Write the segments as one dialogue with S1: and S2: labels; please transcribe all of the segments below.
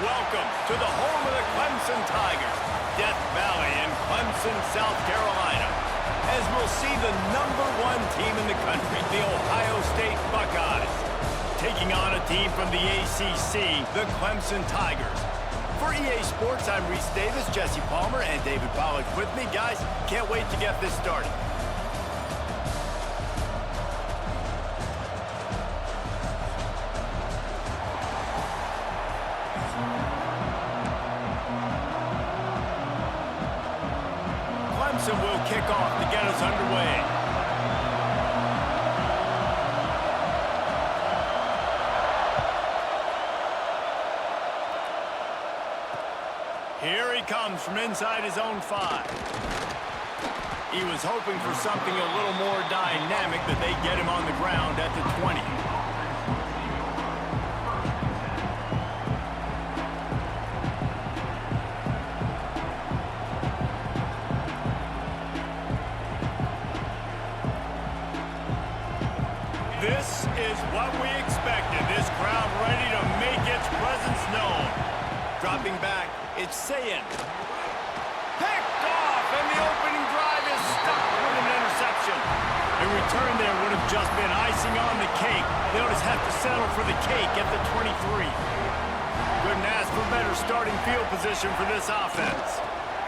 S1: welcome to the home of the Clemson Tigers, Death Valley in Clemson, South Carolina, as we'll see the #1 team in the country, the Ohio State Buckeyes, taking on a team from the ACC, the Clemson Tigers. For EA Sports, I'm Reese Davis, Jesse Palmer, and David Pollack with me. Guys, can't wait to get this started. Clemson will kick off to get us underway. Here he comes from inside his own 5. He was hoping for something a little more dynamic, that they get him on the ground at the 20. This is what we expected. This crowd ready to make its presence known. Dropping back, it's Sayin. Picked off, and the opening drive is stopped with an interception. A return there would have just been icing on the cake. They'll just have to settle for the cake at the 23. Couldn't ask for better starting field position for this offense.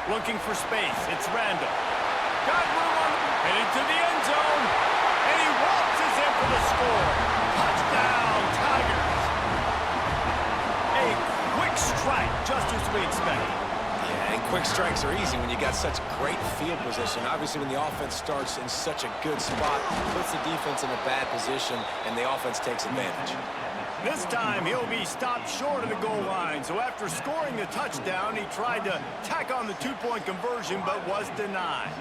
S1: Looking for space, it's Randall. Got room on, headed to the end zone, and he waltzes in for the score. Touchdown, Tigers. A quick strike, just as we expected.
S2: Yeah, and quick strikes are easy when you got such great field position. Obviously, when the offense starts in such a good spot, puts the defense in a bad position, and the offense takes advantage.
S1: This time, he'll be stopped short of the goal line. So after scoring the touchdown, he tried to tack on the two-point conversion, but was denied.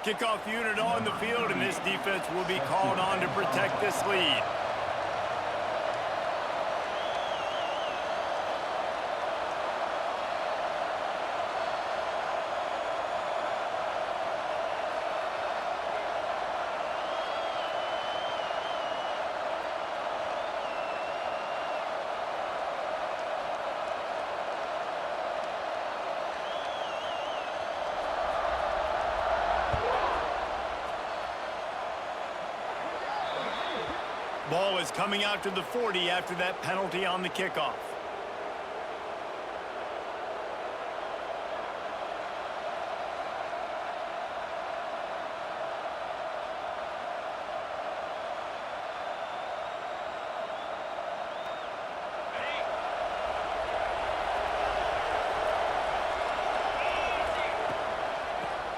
S1: Kickoff unit on the field, and this defense will be called on to protect this lead. Ball is coming out to the 40 after that penalty on the kickoff.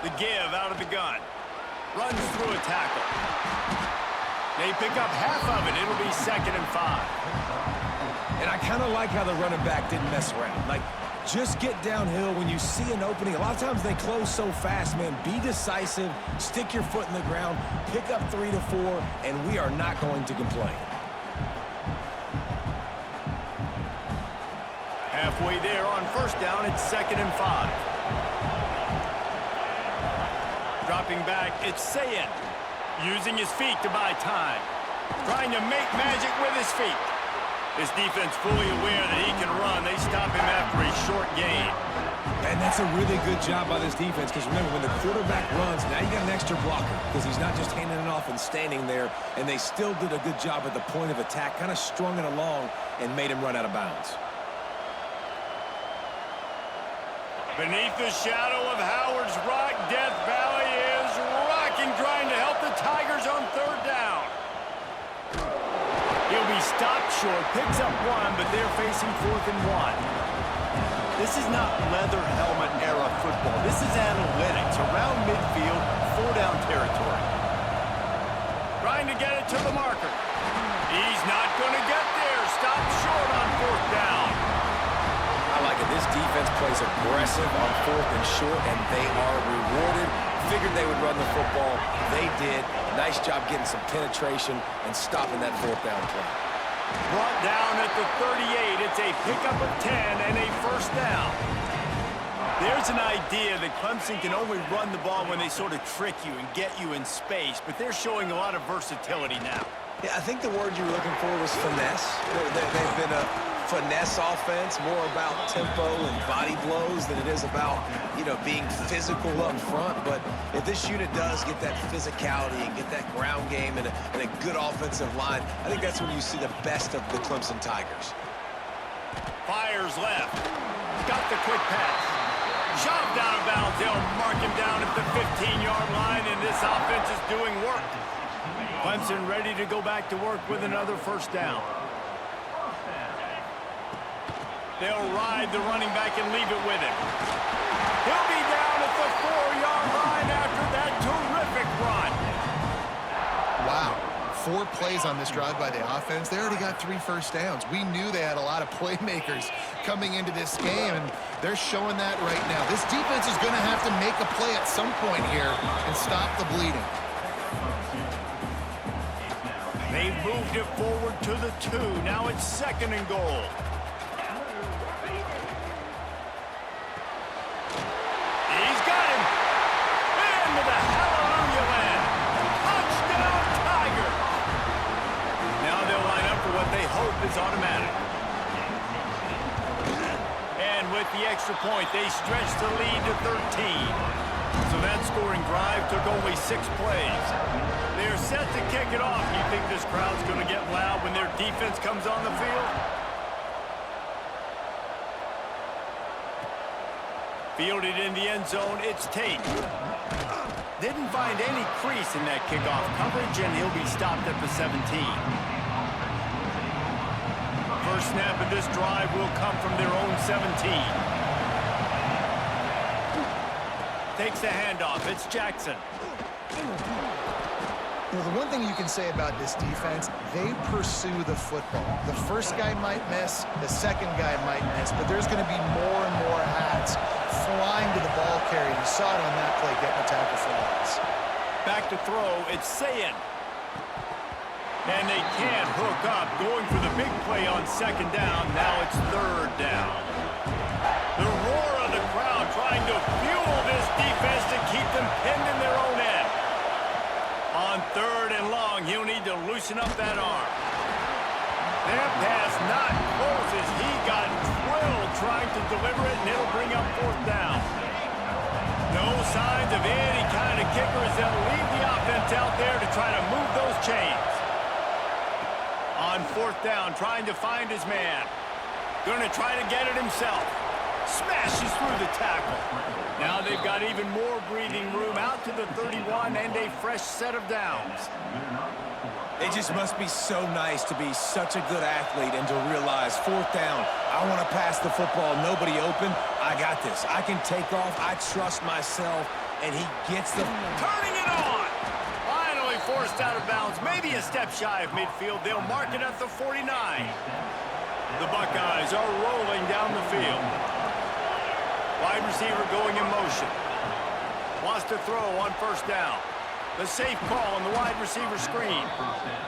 S1: The give out of the gun. Runs through a tackle. They pick up half of it. It'll be 2nd and 5.
S3: And I kind of like how the running back didn't mess around. Like, just get downhill when you see an opening. A lot of times they close so fast, man. Be decisive, stick your foot in the ground, pick up 3 to 4, and we are not going to complain.
S1: Halfway there on 1st down, it's 2nd and 5. Dropping back, it's Sayin. Using his feet to buy time. Trying to make magic with his feet. This defense fully aware that he can run. They stop him after a short gain.
S3: And that's a really good job by this defense, because remember, when the quarterback runs, now you got an extra blocker, because he's not just handing it off and standing there, and they still did a good job at the point of attack, kind of strung it along and made him run out of bounds.
S1: Beneath the shadow of Howard's Rock, Death Valley is rocking, trying to help the Tigers on 3rd down. He'll be stopped short, picks up 1, but they're facing 4th and 1. This is not leather helmet era football. This is analytics around midfield, 4-down territory. Trying to get it to the marker. He's not going to get there. Stopped short on 4th down.
S2: I like it. This defense plays aggressive on 4th and short, and they are rewarded. Figured they would run the football. They did. Nice job getting some penetration and stopping that 4th down play.
S1: Brought down at the 38. It's a pickup of 10 and a 1st down. There's an idea that Clemson can only run the ball when they sort of trick you and get you in space, but they're showing a lot of versatility now.
S2: Yeah, I think the word you were looking for was finesse. They've been a finesse offense, more about tempo and body blows than it is about, being physical up front. But if this unit does get that physicality and get that ground game and a good offensive line, I think that's when you see the best of the Clemson Tigers.
S1: Fires left. Got the quick pass. Shoved out of bounds. They'll mark him down at the 15-yard line, and this offense is doing work. Clemson ready to go back to work with another first down. They'll ride the running back and leave it with him. He'll be down at the 4-yard line after that terrific run.
S4: Wow. 4 plays on this drive by the offense. They already got 3 first downs. We knew they had a lot of playmakers coming into this game, and they're showing that right now. This defense is going to have to make a play at some point here and stop the bleeding.
S1: They've moved it forward to the 2. Now it's 2nd and goal. He's got him. Into the hallelujah land. Touchdown, Tigers. Now they'll line up for what they hope is automatic. And with the extra point, they stretch the lead to 13. So that scoring drive took only 6 plays. They're set to kick it off. You think this crowd's going to get loud when their defense comes on the field? Fielded in the end zone, it's Tate. Didn't find any crease in that kickoff coverage, and he'll be stopped at the 17. First snap of this drive will come from their own 17. Takes the handoff. It's Jackson.
S4: The one thing you can say about this defense, they pursue the football. The first guy might miss, the second guy might miss, but there's going to be more and more hats flying to the ball carrier. You saw it on that play, getting a tackle for loss.
S1: Back to throw, it's Sayin. And they can't hook up, going for the big play on 2nd down. Now it's 3rd down. The roar of the crowd trying to fuel this defense to keep them pinned in their own end. On 3rd and long, he'll need to loosen up that arm. That pass not close as he got drilled trying to deliver it, and it'll bring up 4th down. No signs of any kind of kickers. They'll leave the offense out there to try to move those chains. On 4th down, trying to find his man. Going to try to get it himself. Smashes through the tackle. Now they've got even more breathing room out to the 31 and a fresh set of downs.
S3: It just must be so nice to be such a good athlete and to realize 4th down, I want to pass the football, nobody open, I got this. I can take off, I trust myself, and he gets the...
S1: Turning it on! Finally forced out of bounds, maybe a step shy of midfield. They'll mark it at the 49. The Buckeyes are rolling down the field. Wide receiver going in motion. Wants to throw on 1st down. The safe call on the wide receiver screen.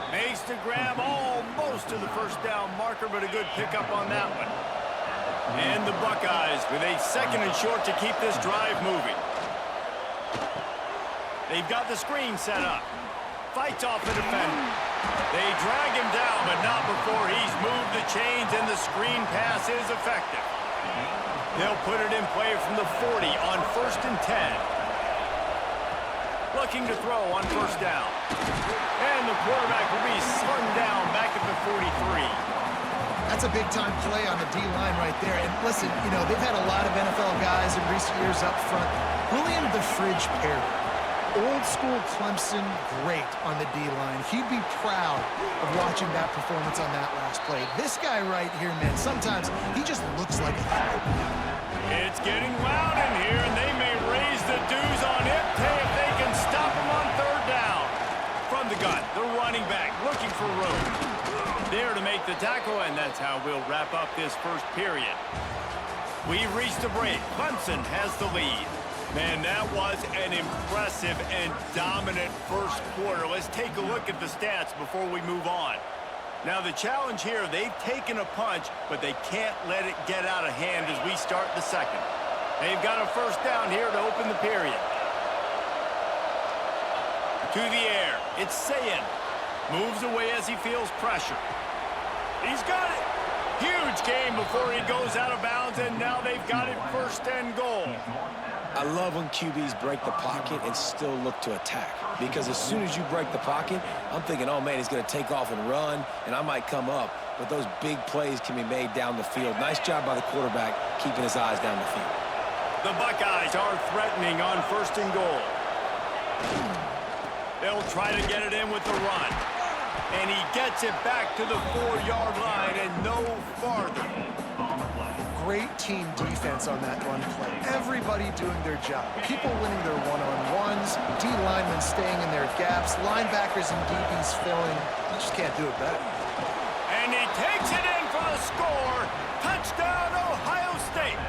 S1: Makes the grab almost to the 1st down marker, but a good pickup on that one. And the Buckeyes with a 2nd and short to keep this drive moving. They've got the screen set up. Fights off the defender. They drag him down, but not before he's moved the chains, and the screen pass is effective. They'll put it in play from the 40 on 1st and 10. Looking to throw on 1st down. And the quarterback will be slung down back at the 43.
S4: That's a big-time play on the D-line right there. And listen, they've had a lot of NFL guys in recent years up front. Julian the Fridge Perry, old-school Clemson great on the D-line. He'd be proud of watching that performance on that last play. This guy right here, man, sometimes he just looks like a threat.
S1: It's getting loud in here, and they may raise the dues on it if they can stop him on 3rd down. From the gun, the running back looking for room. There to make the tackle, and that's how we'll wrap up this first period. We've reached a break. Clemson has the lead. Man, that was an impressive and dominant first quarter. Let's take a look at the stats before we move on. Now, the challenge here, they've taken a punch, but they can't let it get out of hand as we start the 2nd. They've got a first down here to open the period. To the air. It's Sayin. Moves away as he feels pressure. He's got it. Huge game before he goes out of bounds, and now they've got it first and goal.
S2: I love when QBs break the pocket and still look to attack. Because as soon as you break the pocket, I'm thinking, oh, man, he's going to take off and run, and I might come up. But those big plays can be made down the field. Nice job by the quarterback keeping his eyes down the field.
S1: The Buckeyes are threatening on first and goal. They'll try to get it in with the run. And he gets it back to the 4-yard line and no farther.
S4: Great team defense on that run play. Everybody doing their job. People winning their one-on-ones, D linemen staying in their gaps, linebackers and DBs filling. You just can't do it better.
S1: And he takes it in for the score. Touchdown, Ohio State.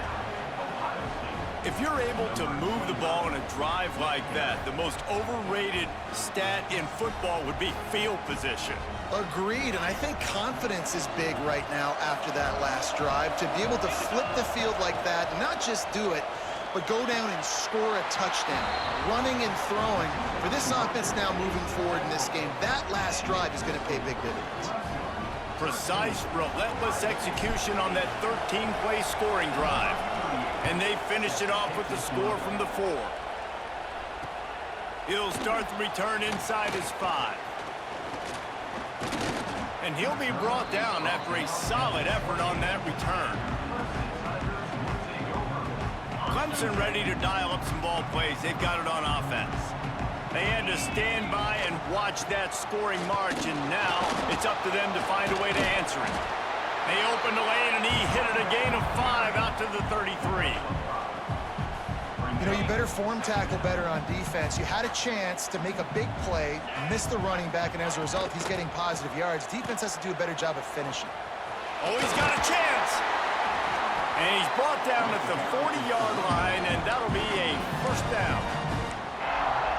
S1: If you're able to move the ball in a drive like that, the most overrated stat in football would be field position.
S4: Agreed, and I think confidence is big right now after that last drive. To be able to flip the field like that, not just do it, but go down and score a touchdown. Running and throwing. For this offense now moving forward in this game, that last drive is going to pay big dividends. Precise,
S1: relentless execution on that 13-play scoring drive. And they finish it off with the score from the 4. He'll start the return inside his 5. And he'll be brought down after a solid effort on that return. Clemson ready to dial up some ball plays. They've got it on offense. They had to stand by and watch that scoring march, and now it's up to them to find a way to answer it. They opened the lane, and he hit it a gain of 5 out to the 33.
S4: You know, you better form tackle better on defense. You had a chance to make a big play, miss the running back, and as a result, he's getting positive yards. Defense has to do a better job of finishing.
S1: Oh, he's got a chance. And he's brought down at the 40-yard line, and that'll be a first down.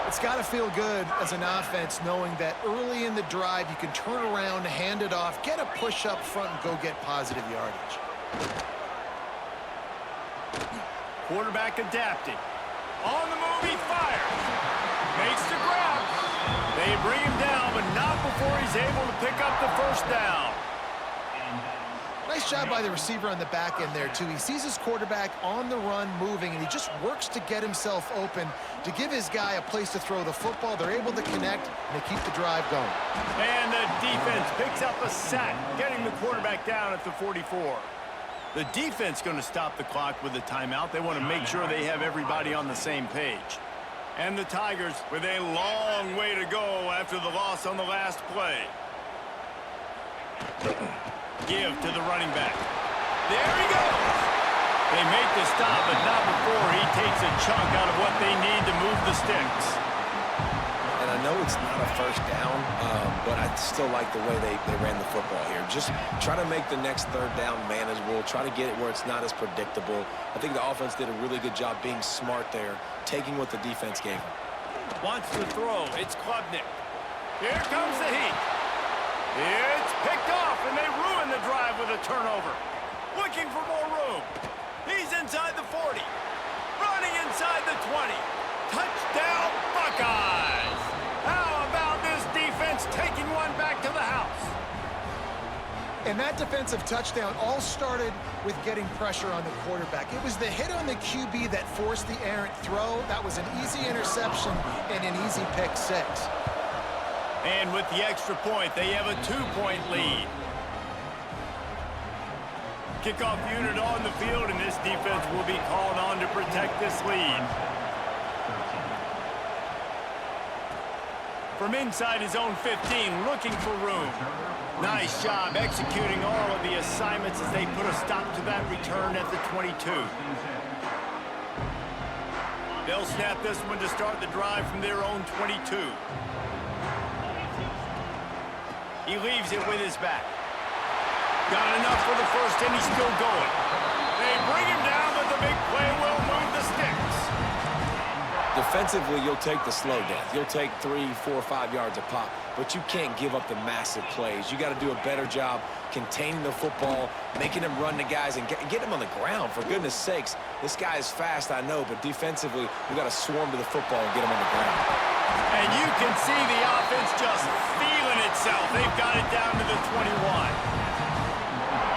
S4: It's got to feel good as an offense knowing that early in the drive you can turn around, hand it off, get a push up front, and go get positive yardage.
S1: Quarterback adapting. On the move, he fires. Makes the grab. They bring him down, but not before he's able to pick up the first down.
S4: Nice job by the receiver on the back end there, too. He sees his quarterback on the run moving, and he just works to get himself open to give his guy a place to throw the football. They're able to connect, and they keep the drive going.
S1: And the defense picks up a sack, getting the quarterback down at the 44. The defense going to stop the clock with a timeout. They want to make sure they have everybody on the same page. And the Tigers with a long way to go after the loss on the last play. Give to the running back. There he goes. They make the stop, but not before he takes a chunk out of what they need to move the sticks.
S2: And I know it's not a first down, but I still like the way they ran the football here. Just try to make the next third down manageable. Try to get it where it's not as predictable. I think the offense did a really good job being smart there, taking what the defense gave them.
S1: Wants to throw. It's Klubnik. Here comes the heat. It's picked off, and they ruin the drive with a turnover. Looking for more room. He's inside the 40. Running inside the 20. Touchdown, Buckeyes! How about this defense taking one back to the house?
S4: And that defensive touchdown all started with getting pressure on the quarterback. It was the hit on the QB that forced the errant throw. That was an easy interception and an easy pick 6.
S1: And with the extra point, they have a 2-point lead. Kickoff unit on the field, and this defense will be called on to protect this lead. From inside his own 15, looking for room. Nice job executing all of the assignments as they put a stop to that return at the 22. They'll snap this one to start the drive from their own 22. He leaves it with his back. Got enough for the first, and he's still going. They bring him down, but the big play will move the sticks.
S2: The defensively, you'll take the slow death. You'll take 3, 4, 5 yards a pop, but you can't give up the massive plays. You got to do a better job containing the football, making them run the guys, and get them on the ground. For goodness sakes, this guy is fast, I know, but defensively, we got to swarm to the football and get him on the ground.
S1: And you can see the offense just feeling itself. They've got it down to the 21.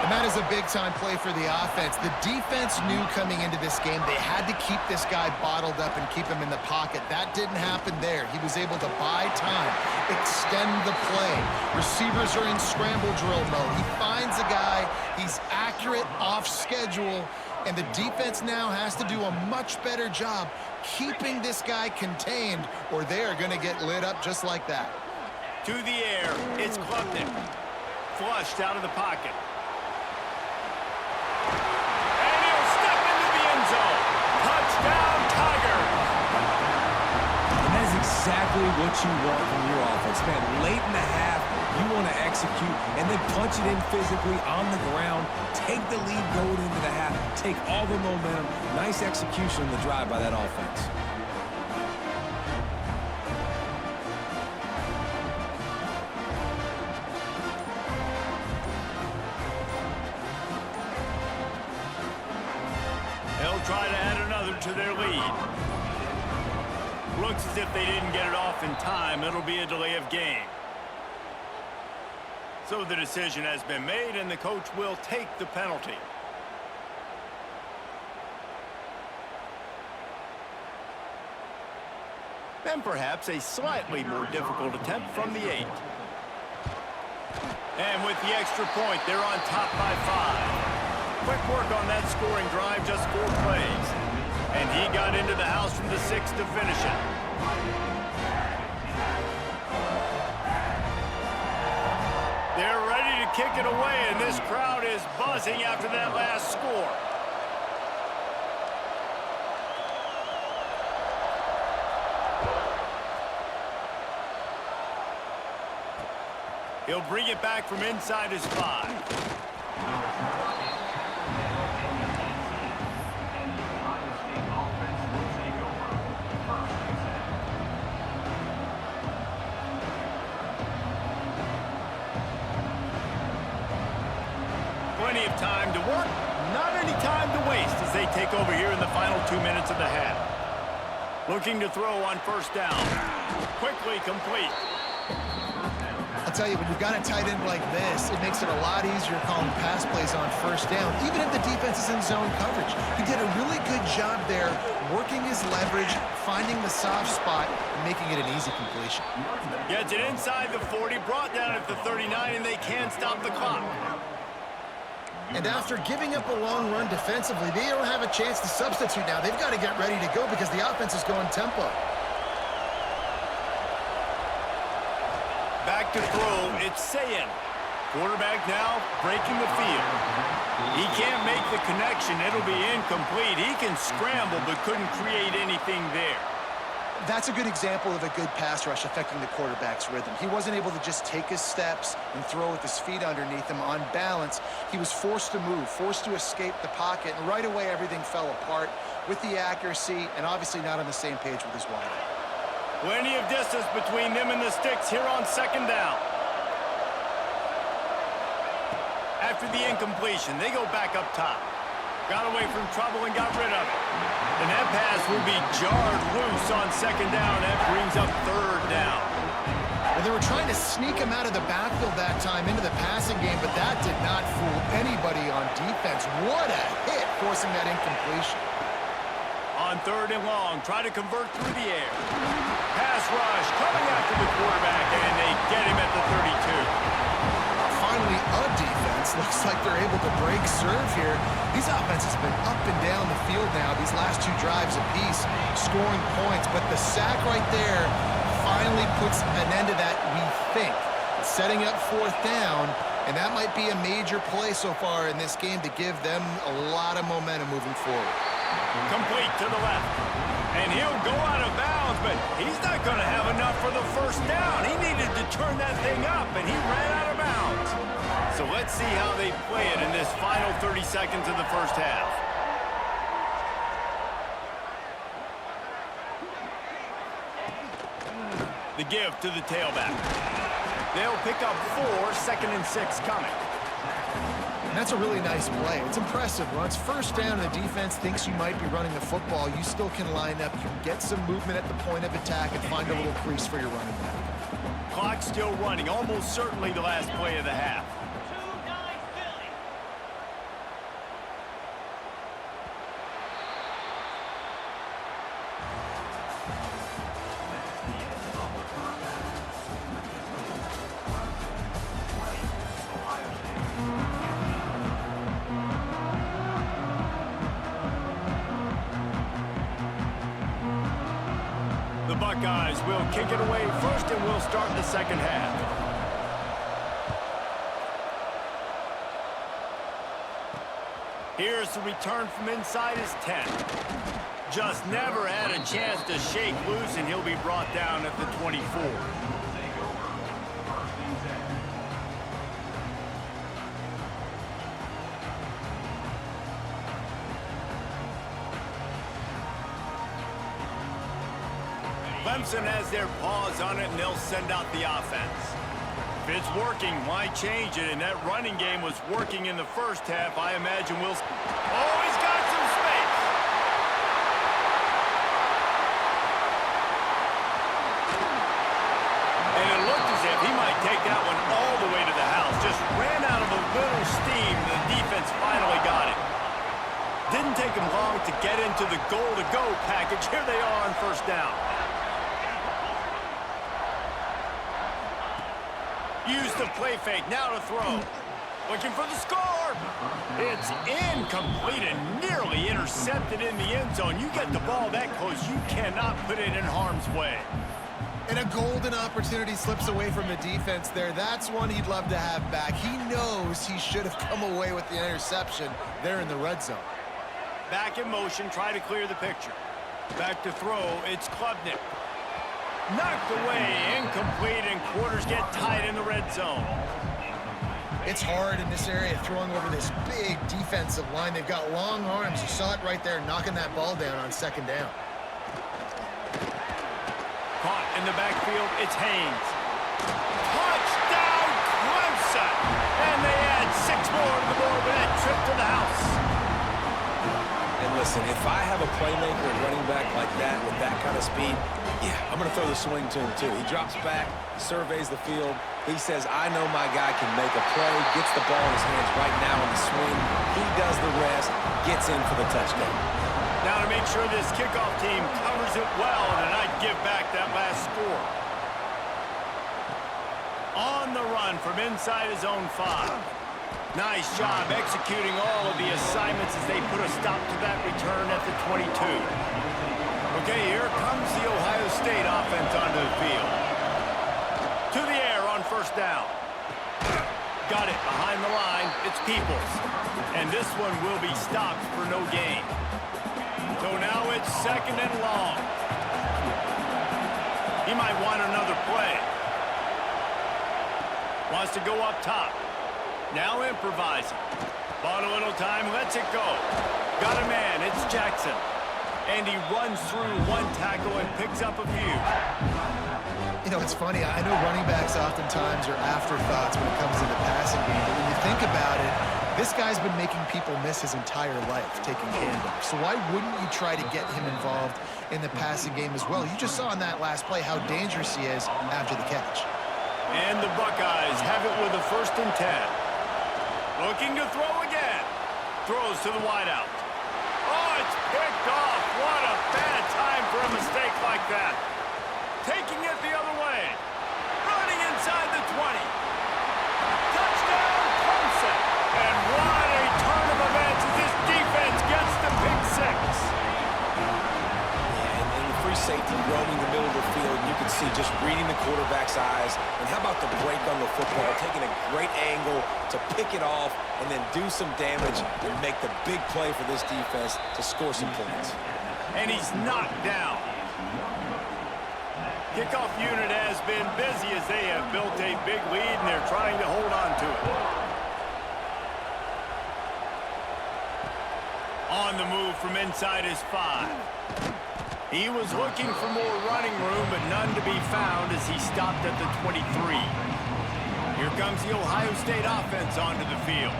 S4: And that is a big-time play for the offense. The defense knew coming into this game they had to keep this guy bottled up and keep him in the pocket. That didn't happen there. He was able to buy time, extend the play. Receivers are in scramble drill mode. He finds a guy, he's accurate, off schedule, and the defense now has to do a much better job keeping this guy contained, or they're going to get lit up just like that.
S1: To the air, it's Klubnik. Flushed out of the pocket. Touchdown, Tigers!
S3: And that's exactly what you want from your offense, man. Late in the half, you want to execute and then punch it in physically on the ground, take the lead going into the half, take all the momentum. Nice execution on the drive by that offense.
S1: They'll try to add another to their lead. Looks as if they didn't get it off in time. It'll be a delay of game. So the decision has been made, and the coach will take the penalty. And perhaps a slightly more difficult attempt from the 8. And with the extra point, they're on top by 5. Quick work on that scoring drive, just 4 plays. And he got into the house from the 6 to finish it. They're ready to kick it away, and this crowd is buzzing after that last score. He'll bring it back from inside his 5. Plenty of time to work, not any time to waste as they take over here in the final 2 minutes of the half. Looking to throw on first down. Quickly complete.
S4: I'll tell you, when you've got a tight end like this, it makes it a lot easier calling pass plays on first down, even if the defense is in zone coverage. He did a really good job there, working his leverage, finding the soft spot, and making it an easy completion.
S1: Gets it inside the 40, brought down at the 39, and they can't stop the clock.
S4: And after giving up a long run defensively, they don't have a chance to substitute now. They've got to get ready to go because the offense is going tempo.
S1: Back to throw, it's Sayin. Quarterback now breaking the field. He can't make the connection. It'll be incomplete. He can scramble but couldn't create anything there.
S4: That's a good example of a good pass rush affecting the quarterback's rhythm. He wasn't able to just take his steps and throw with his feet underneath him on balance. He was forced to move, forced to escape the pocket, and right away everything fell apart with the accuracy and obviously not on the same page with his wideout.
S1: Plenty of distance between them and the sticks here on second down. After the incompletion, they go back up top. Got away from trouble and got rid of it. And that pass will be jarred loose on second down. That brings up third down.
S4: And they were trying to sneak him out of the backfield that time into the passing game, but that did not fool anybody on defense. What a hit, forcing that incompletion.
S1: On third and long, try to convert through the air. Pass rush coming after the quarterback, and they get him at the 32.
S4: Finally, a defense. Looks like they're able to break serve here. These offenses have been up and down the field now, these last 2 drives apiece, scoring points. But the sack right there finally puts an end to that, we think. Setting up fourth down, and that might be a major play so far in this game to give them a lot of momentum moving forward.
S1: Complete to the left. And he'll go out of bounds, but he's not going to have enough for the first down. He needed to turn that thing up, and he ran out of bounds. So let's see how they play it in this final 30 seconds of the first half. The give to the tailback. They'll pick up 4, 2nd and 6 coming.
S4: And that's a really nice play. It's impressive. When it's first down and the defense thinks you might be running the football, you still can line up. You can get some movement at the point of attack and find a little crease for your running back.
S1: Clock still running. Almost certainly the last play of the half. The Buckeyes will kick it away first, and we'll start the second half. Here's the return from inside his 10. Just never had a chance to shake loose, and he'll be brought down at the 24. Clemson has their paws on it, and they'll send out the offense. If it's working, why change it? And that running game was working in the first half. I imagine we'll... Oh, he's got some space! And it looked as if he might take that one all the way to the house. Just ran out of a little steam, and the defense finally got it. Didn't take him long to get into the goal-to-go package. Here they are on first down. Use the play fake, now to throw. Looking for the score. It's incomplete and nearly intercepted in the end zone. You get the ball that close, you cannot put it in harm's way.
S4: And a golden opportunity slips away from the defense there. That's one he'd love to have back. He knows he should have come away with the interception there in the red zone.
S1: Back in motion, try to clear the picture. Back to throw, it's Klubnik. Knocked away, incomplete, and quarters get tied in the red zone.
S4: It's hard in this area throwing over this big defensive line. They've got long arms. You saw it right there, knocking that ball down on second down.
S1: Caught in the backfield, it's Haynes. Touchdown, Clemson! And they add 6 more to the board with that trip to the house.
S2: And listen, if I have a playmaker and running back like that with that kind of speed, yeah, I'm going to throw the swing to him too. He drops back, surveys the field. He says, I know my guy can make a play, gets the ball in his hands right now on the swing. He does the rest, gets in for the touchdown.
S1: Now to make sure this kickoff team covers it well and not give back that last score. On the run from inside his own 5. Nice job executing all of the assignments as they put a stop to that return at the 22. Okay, here comes the Ohio State offense onto the field. To the air on first down. Got it behind the line. It's Peoples. And this one will be stopped for no gain. So now it's 2nd and long. He might want another play. Wants to go up top. Now improvising. Bought a little time, lets it go. Got a man, it's Jackson. And he runs through 1 tackle and picks up a few.
S4: You know, it's funny. I know running backs oftentimes are afterthoughts when it comes to the passing game. But when you think about it, this guy's been making people miss his entire life taking handoffs. So why wouldn't you try to get him involved in the passing game as well? You just saw in that last play how dangerous he is after the catch.
S1: And the Buckeyes have it with a 1st and 10. Looking to throw again. Throws to the wideout. Oh, it's picked off. What a bad time for a mistake like that. Taking it the other way. Running inside the 20. Touchdown, Clemson. And what a turn of events as this defense gets the pick 6.
S2: And the free safety roaming the middle of the field, you can see just reading the quarterback's eyes. And how about the break on the football, taking a great angle to pick it off and then do some damage and make the big play for this defense to score some points.
S1: And he's knocked down. Kickoff unit has been busy as they have built a big lead and they're trying to hold on to it. On the move from inside his 5. He was looking for more running room, but none to be found as he stopped at the 23. Here comes the Ohio State offense onto the field.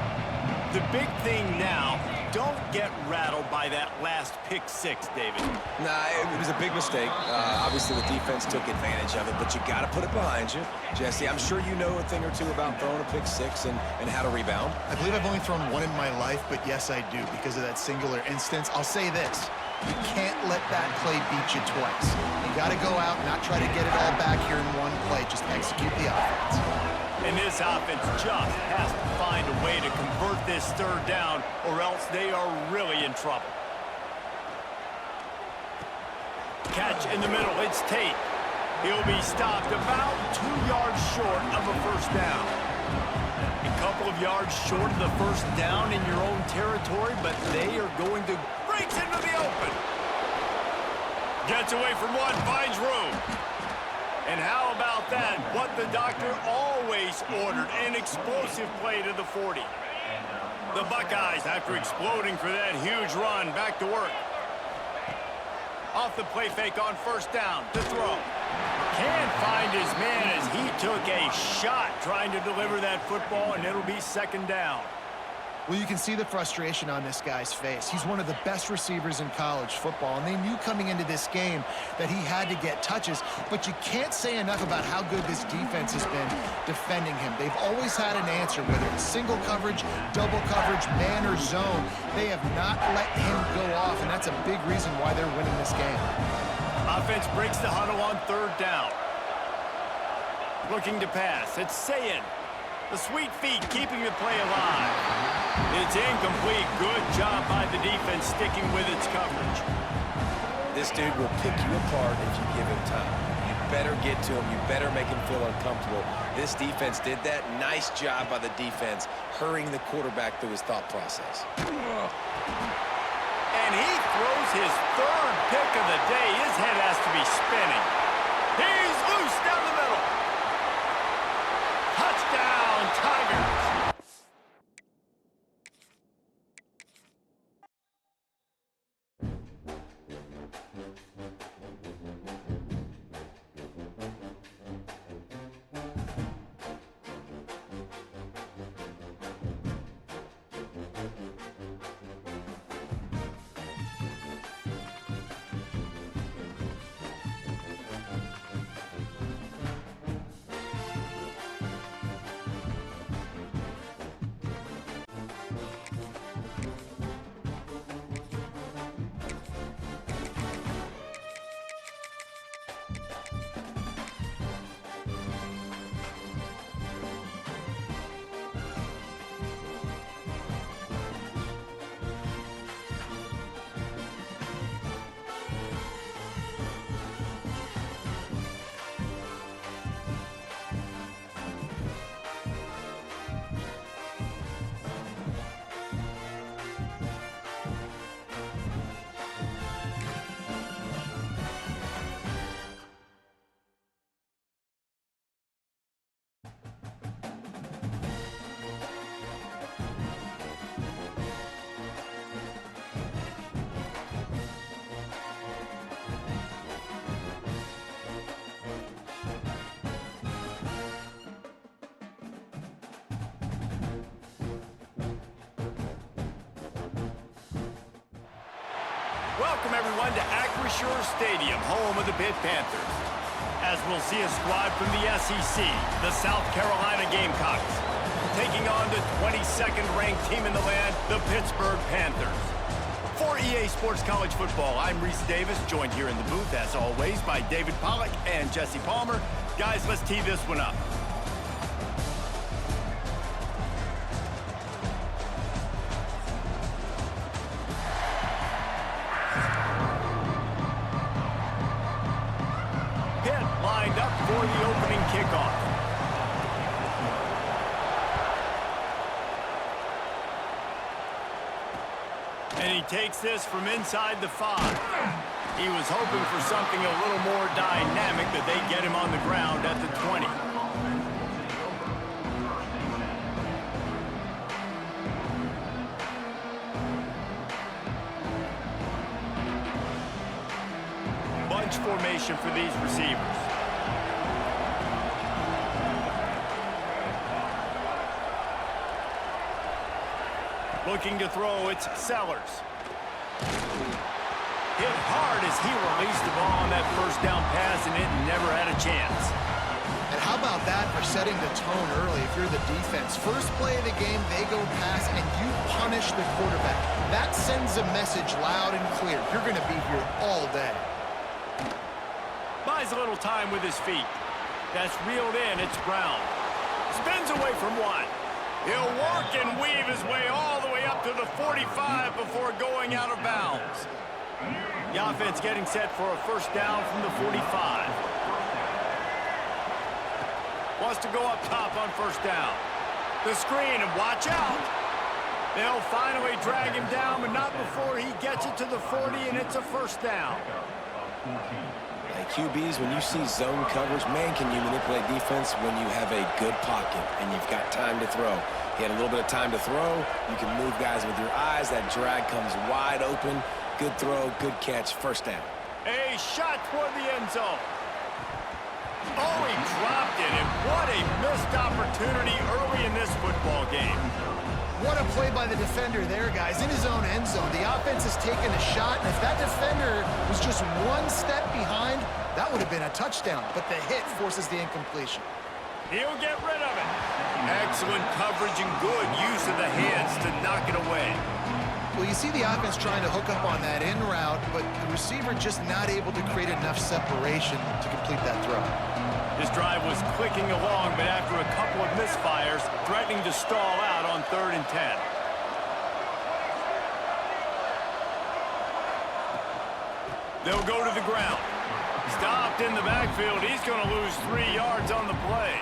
S1: The big thing now, don't get rattled by that last pick six, David.
S2: Nah, it was a big mistake. Obviously, the defense took advantage of it, but you got to put it behind you. Jesse, I'm sure you know a thing or two about throwing a pick six and how to rebound.
S4: I believe I've only thrown one in my life, but yes, I do because of that singular instance. I'll say this. You can't let that play beat you twice. You got to go out and not try to get it all back here in one play. Just execute the offense.
S1: And this offense just has to find a way to convert this third down, or else they are really in trouble. Catch in the middle. It's Tate. He'll be stopped about 2 yards short of a first down. A couple of yards short of the first down in your own territory, but they are going to break into the open. Gets away from one, finds room. And how about that? What the doctor always ordered, an explosive play to the 40. The Buckeyes, after exploding for that huge run, back to work. Off the play fake on first down to throw. Can't find his man as he took a shot trying to deliver that football, and it'll be second down.
S4: Well, you can see the frustration on this guy's face. He's one of the best receivers in college football, and they knew coming into this game that he had to get touches, but you can't say enough about how good this defense has been defending him. They've always had an answer, whether it's single coverage, double coverage, man or zone. They have not let him go off, and that's a big reason why they're winning this game.
S1: Offense breaks the huddle on third down. Looking to pass. It's Sayin. The sweet feet keeping the play alive. It's incomplete. Good job by the defense sticking with its coverage.
S2: This dude will pick you apart if you give him time. You better get to him. You better make him feel uncomfortable. This defense did that. Nice job by the defense, hurrying the quarterback through his thought process.
S1: And he throws his third pick of the day. His head has to be spinning. He's loose down the middle. Touchdown, Tigers. Welcome, everyone, to Acrisure Stadium, home of the Pitt Panthers. As we'll see a squad from the SEC, the South Carolina Gamecocks, taking on the 22nd-ranked team in the land, the Pittsburgh Panthers. For EA Sports College Football, I'm Reese Davis, joined here in the booth, as always, by David Pollack and Jesse Palmer. Guys, let's tee this one up. Lined up for the opening kickoff. And he takes this from inside the 5. He was hoping for something a little more dynamic, that they get him on the ground at the 20. formation for these receivers. Looking to throw, it's Sellers. Hit hard as he released the ball on that first down pass, and it never had a chance.
S4: And how about that for setting the tone early if you're the defense? First play of the game, they go pass, and you punish the quarterback. That sends a message loud and clear. You're going to be here all day.
S1: Buys a little time with his feet. That's reeled in. It's Brown. Spins away from one. He'll work and weave his way all the way up to the 45 before going out of bounds. The offense getting set for a first down from the 45. Wants to go up top on first down. The screen, and watch out. They'll finally drag him down, but not before he gets it to the 40, and it's a first down.
S2: Like QBs, when you see zone coverage, man, can you manipulate defense when you have a good pocket and you've got time to throw. He had a little bit of time to throw. You can move guys with your eyes. That drag comes wide open. Good throw, good catch, first down.
S1: A shot toward the end zone. Oh, he dropped it, and what a missed opportunity early in this football game.
S4: What a play by the defender there, guys. In his own end zone, the offense has taken a shot, and if that defender was just one step behind, that would have been a touchdown, but the hit forces the incompletion.
S1: He'll get rid of it. Excellent coverage and good use of the hands to knock it away.
S4: Well, you see the offense trying to hook up on that in route, but the receiver just not able to create enough separation to complete that throw.
S1: This drive was clicking along, but after a couple of misfires, threatening to stall out on 3rd and 10. They'll go to the ground. Stopped in the backfield. He's going to lose 3 yards on the play.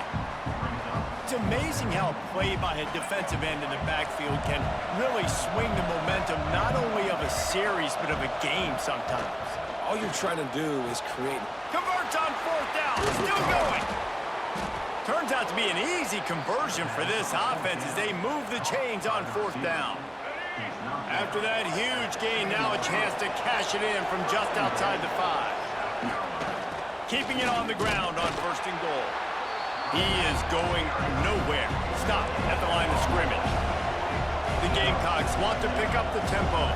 S1: It's amazing how a play by a defensive end in the backfield can really swing the momentum not only of a series, but of a game sometimes.
S2: All you're trying to do is create...
S1: Converts on 4th down. Still going. Turns out to be an easy conversion for this offense as they move the chains on 4th down. After that huge gain, now a chance to cash it in from just outside the 5. Keeping it on the ground on 1st and goal. He is going nowhere. Stop at the line of scrimmage. The Gamecocks want to pick up the tempo.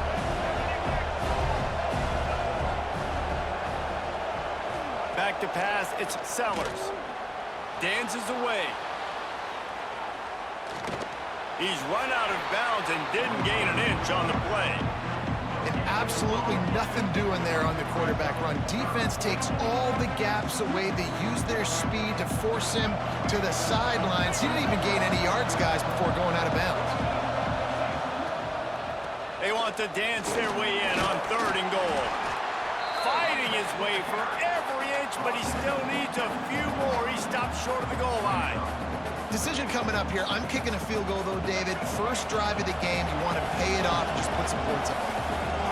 S1: Back to pass, it's Sellers. Dances away. He's run out of bounds and didn't gain an inch on the play.
S4: And absolutely nothing doing there on the quarterback run. Defense takes all the gaps away. They use their speed to force him to the sidelines. He didn't even gain any yards, guys, before going out of bounds.
S1: They want to dance their way in on 3rd and goal. Fighting his way for every inch, but he still needs a few more. He stopped short of the goal line.
S4: Decision coming up here. I'm kicking a field goal, though, David. First drive of the game, you want to pay it off and just put some points up.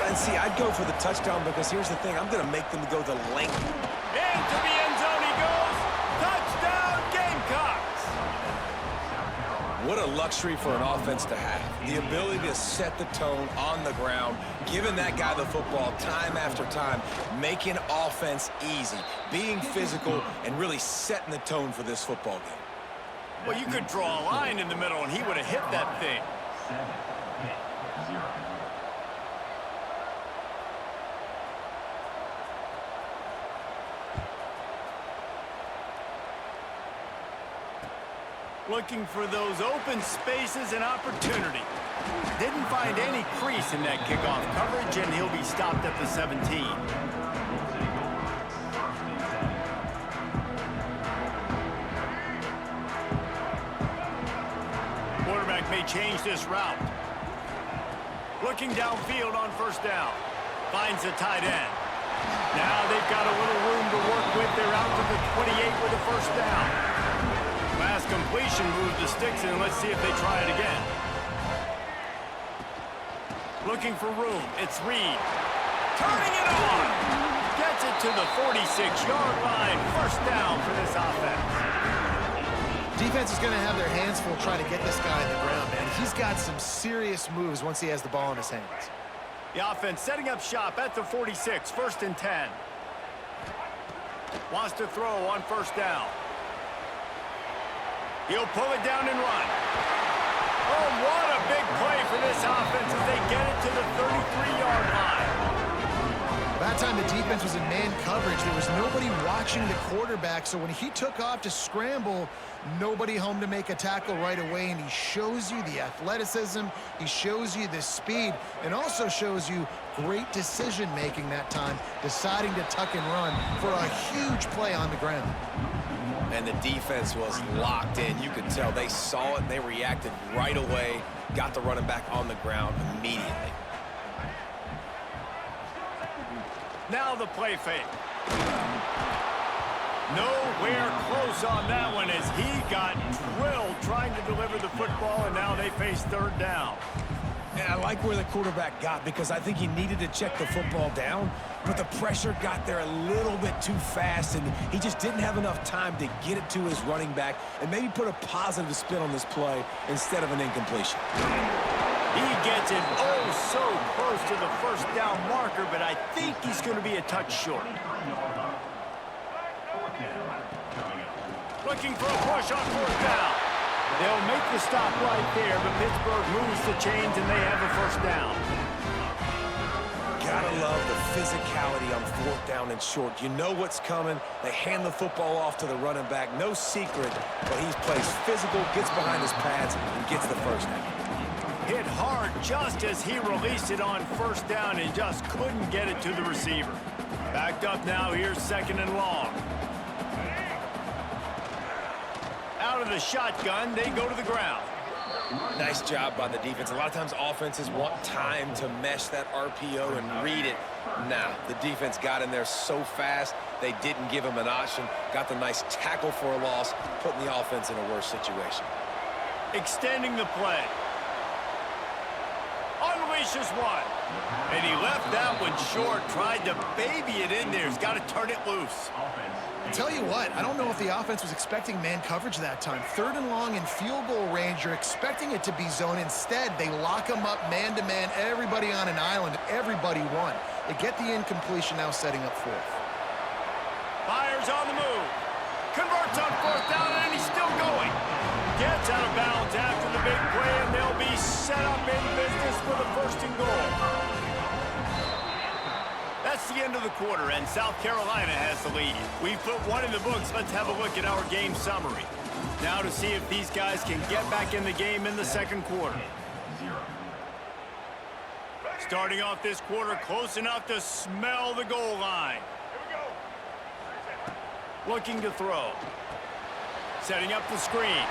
S3: And see, I'd go for the touchdown because here's the thing. I'm going to make them go the length.
S1: Into the end zone he goes. Touchdown, Gamecocks.
S3: What a luxury for an offense to have. The ability to set the tone on the ground, giving that guy the football time after time, making offense easy, being physical, and really setting the tone for this football game.
S1: Well, you could draw a line in the middle, and he would have hit that thing.
S5: 7-0.
S1: Looking for those open spaces and opportunity. Didn't find any crease in that kickoff coverage, and he'll be stopped at the 17. Quarterback may change this route. Looking downfield on 1st down. Finds the tight end. Now they've got a little room to work with. They're out to the 28 with a 1st down. Last completion moved the sticks in. Let's see if they try it again. Looking for room. It's Reed. Turning it on. Gets it to the 46-yard line. 1st down for this offense.
S4: Defense is going to have their hands full trying to get this guy on the ground, man. He's got some serious moves once he has the ball in his hands.
S1: The offense setting up shop at the 46, 1st and 10. Wants to throw on first down. He'll pull it down and run. Oh, what a big play for this offense as they get it to the 33-yard line.
S4: That time the defense was in man coverage. There was nobody watching the quarterback, so when he took off to scramble, nobody home to make a tackle right away, and he shows you the athleticism, he shows you the speed, and also shows you great decision-making that time, deciding to tuck and run for a huge play on the ground.
S2: And the defense was locked in. You could tell they saw it, they reacted right away, got the running back on the ground immediately.
S1: Now the play fake. Nowhere close on that one as he got drilled trying to deliver the football, and now they face third down.
S3: And I like where the quarterback got because I think he needed to check the football down, but the pressure got there a little bit too fast, and he just didn't have enough time to get it to his running back and maybe put a positive spin on this play instead of an incompletion.
S1: He gets it oh so close to the first down marker, but I think he's going to be a touch short. Looking for a push on fourth down. They'll make the stop right there, but Pittsburgh moves the chains and they have a first down.
S3: Gotta love the physicality on fourth down and short. You know what's coming. They hand the football off to the running back. No secret, but he plays physical, gets behind his pads, and gets the first down.
S1: Hit hard just as he released it on first down and just couldn't get it to the receiver. Backed up now, here's second and long. Out of the shotgun, they go to the ground.
S2: Nice job by the defense. A lot of times offenses want time to mesh that RPO and read it. Nah, the defense got in there so fast, they didn't give him an option. Got the nice tackle for a loss, putting the offense in a worse situation.
S1: Extending the play. Unleashes one. And he left that one short. Tried to baby it in there. He's got to turn it loose.
S4: I'll tell you what, I don't know if the offense was expecting man coverage that time. Third and long in field goal range, you're expecting it to be zone. Instead, they lock them up man-to-man, everybody on an island, everybody won. They get the incompletion now setting up fourth.
S1: Fires on the move. Converts on fourth down, and he's still going. Gets out of bounds after the big play, and they'll be set up in business for the first and goal. That's the end of the quarter, and South Carolina has the lead. We've put one in the books. Let's have a look at our game summary. Now to see if these guys can get back in the game in the second quarter. Starting off this quarter close enough to smell the goal line. Looking to throw. Setting up the screen.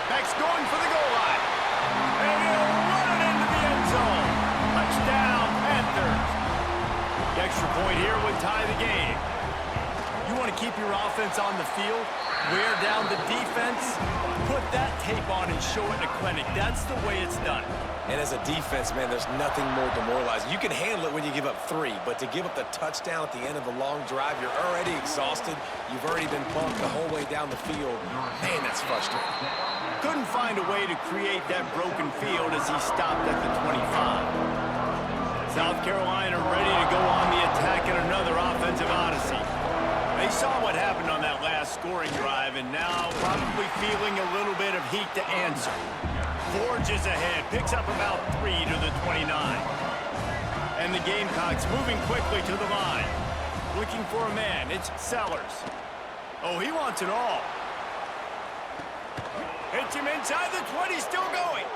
S1: Beck's going for the goal line. And he'll run it into the end zone. Touchdown, Panthers. The extra point here would tie the game. You want to keep your offense on the field, wear down the defense, put that tape on and show it in a clinic. That's the way it's done.
S2: And as a defense, man, there's nothing more demoralizing. You can handle it when you give up 3, but to give up the touchdown at the end of the long drive, you're already exhausted. You've already been bumped the whole way down the field. Man, that's frustrating.
S1: Couldn't find a way to create that broken field as he stopped at the 25. South Carolina ready to go on the attack in another offensive odyssey. They saw what happened on that last scoring drive and now probably feeling a little bit of heat to answer. Forges ahead, picks up about 3 to the 29. And the Gamecocks moving quickly to the line. Looking for a man, it's Sellers. Oh, he wants it all. Hits him inside the 20, still going.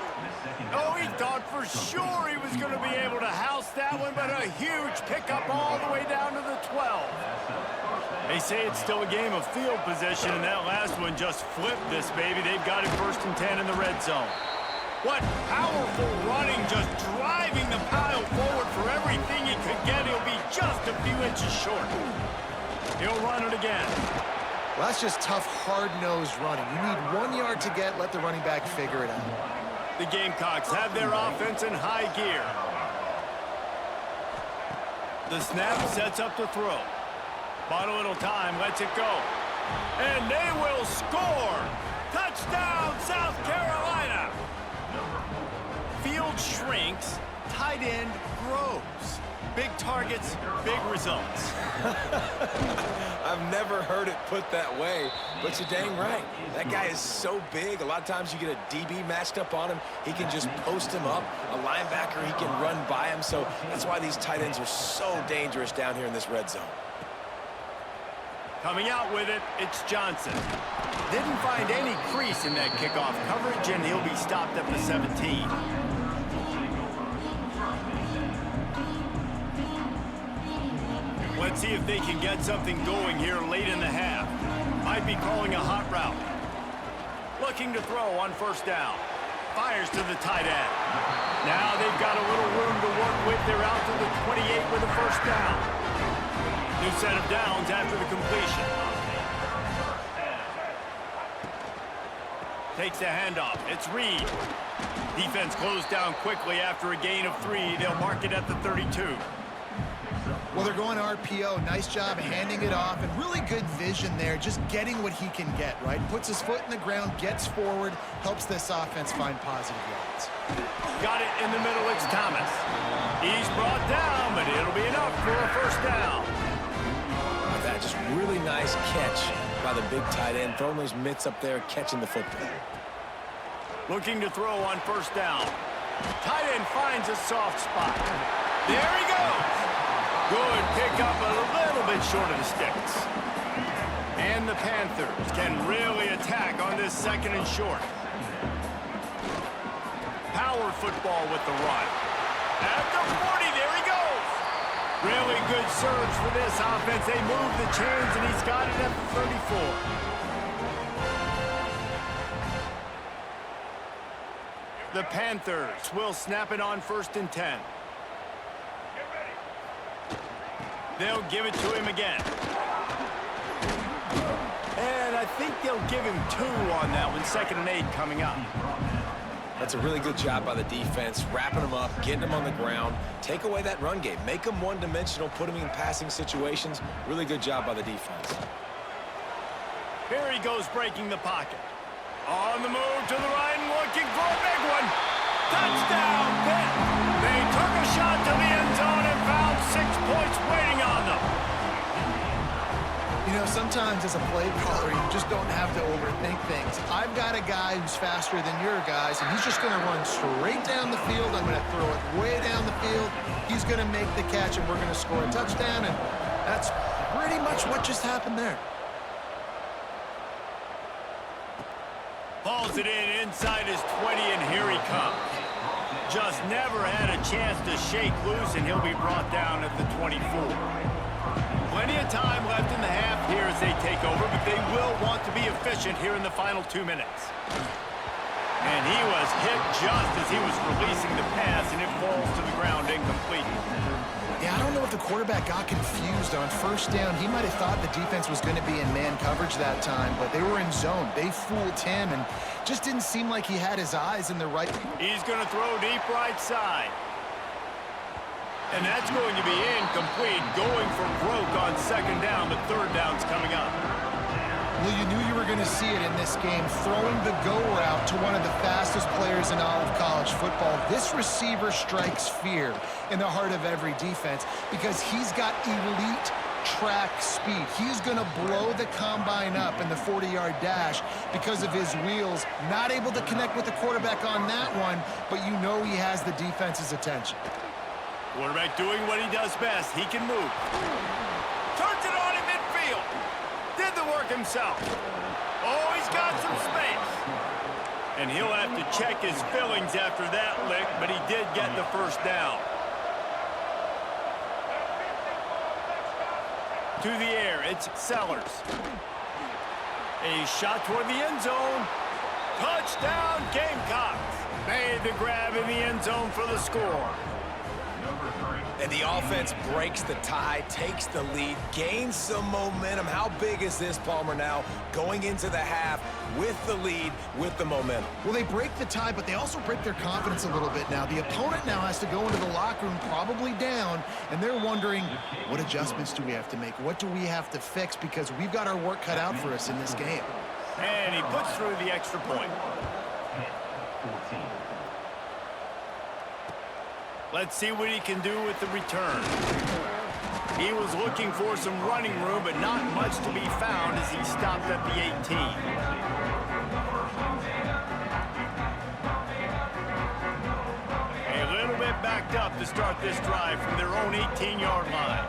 S1: Oh, he thought for sure he was going to be able to house that one, but a huge pickup all the way down to the 12. They say it's still a game of field position, and that last one just flipped this baby. They've got it 1st and 10 in the red zone. What powerful running, just driving the pile forward for everything he could get. He'll be just a few inches short. He'll run it again.
S4: Well, that's just tough, hard-nosed running. You need 1 yard to get, let the running back figure it out.
S1: The Gamecocks have their offense in high gear. The snap sets up the throw. Bought a little time, lets it go. And they will score! Touchdown, South Carolina! Field shrinks, tight end grows. Big targets, big results.
S2: I've never heard it put that way, but you're dang right. That guy is so big. A lot of times you get a DB matched up on him. He can just post him up. A linebacker, he can run by him. So that's why these tight ends are so dangerous down here in this red zone.
S1: Coming out with it, it's Johnson. Didn't find any crease in that kickoff coverage, and he'll be stopped at the 17. Let's see if they can get something going here late in the half. Might be calling a hot route. Looking to throw on first down. Fires to the tight end. Now they've got a little room to work with. They're out to the 28 with a first down. New set of downs after the completion. Takes the handoff. It's Reed. Defense closed down quickly after a gain of 3. They'll mark it at the 32.
S4: Well, they're going RPO. Nice job handing it off, and really good vision there, just getting what he can get, right? Puts his foot in the ground, gets forward, helps this offense find positive yards.
S1: Got it in the middle, it's Thomas. He's brought down, but it'll be enough for a first down.
S2: That just really nice catch by the big tight end, throwing those mitts up there, catching the football.
S1: Looking to throw on first down. Tight end finds a soft spot. There he goes. Good pickup, a little bit short of the sticks. And the Panthers can really attack on this second and short. Power football with the run. At the 40, there he goes. Really good surge for this offense. They move the chains, and he's got it at the 34. The Panthers will snap it on first and 10. They'll give it to him again. And I think they'll give him 2 on that one. 2nd and 8 coming up.
S2: That's a really good job by the defense, wrapping them up, getting them on the ground. Take away that run game. Make them one-dimensional, put them in passing situations. Really good job by the defense.
S1: Here he goes, breaking the pocket. On the move to the right and looking for a big one. Touchdown, Pitt. They took a shot to the end zone and found 6 points waiting on them.
S4: You know, sometimes as a play caller, you just don't have to overthink things. I've got a guy who's faster than your guys, and he's just going to run straight down the field. I'm going to throw it way down the field. He's going to make the catch, and we're going to score a touchdown, and that's pretty much what just happened there.
S1: Hauls it in inside his 20, and here he comes. Just never had a chance to shake loose, and he'll be brought down at the 24. Plenty of time left in the half here as they take over, but they will want to be efficient here in the final 2 minutes. And he was hit just as he was releasing the pass, and it falls to the ground incomplete.
S4: Yeah, I don't know if the quarterback got confused on first down. He might have thought the defense was going to be in man coverage that time, but they were in zone. They fooled him, and just didn't seem like he had his eyes in the right.
S1: He's going to throw deep right side. And that's going to be incomplete, going for broke on 2nd down, but 3rd down's coming up.
S4: Well, you knew you were going to see it in this game, throwing the go route to one of the fastest players in all of college football. This receiver strikes fear in the heart of every defense because he's got elite track speed. He's going to blow the combine up in the 40-yard dash because of his wheels. Not able to connect with the quarterback on that one, but you know he has the defense's attention.
S1: Quarterback doing what he does best. He can move. Turns it on in midfield. Did the work himself. Oh, he's got some space. And he'll have to check his fillings after that lick, but he did get the first down. To the air, it's Sellers. A shot toward the end zone. Touchdown, Gamecocks. Made the grab in the end zone for the score.
S2: And the offense breaks the tie, takes the lead, gains some momentum. How big is this, Palmer, now going into the half with the lead, with the momentum?
S4: Well, they break the tie, but they also break their confidence a little bit now. The opponent now has to go into the locker room probably down, and they're wondering, what adjustments do we have to make? What do we have to fix? Because we've got our work cut out for us in this game.
S1: And he puts through the extra point. Let's see what he can do with the return. He was looking for some running room, but not much to be found as he stopped at the 18. A little bit backed up to start this drive from their own 18-yard line.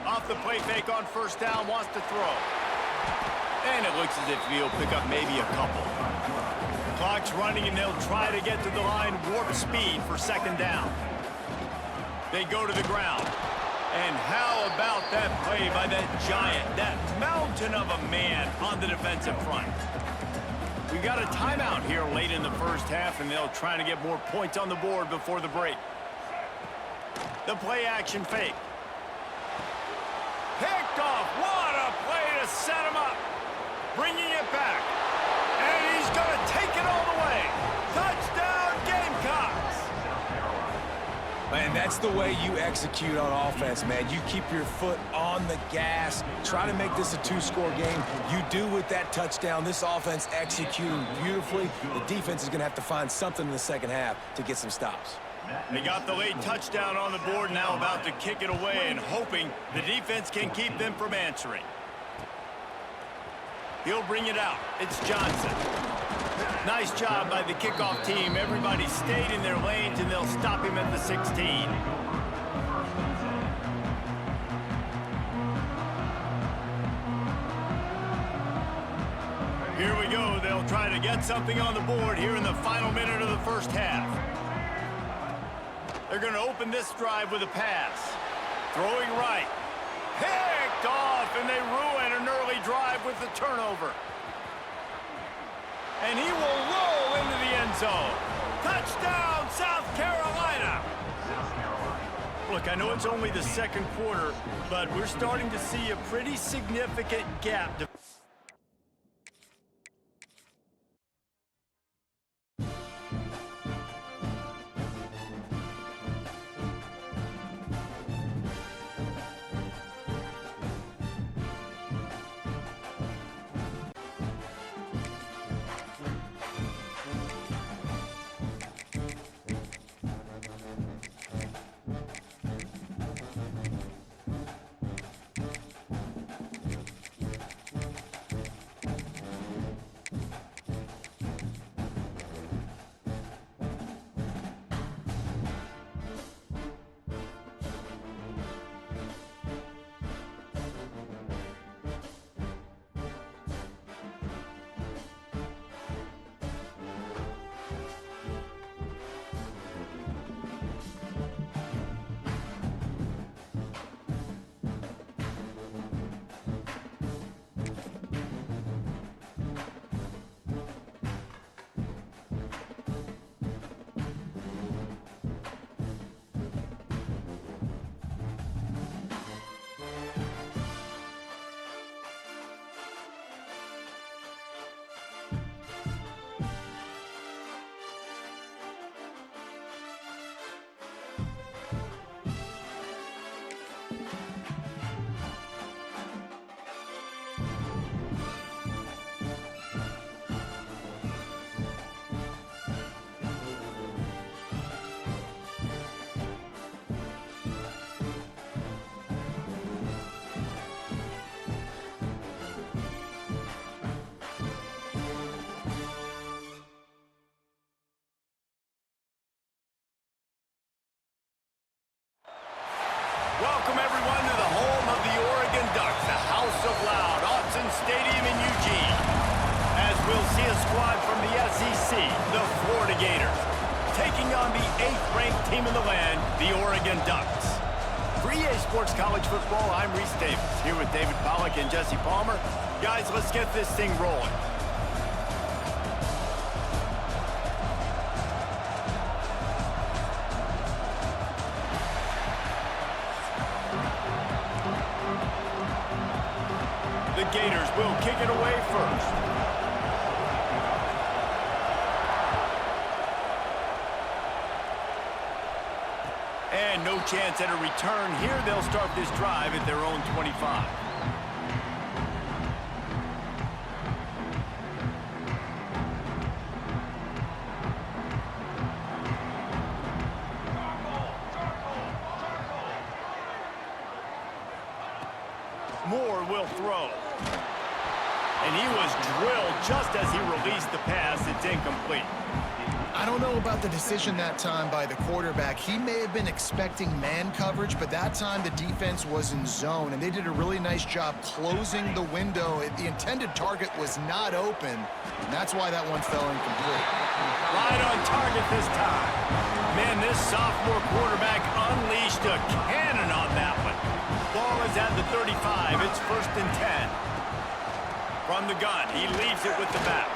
S1: Off the play fake on first down, wants to throw. And it looks as if he'll pick up maybe a couple. Clock's running, and they'll try to get to the line warp speed for second down. They go to the ground. And how about that play by that giant, that mountain of a man on the defensive front? We got a timeout here late in the first half, and they'll try to get more points on the board before the break. The play action fake. Picked off. What a play to set him up. Bringing it back. And he's going to take it all the way. Touchdown, Gamecocks.
S3: Man, that's the way you execute on offense, man. You keep your foot on the gas. Try to make this a two-score game. You do with that touchdown. This offense executing beautifully. The defense is going to have to find something in the second half to get some stops.
S1: They got the late touchdown on the board, now about to kick it away and hoping the defense can keep them from answering. He'll bring it out. It's Johnson. Nice job by the kickoff team. Everybody stayed in their lanes, and they'll stop him at the 16. Here we go. They'll try to get something on the board here in the final minute of the first half. They're going to open this drive with a pass. Throwing right. Picked off, and they ruin an early drive with the turnover. And he will roll into the end zone. Touchdown, South Carolina. Look, I know it's only the second quarter, but we're starting to see a pretty significant gap. Welcome, everyone, to the home of the Oregon Ducks, the House of Loud, Autzen Stadium in Eugene. As we'll see a squad from the SEC, the Florida Gators, taking on the 8th-ranked team in the land, the Oregon Ducks. For EA Sports College Football, I'm Reese Davis, here with David Pollack and Jesse Palmer. Guys, let's get this thing rolling. The Gators will kick it away first. And no chance at a return here. They'll start this drive at their own 25. will throw. And he was drilled just as he released the pass. It's incomplete.
S4: I don't know about the decision that time by the quarterback. He may have been expecting man coverage, but that time the defense was in zone, and they did a really nice job closing the window. The intended target was not open, and that's why that one fell incomplete.
S1: Right on target this time. Man, this sophomore quarterback unleashed a cannon on that one. Ball is at the 35. It's 1st and 10. From the gun, he leaves it with the back.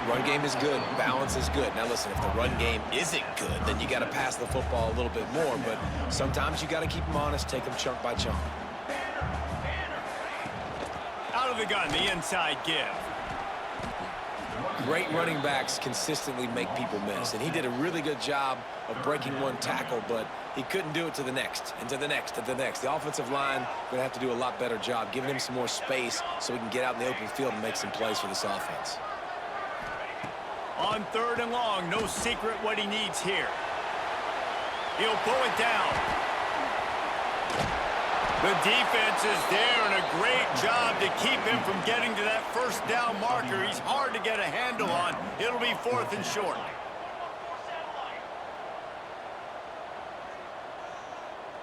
S2: Run game is good. Balance is good. Now, listen, if the run game isn't good, then you got to pass the football a little bit more. But sometimes you got to keep them honest, take them chunk by chunk.
S1: Out of the gun, the inside give.
S2: Great running backs consistently make people miss, and he did a really good job of breaking one tackle, but he couldn't do it to the next, and to the next, and to the next. The offensive line going to have to do a lot better job, giving him some more space so he can get out in the open field and make some plays for this offense.
S1: On 3rd and long, no secret what he needs here. He'll pull it down. The defense is there, and a great job to keep him from getting to that 1st down marker. He's hard to get a handle on. It'll be 4th and short.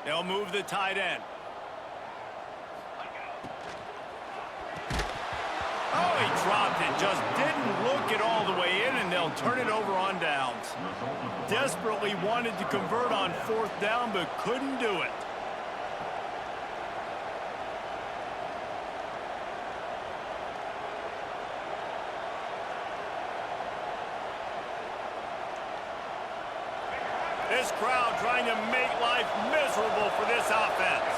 S1: They'll move the tight end. Oh, he dropped it. Just didn't look it all the way in, and they'll turn it over on downs. Desperately wanted to convert on 4th down, but couldn't do it. This crowd trying to make life miserable for this offense.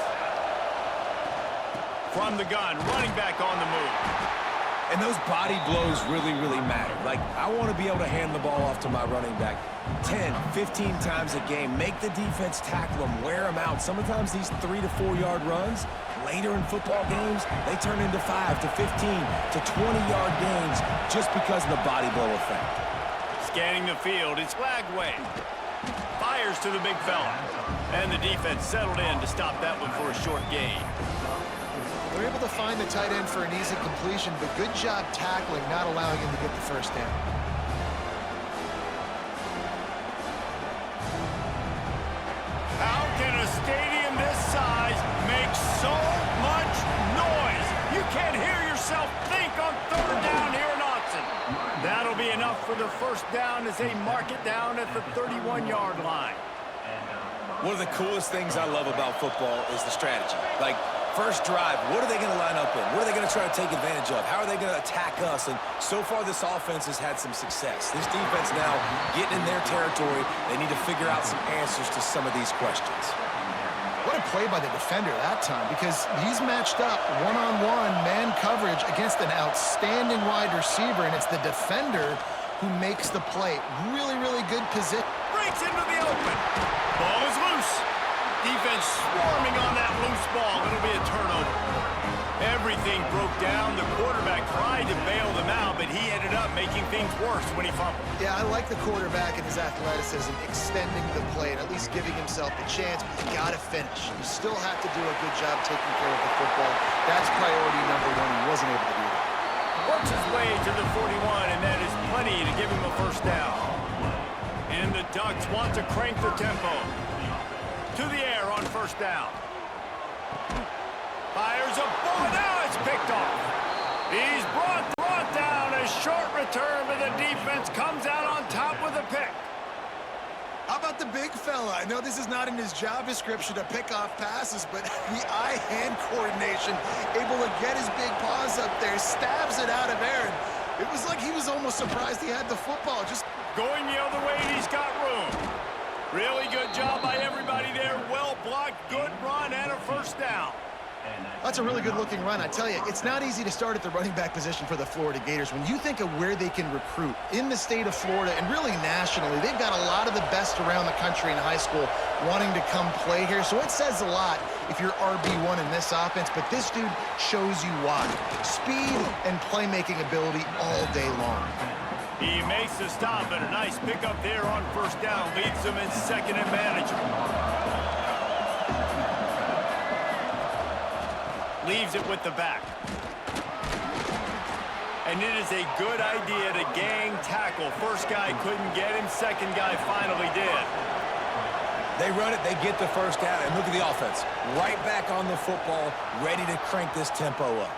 S1: From the gun, running back on the move.
S3: And those body blows really, really matter. Like, I want to be able to hand the ball off to my running back 10, 15 times a game. Make the defense tackle them, wear them out. Sometimes these 3 to 4 yard runs, later in football games, they turn into 5 to 15 to 20-yard gains just because of the body blow effect.
S1: Scanning the field, it's flag way. Fires to the big fella. And the defense settled in to stop that one for a short gain.
S4: They're able to find the tight end for an easy completion, but good job tackling, not allowing him to get the 1st down.
S1: How can a stadium this size make so much noise? You can't hear yourself think on 3rd down here in Autzen. That'll be enough for the 1st down as they mark it down at the 31-yard line.
S3: One of the coolest things I love about football is the strategy. Like, first drive, what are they going to line up in? What are they going to try to take advantage of? How are they going to attack us? And so far, this offense has had some success. This defense now getting in their territory. They need to figure out some answers to some of these questions.
S4: What a play by the defender that time, because he's matched up one-on-one man coverage against an outstanding wide receiver, and it's the defender who makes the play. Really, really good position.
S1: Breaks into the open. Ball is loose. Defense swarming on that loose ball. It'll be a turnover. Everything broke down. The quarterback tried to bail them out, but he ended up making things worse when he fumbled.
S4: Yeah, I like the quarterback and his athleticism, extending the play and at least giving himself a chance, but you got to finish. You still have to do a good job taking care of the football. That's priority number 1. He wasn't able to do that.
S1: Works his way to the 41, and that is plenty to give him a 1st down. And the Ducks want to crank the tempo. To the air on 1st down. Fires a ball. Now it's picked off. He's brought down. A short return, but the defense comes out on top with a pick.
S4: How about the big fella? I know this is not in his job description to pick off passes, but the eye-hand coordination, able to get his big paws up there, stabs it out of Aaron. It was like he was almost surprised he had the football. Just
S1: going the other way, and he's got room. Really good job by everybody there. Well blocked, good run, and a 1st down.
S4: That's a really good-looking run. I tell you, it's not easy to start at the running back position for the Florida Gators. When you think of where they can recruit in the state of Florida and really nationally, they've got a lot of the best around the country in high school wanting to come play here. So it says a lot if you're RB1 in this offense, but this dude shows you why. Speed and playmaking ability all day long.
S1: He makes the stop, and a nice pickup there on 1st down. Leaves him in 2nd and manageable. leaves it with the back. And it is a good idea to gang tackle. First guy couldn't get him, second guy finally did.
S3: They run it, they get the first down, and look at the offense. Right back on the football, ready to crank this tempo up.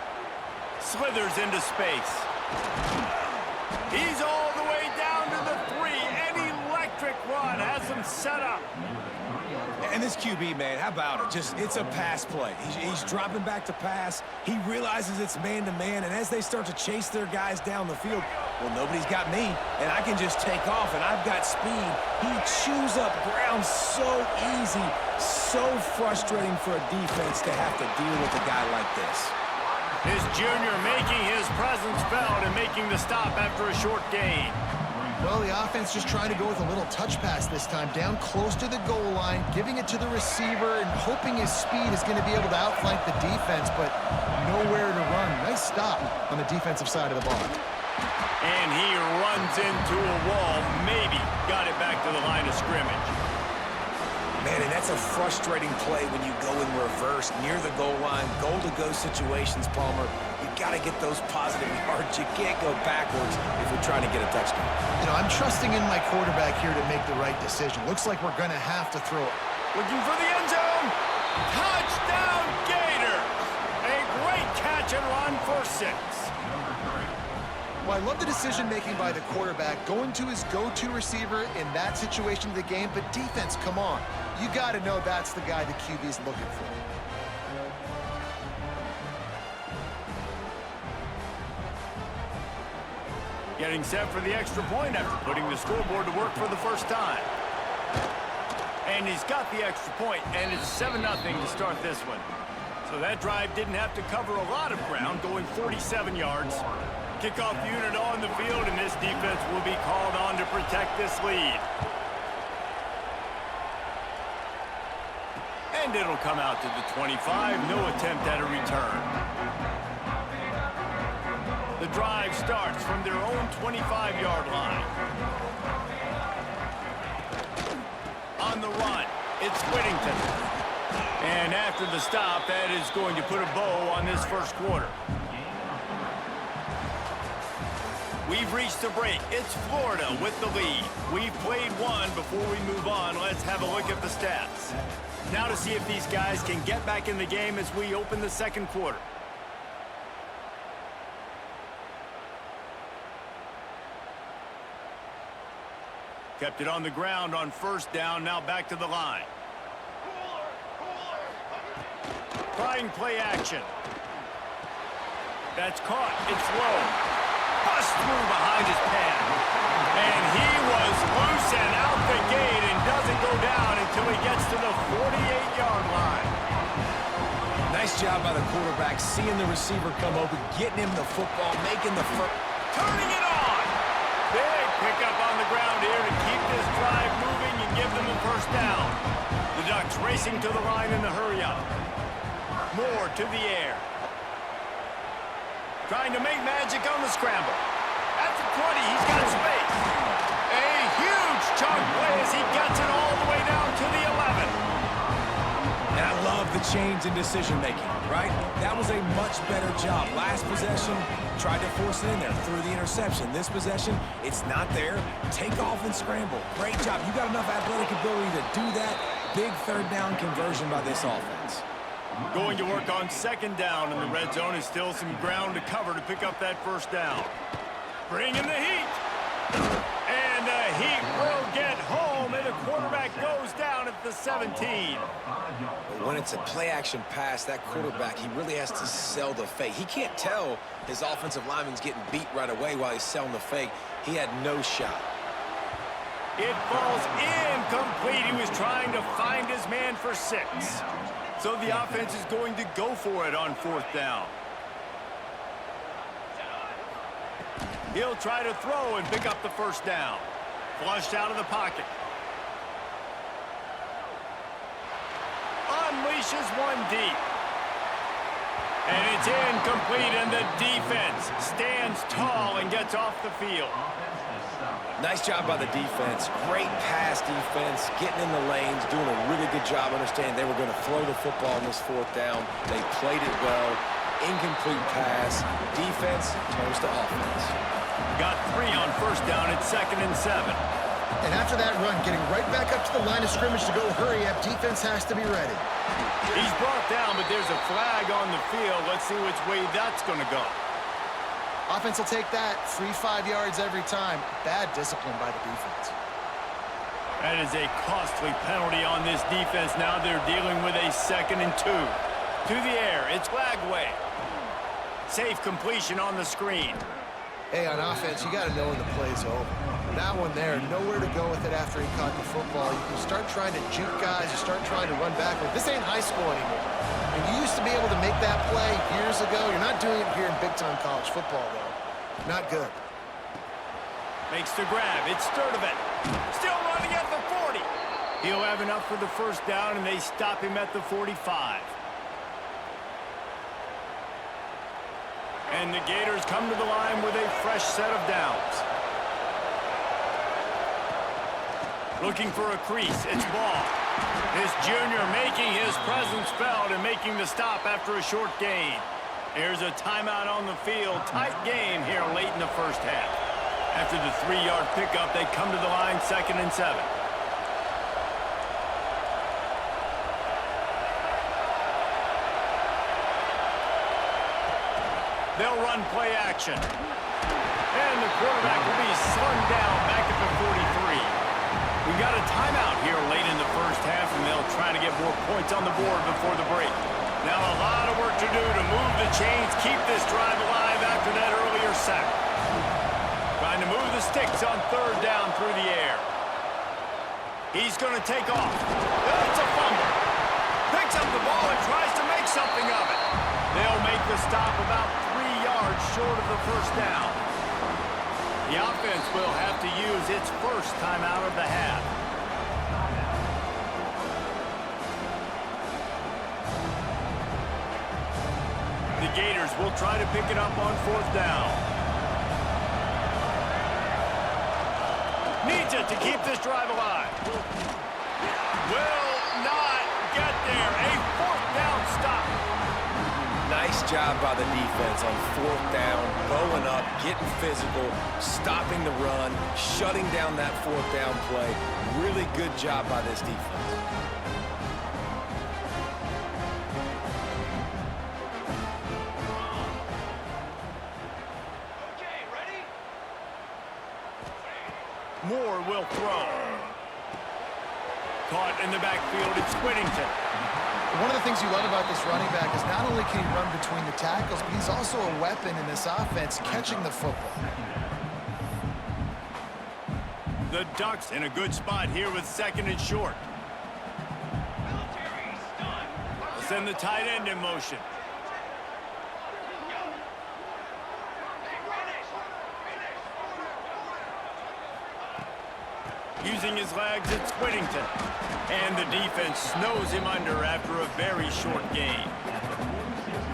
S1: Slithers into space. He's all the way down to the 3. An electric run has him set up.
S3: And this QB, man, how about it? It's a pass play. He's dropping back to pass. He realizes it's man-to-man, and as they start to chase their guys down the field, well, nobody's got me, and I can just take off, and I've got speed. He chews up ground so easy, so frustrating for a defense to have to deal with a guy like this.
S1: His junior making his presence felt and making the stop after a short gain.
S4: Well, the offense just trying to go with a little touch pass this time, down close to the goal line, giving it to the receiver and hoping his speed is going to be able to outflank the defense, but nowhere to run. Nice stop on the defensive side of the ball.
S1: And he runs into a wall, maybe got it back to the line of scrimmage.
S3: Man, and that's a frustrating play when you go in reverse near the goal line, goal-to-go situations, Palmer. You got to get those positive yards. You can't go backwards if you're trying to get a touchdown.
S4: You know, I'm trusting in my quarterback here to make the right decision. Looks like we're going to have to throw it.
S1: Looking for the end zone. Touchdown, Gators! A great catch and run for 6.
S4: Well, I love the decision-making by the quarterback, going to his go-to receiver in that situation of the game, but defense, come on. You got to know that's the guy the QB's looking for.
S1: Getting set for the extra point after putting the scoreboard to work for the first time. And he's got the extra point, and it's 7-0 to start this one. So that drive didn't have to cover a lot of ground, going 47 yards. Kickoff unit on the field, and this defense will be called on to protect this lead. And it'll come out to the 25. No attempt at a return. The drive starts from their own 25-yard line. On the run, it's Whittington. And after the stop, that is going to put a bow on this first quarter. We've reached the break. It's Florida with the lead. We've played one. Before we move on, let's have a look at the stats. Now to see if these guys can get back in the game as we open the second quarter. Kept it on the ground on first down, now back to the line. Trying play action. That's caught. It's low. Bust through behind his pad. And he was loose and out the gate and doesn't go down until he gets to the 48-yard line.
S3: Nice job by the quarterback, seeing the receiver come open, getting him the football, making the first.
S1: Turning it on. Big pickup on the ground here to keep this drive moving and give them the first down. The Ducks racing to the line in the hurry-up. Moore to the air. Trying to make magic on the scramble. At the 20, he's got space. A huge chunk play as he gets it all the way down to the 11.
S3: And I love the change in decision-making, right? That was a much better job. Last possession, tried to force it in there, threw the interception. This possession, it's not there. Take off and scramble. Great job. You got enough athletic ability to do that. Big third down conversion by this offense.
S1: Going to work on second down, and the red zone is still some ground to cover to pick up that first down. Bring in the heat. And the heat will get home, and the quarterback goes down at the 17.
S2: But when it's a play-action pass, that quarterback, he really has to sell the fake. He can't tell his offensive lineman's getting beat right away while he's selling the fake. He had no shot.
S1: It falls incomplete. He was trying to find his man for 6. So the offense is going to go for it on fourth down. He'll try to throw and pick up the first down. Flushed out of the pocket. Unleashes one deep. And it's incomplete, and the defense stands tall and gets off the field.
S2: Nice job by the defense. Great pass defense, getting in the lanes, doing a really good job understanding they were going to throw the football on this fourth down. They played it well. Incomplete pass. Defense turns to offense.
S1: Got 3 on first down at 2nd and 7.
S4: And after that run, getting right back up to the line of scrimmage to go hurry up, defense has to be ready.
S1: He's brought down, but there's a flag on the field. Let's see which way that's going to go.
S4: Offense will take that. Free 5 yards every time. Bad discipline by the defense.
S1: That is a costly penalty on this defense. Now they're dealing with a 2nd and 2. To the air, it's Lagway. Safe completion on the screen.
S4: Hey, on offense, you got to know when the play's over. That one there, nowhere to go with it after he caught the football. You start trying to juke guys. You start trying to run backward. This ain't high school anymore. And you used to be able to make that play years ago. You're not doing it here in big-time college football, though. Not good.
S1: Makes the grab. It's Sturdivant. Still running at the 40. He'll have enough for the first down, and they stop him at the 45. And the Gators come to the line with a fresh set of downs. Looking for a crease. It's Ball. This junior making his presence felt and making the stop after a short gain. There's a timeout on the field. Tight game here late in the first half. After the 3-yard pickup, they come to the line 2nd and 7. They'll run play action. And the quarterback will be slung down back at the 43. We've got a timeout here late in the first half, and they'll try to get more points on the board before the break. Now a lot of work to do to move the chains, keep this drive alive after that earlier sack. Trying to move the sticks on 3rd down through the air. He's going to take off. It's a fumble. Picks up the ball and tries to make something of it. They'll make the stop about 3 yards short of the first down. The offense will have to use its first timeout of the half. The Gators will try to pick it up on 4th down. Needs it to keep this drive alive. Will not get there. A 4th down stop.
S2: Nice job by the defense on 4th down, bowing up, getting physical, stopping the run, shutting down that 4th down play. Really good job by this defense.
S1: Okay, ready? Moore will throw. Caught in the backfield, it's Whittington.
S4: One of the things you love about this running back is not only can he run between the tackles, but he's also a weapon in this offense, catching the football.
S1: The Ducks in a good spot here with 2nd and short. Send the tight end in motion. Using his legs, it's Whittington. And the defense snows him under after a very short gain.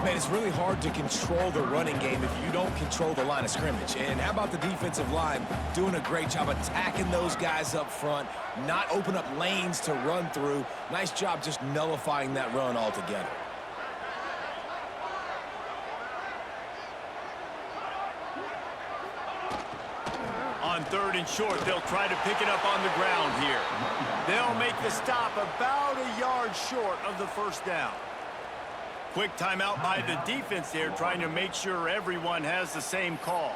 S3: Man, it's really hard to control the running game if you don't control the line of scrimmage. And how about the defensive line doing a great job attacking those guys up front, not open up lanes to run through. Nice job just nullifying that run altogether.
S1: On 3rd and short, they'll try to pick it up on the ground here. They'll make the stop about a yard short of the first down. Quick timeout by the defense there, trying to make sure everyone has the same call.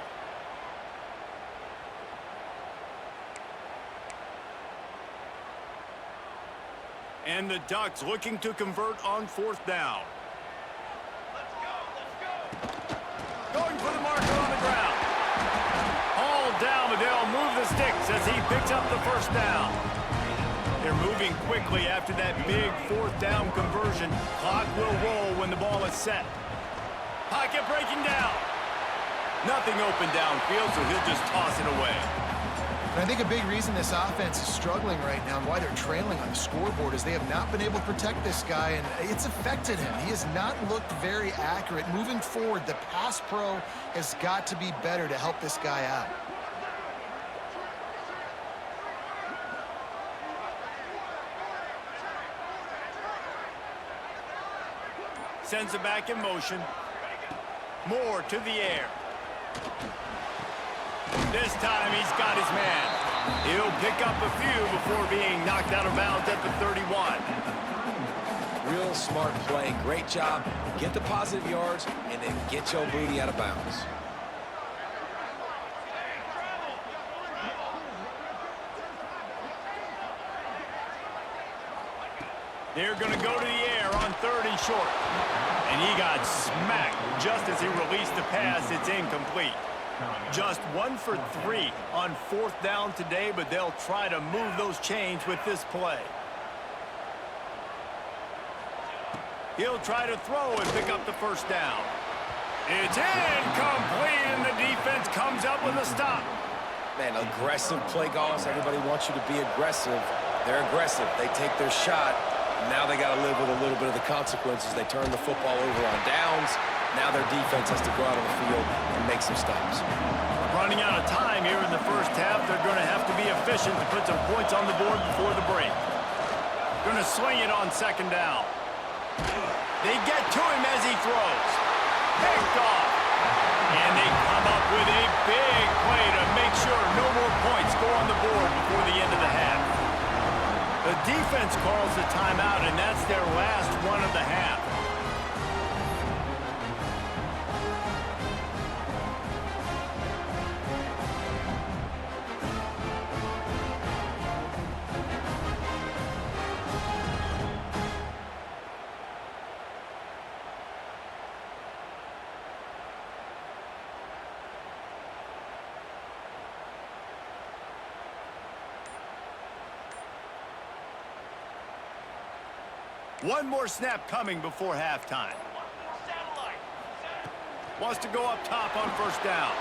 S1: And the Ducks looking to convert on 4th down. Let's go. Going for the marker on the ground. Hauled down, but they'll move the sticks as he picks up the first down. They're moving quickly after that big 4th down conversion. Clock will roll when the ball is set. Pocket breaking down. Nothing open downfield, so he'll just toss it away.
S4: And I think a big reason this offense is struggling right now and why they're trailing on the scoreboard is they have not been able to protect this guy, and it's affected him. He has not looked very accurate. Moving forward, the pass pro has got to be better to help this guy out.
S1: sends it back in motion. Moore to the air. This time he's got his man. He'll pick up a few before being knocked out of bounds at the 31.
S2: Real smart play. Great job. Get the positive yards and then get your booty out of bounds.
S1: They're going to go to the air on 3rd and short. And he got smacked just as he released the pass. It's incomplete. Just 1 for 3 on 4th down today, but they'll try to move those chains with this play. He'll try to throw and pick up the 1st down. It's incomplete, and the defense comes up with a stop.
S2: Man, aggressive play calls. Everybody wants you to be aggressive. They're aggressive. They take their shot. Now they got to live with a little bit of the consequences. They turn the football over on downs. Now their defense has to go out on the field and make some stops.
S1: Running out of time here in the 1st half. They're going to have to be efficient to put some points on the board before the break. Going to swing it on 2nd down. They get to him as he throws. Picked off. And they come up with a big play to make sure no more points go on the board before the end of the half. The defense calls the timeout, and that's their last one of the half. One more snap coming before halftime. Wants to go up top on 1st down.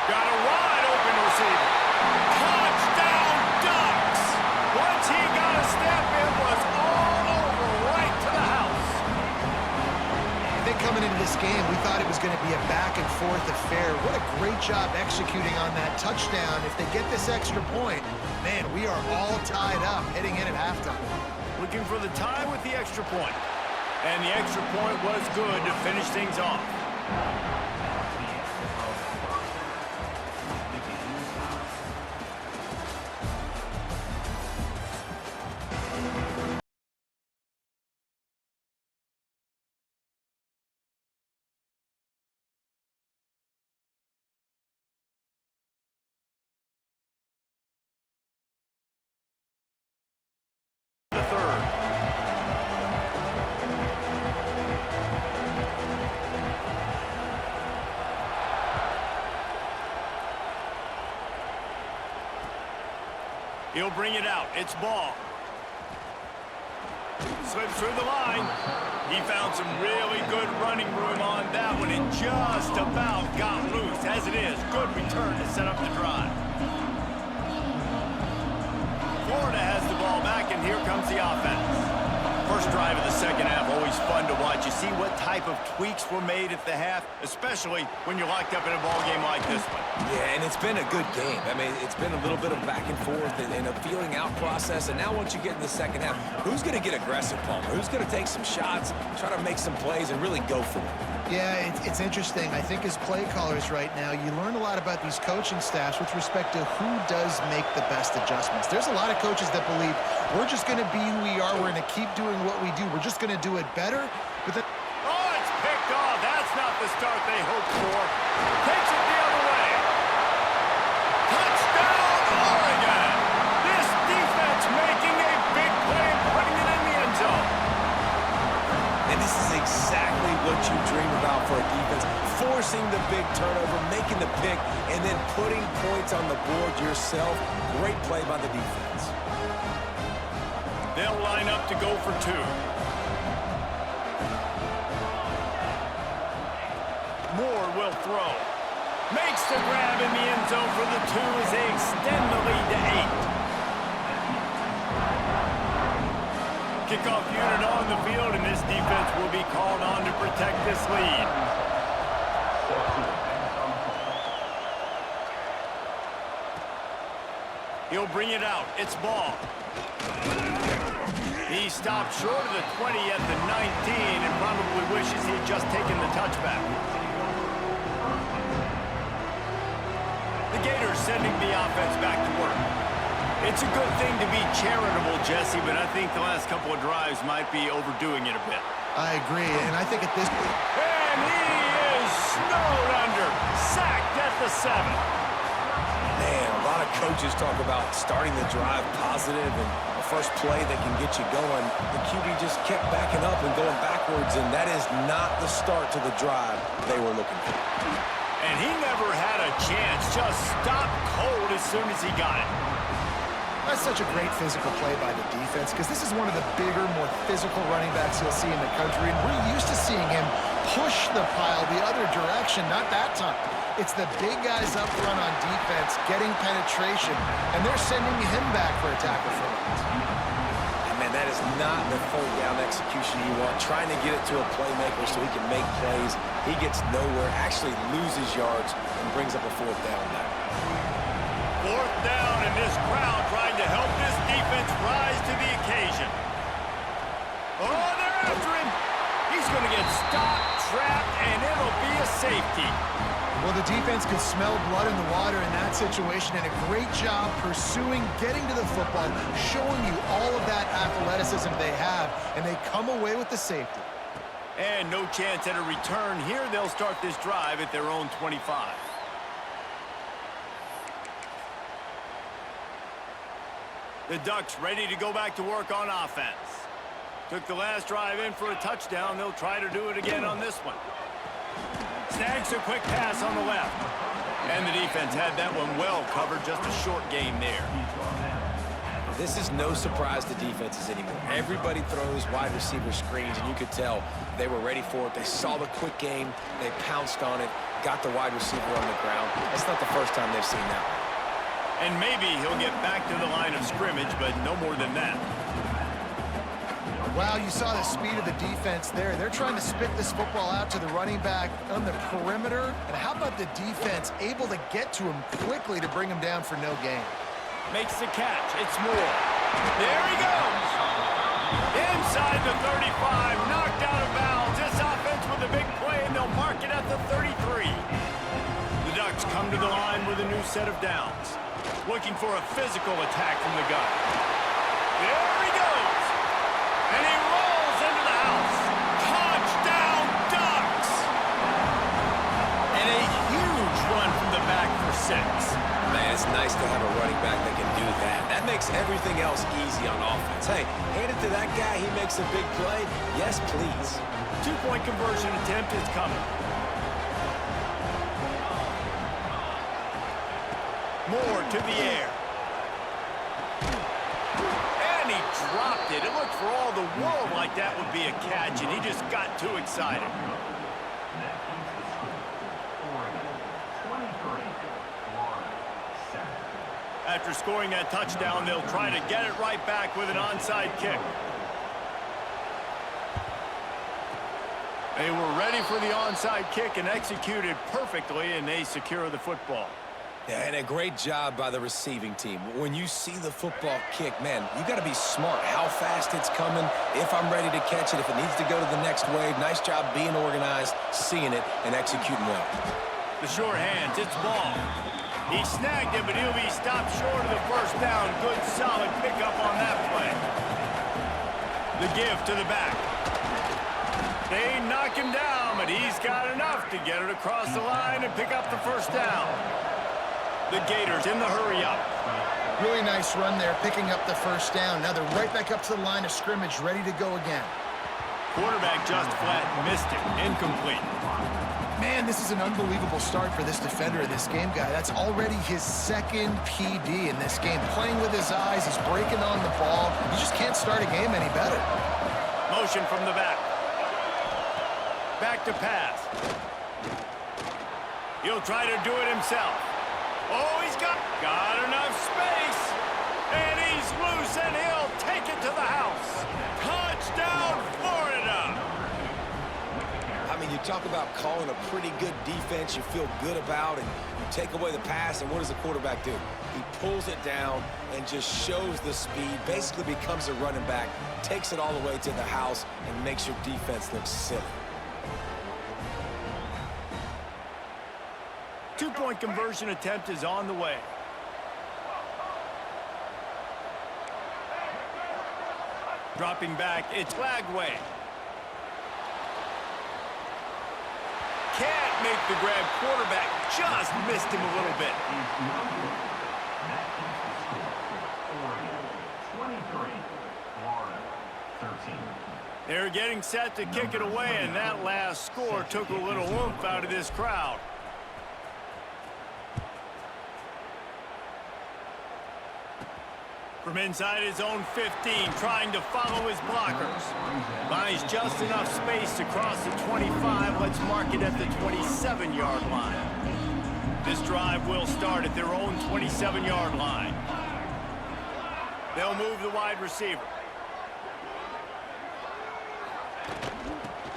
S1: Got a wide open receiver. Touchdown Ducks! Once he got a step, it was all over right to the house.
S4: I think coming into this game, we thought it was going to be a back-and-forth affair. What a great job executing on that touchdown. If they get this extra point, man, we are all tied up heading in at halftime.
S1: Looking for the tie with the extra point. And the extra point was good to finish things off. He'll bring it out. It's Ball. Slips through the line. He found some really good running room on that one and just about got loose. As it is, good return to set up the drive. Florida has the ball back, and here comes the offense. First drive of the 2nd half, always fun to watch. You see what type of tweaks were made at the half, especially when you're locked up in a ball game like this one.
S2: Yeah, and it's been a good game. I mean, it's been a little bit of back and forth and a feeling out process. And now once you get in the 2nd half, who's going to get aggressive, Palmer? Who's going to take some shots, try to make some plays, and really go for it?
S4: Yeah, it's interesting. I think as play callers right now, you learn a lot about these coaching staffs with respect to who does make the best adjustments. There's a lot of coaches that believe we're just going to be who we are. We're going to keep doing what we do. We're just going to do it better. But then
S1: oh, it's picked off. That's not the start they hoped for. Takes it the other way. Touchdown, Oregon! This defense making a big play and putting it in the end zone.
S2: And this is exactly what you dream about for a defense. Forcing the big turnover, making the pick, and then putting points on the board yourself. Great play by the defense.
S1: They'll line up to go for 2. Moore will throw. Makes the grab in the end zone for the 2 as they extend the lead to 8. Kickoff unit on the field, and this defense will be called on to protect this lead. He'll bring it out. It's Ball. He stopped short of the 20 at the 19 and probably wishes he had just taken the touchback. The Gators sending the offense back to work. It's a good thing to be charitable, Jesse, but I think the last couple of drives might be overdoing it a bit.
S4: I agree, and I think at this point...
S1: And he is snowed under, sacked at the 7.
S3: Man, a lot of coaches talk about starting the drive positive and the first play that can get you going. The QB just kept backing up and going backwards, and that is not the start to the drive they were looking for.
S1: And he never had a chance, just stopped cold as soon as he got it.
S4: That's such a great physical play by the defense because this is one of the bigger, more physical running backs you'll see in the country, and we're used to seeing him push the pile the other direction, not that time. It's the big guys up front on defense getting penetration, and they're sending him back for a tackle for loss.
S2: And man, that is not the third down execution you want. Trying to get it to a playmaker so he can make plays. He gets nowhere, actually loses yards, and brings up a 4th down now.
S1: 4th down, and this crowd trying to help this defense rise to the occasion. Oh, they're after him. He's going to get stopped, trapped, and it'll be a safety.
S4: Well, the defense could smell blood in the water in that situation, and a great job pursuing, getting to the football, showing you all of that athleticism they have, and they come away with the safety.
S1: And no chance at a return here. They'll start this drive at their own 25. The Ducks ready to go back to work on offense. Took the last drive in for a touchdown. They'll try to do it again on this one. Snags a quick pass on the left. And the defense had that one well covered. Just a short game there.
S2: This is no surprise to defenses anymore. Everybody throws wide receiver screens, and you could tell they were ready for it. They saw the quick game. They pounced on it, got the wide receiver on the ground. That's not the first time they've seen that.
S1: And maybe he'll get back to the line of scrimmage, but no more than that.
S4: Wow, you saw the speed of the defense there. They're trying to spit this football out to the running back on the perimeter. And how about the defense able to get to him quickly to bring him down for no gain?
S1: Makes the catch. It's Moore. There he goes. Inside the 35. Knocked out of bounds. This offense with a big play, and they'll mark it at the 33. The Ducks come to the line with a new set of downs. Looking for a physical attack from the gun. There he goes. And he rolls into the house. Touchdown, Ducks. And a huge run from the back for 6.
S2: Man, it's nice to have a running back that can do that. That makes everything else easy on offense. Hey, hand it to that guy. He makes a big play. Yes, please.
S1: 2-point conversion attempt is coming. Moore to the air. And he dropped it. It looked for all the world like that would be a catch, and he just got too excited. After scoring that touchdown, they'll try to get it right back with an onside kick. They were ready for the onside kick and executed perfectly, and they secure the football.
S3: Yeah, and a great job by the receiving team. When you see the football kick, man, you got to be smart how fast it's coming, if I'm ready to catch it, if it needs to go to the next wave. Nice job being organized, seeing it, and executing well.
S1: The short hands, it's ball. He snagged it, but he'll be stopped short of the first down. Good, solid pickup on that play. The give to the back. They knock him down, but he's got enough to get it across the line and pick up the first down. The Gators in the hurry-up.
S4: Really nice run there, picking up the first down. Now they're right back up to the line of scrimmage, ready to go again.
S1: Quarterback just flat missed it. Incomplete.
S4: Man, this is an unbelievable start for this defender in this game, guy. That's already his second PD in this game. Playing with his eyes, he's breaking on the ball. You just can't start a game any better.
S1: Motion from the back. Back to pass. He'll try to do it himself. Oh, he's got enough space. And he's loose, and he'll take it to the house. Touchdown, Florida.
S2: I mean, you talk about calling a pretty good defense you feel good about, and you take away the pass, and what does the quarterback do? He pulls it down and just shows the speed, basically becomes a running back, takes it all the way to the house, and makes your defense look silly.
S1: Two-point conversion attempt is on the way. Dropping back, it's Lagway. Can't make the grab. Quarterback just missed him a little bit.
S5: 23, Florida, 13.
S1: They're getting set to kick it away, and that last score took a little oomph out of this crowd. From inside his own 15, trying to follow his blockers. Finds just enough space to cross the 25. Let's mark it at the 27-yard line. This drive will start at their own 27-yard line. They'll move the wide receiver.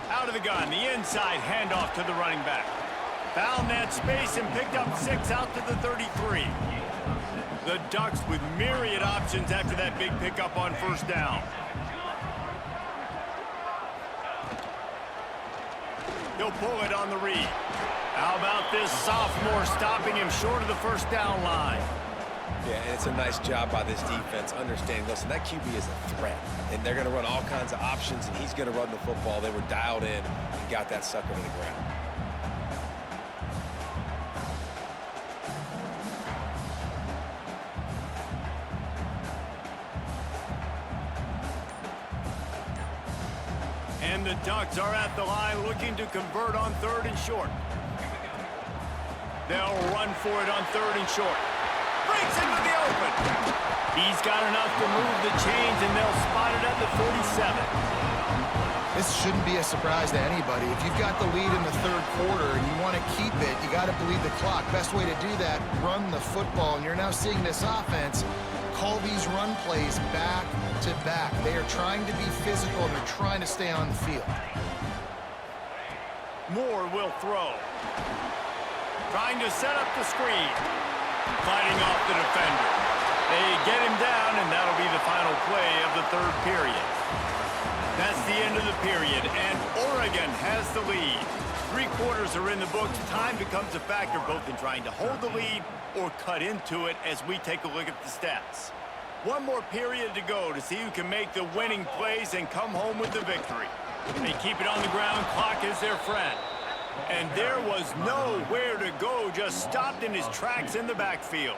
S1: Out of the gun, the inside handoff to the running back. Found that space and picked up 6 out to the 33. The Ducks with myriad options after that big pickup on first down. He'll pull it on the read. How about this sophomore stopping him short of the first down line?
S2: Yeah, and it's a nice job by this defense understanding, listen, that QB is a threat, and they're going to run all kinds of options, and he's going to run the football. They were dialed in and got that sucker to the ground.
S1: And the Ducks are at the line looking to convert on 3rd and short. They'll run for it on 3rd and short. Breaks into the open. He's got enough to move the chains, and they'll spot it at the 47.
S4: This shouldn't be a surprise to anybody. If you've got the lead in the 3rd quarter and you want to keep it, you got to bleed the clock. Best way to do that, run the football. And you're now seeing this offense call these run plays back to back. They are trying to be physical, and they're trying to stay on the field.
S1: Moore will throw. Trying to set up the screen. Fighting off the defender. They get him down, and that'll be the final play of the 3rd period. That's the end of the period, and Oregon has the lead. 3 quarters are in the books. Time becomes a factor both in trying to hold the lead or cut into it as we take a look at the stats. One more period to go to see who can make the winning plays and come home with the victory. They keep it on the ground. Clock is their friend. And there was nowhere to go, just stopped in his tracks in the backfield.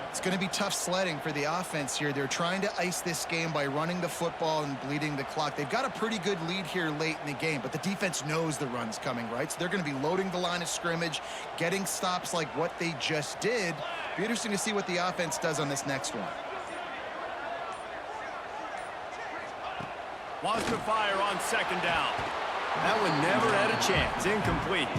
S4: It's going to be tough sledding for the offense here. They're trying to ice this game by running the football and bleeding the clock. They've got a pretty good lead here late in the game, but the defense knows the run's coming, right? So they're going to be loading the line of scrimmage, getting stops like what they just did. Be interesting to see what the offense does on this next one.
S1: Wants to fire on 2nd down. That one never had a chance. Incomplete.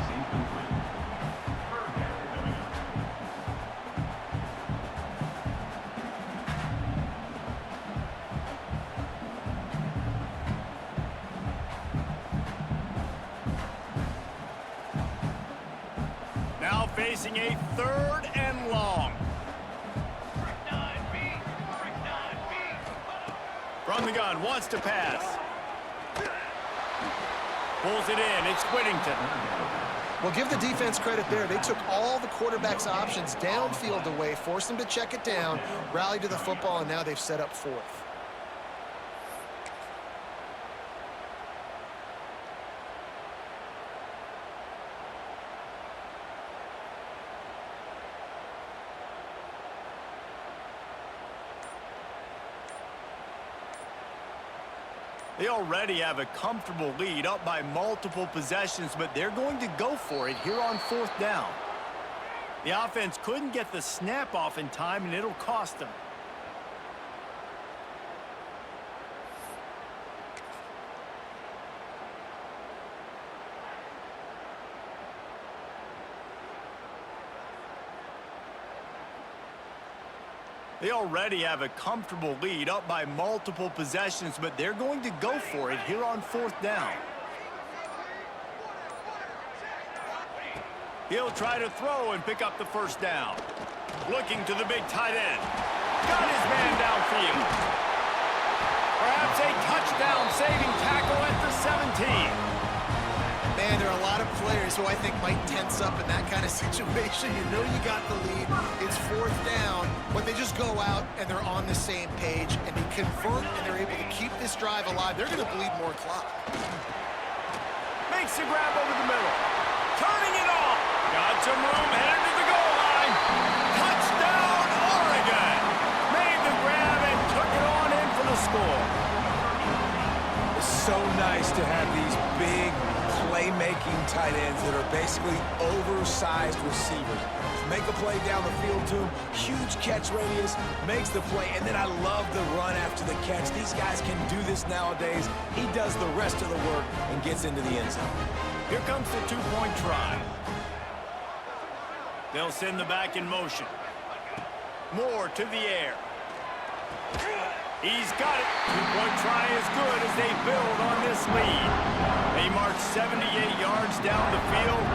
S1: Now facing a 3rd and long. From the gun, wants to pass. Pulls it in. It's Whittington.
S4: Well, give the defense credit there. They took all the quarterback's options downfield away, forced them to check it down, rallied to the football, and now they've set up 4th.
S1: They already have a comfortable lead, up by multiple possessions, but they're going to go for it here on 4th down. The offense couldn't get the snap off in time, and it'll cost them. They already have a comfortable lead, up by multiple possessions, but they're going to go for it here on 4th down. He'll try to throw and pick up the first down. Looking to the big tight end. Got his man downfield. Perhaps a touchdown-saving tackle at the 17.
S4: Man, there are a lot of players who I think might tense up in that kind of situation. You know you got the lead, it's fourth down, but they just go out and they're on the same page, and they convert, and they're able to keep this drive alive. They're going to bleed more clock.
S1: Makes the grab over the middle. Turning it off. Got some room, headed to the goal line. Touchdown, Oregon. Made the grab and took it on in for the score.
S3: It's so nice to have these big playmaking tight ends that are basically oversized receivers. Make a play down the field to him, huge catch radius, makes the play, and then I love the run after the catch. These guys can do this nowadays. He does the rest of the work and gets into the end zone.
S1: Here comes the two-point try. They'll send the back in motion. Moore to the air. He's got it. Two-point try is good as they build on this lead. They march 78 yards down the field,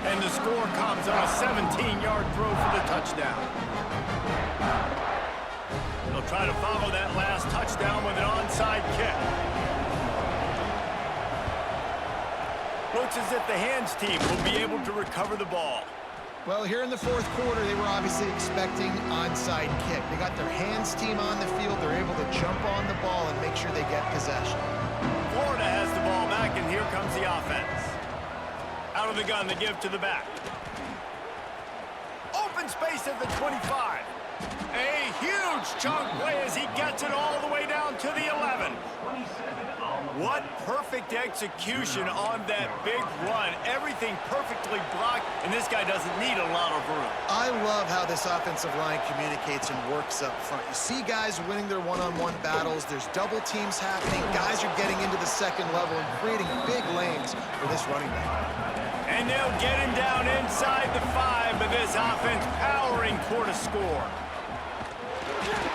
S1: and the score comes on a 17-yard throw for the touchdown. They'll try to follow that last touchdown with an onside kick. Looks as if the hands team will be able to recover the ball.
S4: Well, here in the fourth quarter, they were obviously expecting onside kick. They got their hands team on the field. They're able to jump on the ball and make sure they get possession.
S1: Florida has the ball back, and here comes the offense. Out of the gun, they give to the back. Open space at the 25. A huge chunk play as he gets it all the way down to the 11. What perfect execution on that big run. Everything perfectly blocked, and this guy doesn't need a lot of room.
S4: I love how this offensive line communicates and works up front. You see guys winning their one-on-one battles. There's double teams happening. Guys are getting into the second level and creating big lanes for this running back.
S1: And they'll get him down inside the 5, but this offense powering toward a score.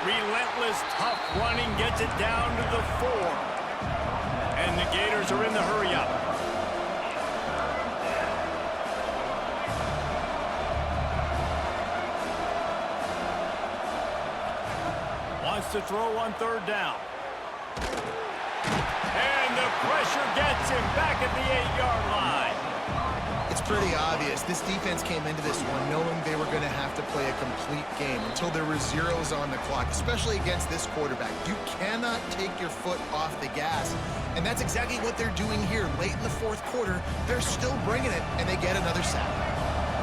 S1: Relentless, tough running gets it down to the 4. And the Gators are in the hurry-up. Wants to throw on third down. And the pressure gets him back at the 8-yard line.
S4: It's pretty obvious. This defense came into this one knowing they were going to have to play a complete game until there were zeros on the clock, especially against this quarterback. You cannot take your foot off the gas, and that's exactly what they're doing here. Late in the fourth quarter, they're still bringing it, and they get another sack.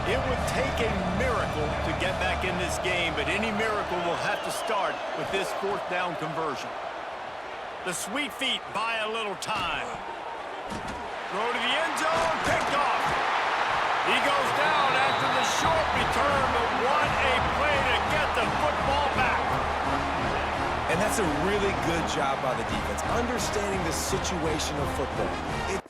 S1: It would take a miracle to get back in this game, but any miracle will have to start with this fourth down conversion. The sweet feet buy a little time. Throw to the end zone, picked off. He goes down after the short return, but what a play to get the football back.
S3: And that's a really good job by the defense, understanding the situation of football.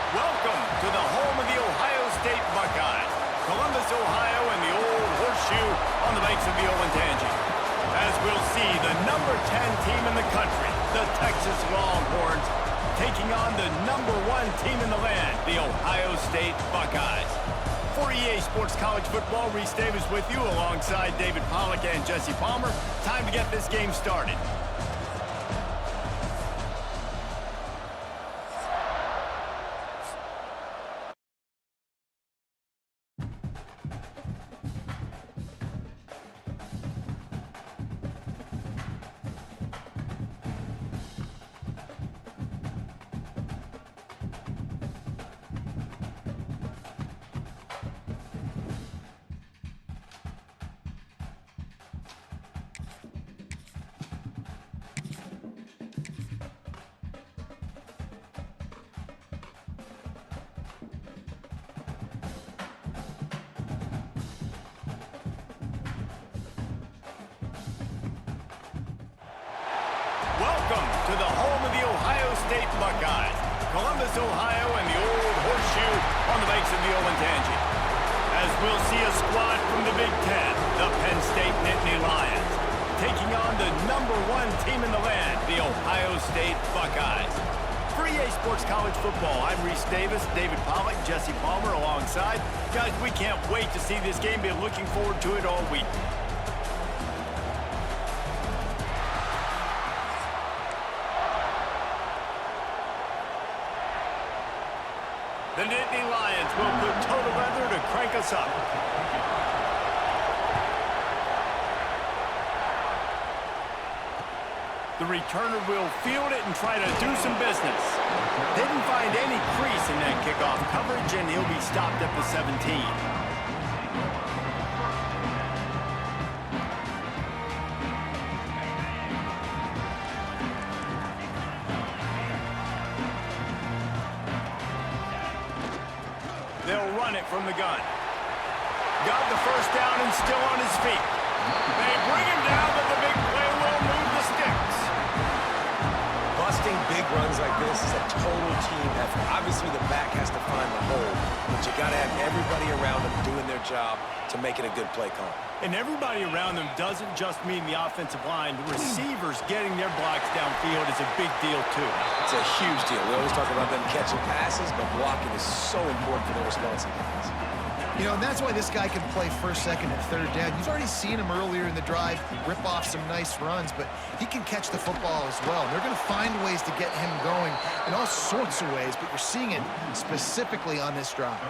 S1: Welcome to the home of the Ohio State Buckeyes, Columbus, Ohio, and the old horseshoe on the banks of the Olentangy. As we'll see, the number 10 team in the country, the Texas Longhorns, taking on the number 1 team in the land, the Ohio State Buckeyes. For EA Sports College Football, Reese Davis with you alongside David Pollack and Jesse Palmer. Time to get this game started. State Buckeyes. Columbus, Ohio, and the Old Horseshoe on the banks of the Olentangy. As we'll see a squad from the Big Ten, the Penn State Nittany Lions, taking on the #1 team in the land, the Ohio State Buckeyes. For EA Sports College Football, I'm Reese Davis, David Pollack, Jesse Palmer alongside. Guys, we can't wait to see this game. Been looking forward to it all week. The Nittany Lions will put total leather to crank us up. The returner will field it and try to do some business. Didn't find any crease in that kickoff coverage, and he'll be stopped at the 17. They'll run it from the gun. Got the first down and still on his feet. They bring him down, but the big play will move the sticks.
S2: Busting big runs like this is a total team effort. Obviously, the back has to find the hole, but you got to have everybody around them doing their job to make it a good play call.
S1: And everybody around them doesn't just mean the offensive line. The receivers getting their blocks downfield is a big deal, too.
S2: It's a huge deal. We always talk about them catching passes, but blocking is so important for their responsive defense.
S4: You know, and that's why this guy can play first, second, and third down. You've already seen him earlier in the drive rip off some nice runs, but he can catch the football as well. And they're going to find ways to get him going in all sorts of ways, but you're seeing it specifically on this drive.